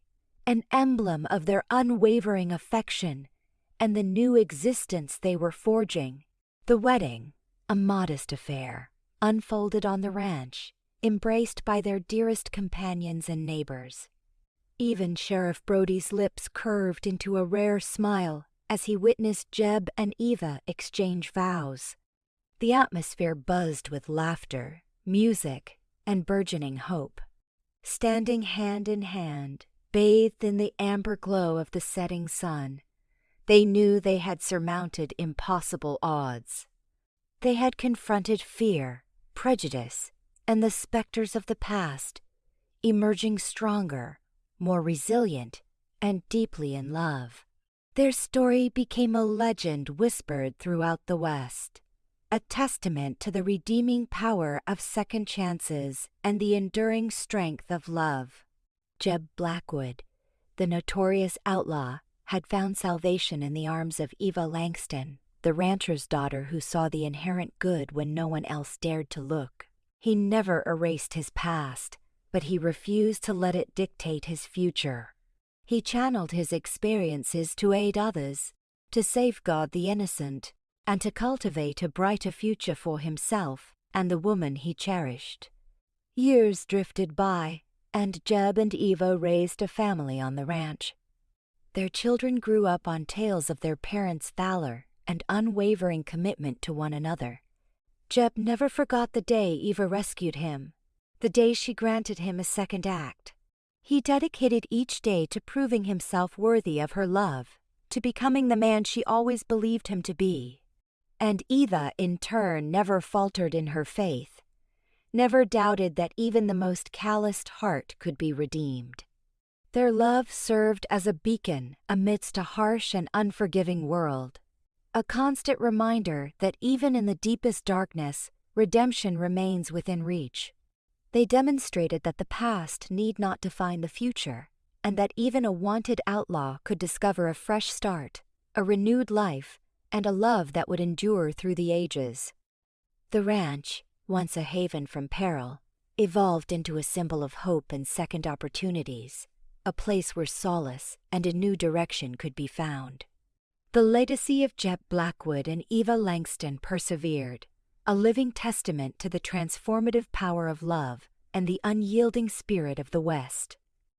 an emblem of their unwavering affection and the new existence they were forging. The wedding, a modest affair, unfolded on the ranch, embraced by their dearest companions and neighbors. Even Sheriff Brody's lips curved into a rare smile as he witnessed Jeb and Eva exchange vows. The atmosphere buzzed with laughter, music, and burgeoning hope. Standing hand in hand, bathed in the amber glow of the setting sun, they knew they had surmounted impossible odds. They had confronted fear, prejudice, and the specters of the past, emerging stronger, more resilient, and deeply in love. Their story became a legend whispered throughout the West, a testament to the redeeming power of second chances and the enduring strength of love. Jeb Blackwood, the notorious outlaw, had found salvation in the arms of Eva Langston, the rancher's daughter who saw the inherent good when no one else dared to look. He never erased his past, but he refused to let it dictate his future. He channeled his experiences to aid others, to safeguard the innocent, and to cultivate a brighter future for himself and the woman he cherished. Years drifted by, and Jeb and Eva raised a family on the ranch. Their children grew up on tales of their parents' valor and unwavering commitment to one another. Jeb never forgot the day Eva rescued him, the day she granted him a second act. He dedicated each day to proving himself worthy of her love, to becoming the man she always believed him to be. And Eva, in turn, never faltered in her faith, never doubted that even the most calloused heart could be redeemed. Their love served as a beacon amidst a harsh and unforgiving world, a constant reminder that even in the deepest darkness, redemption remains within reach. They demonstrated that the past need not define the future, and that even a wanted outlaw could discover a fresh start, a renewed life, and a love that would endure through the ages. The ranch, once a haven from peril, evolved into a symbol of hope and second opportunities, a place where solace and a new direction could be found. The legacy of Jeb Blackwood and Eva Langston persevered, a living testament to the transformative power of love and the unyielding spirit of the West.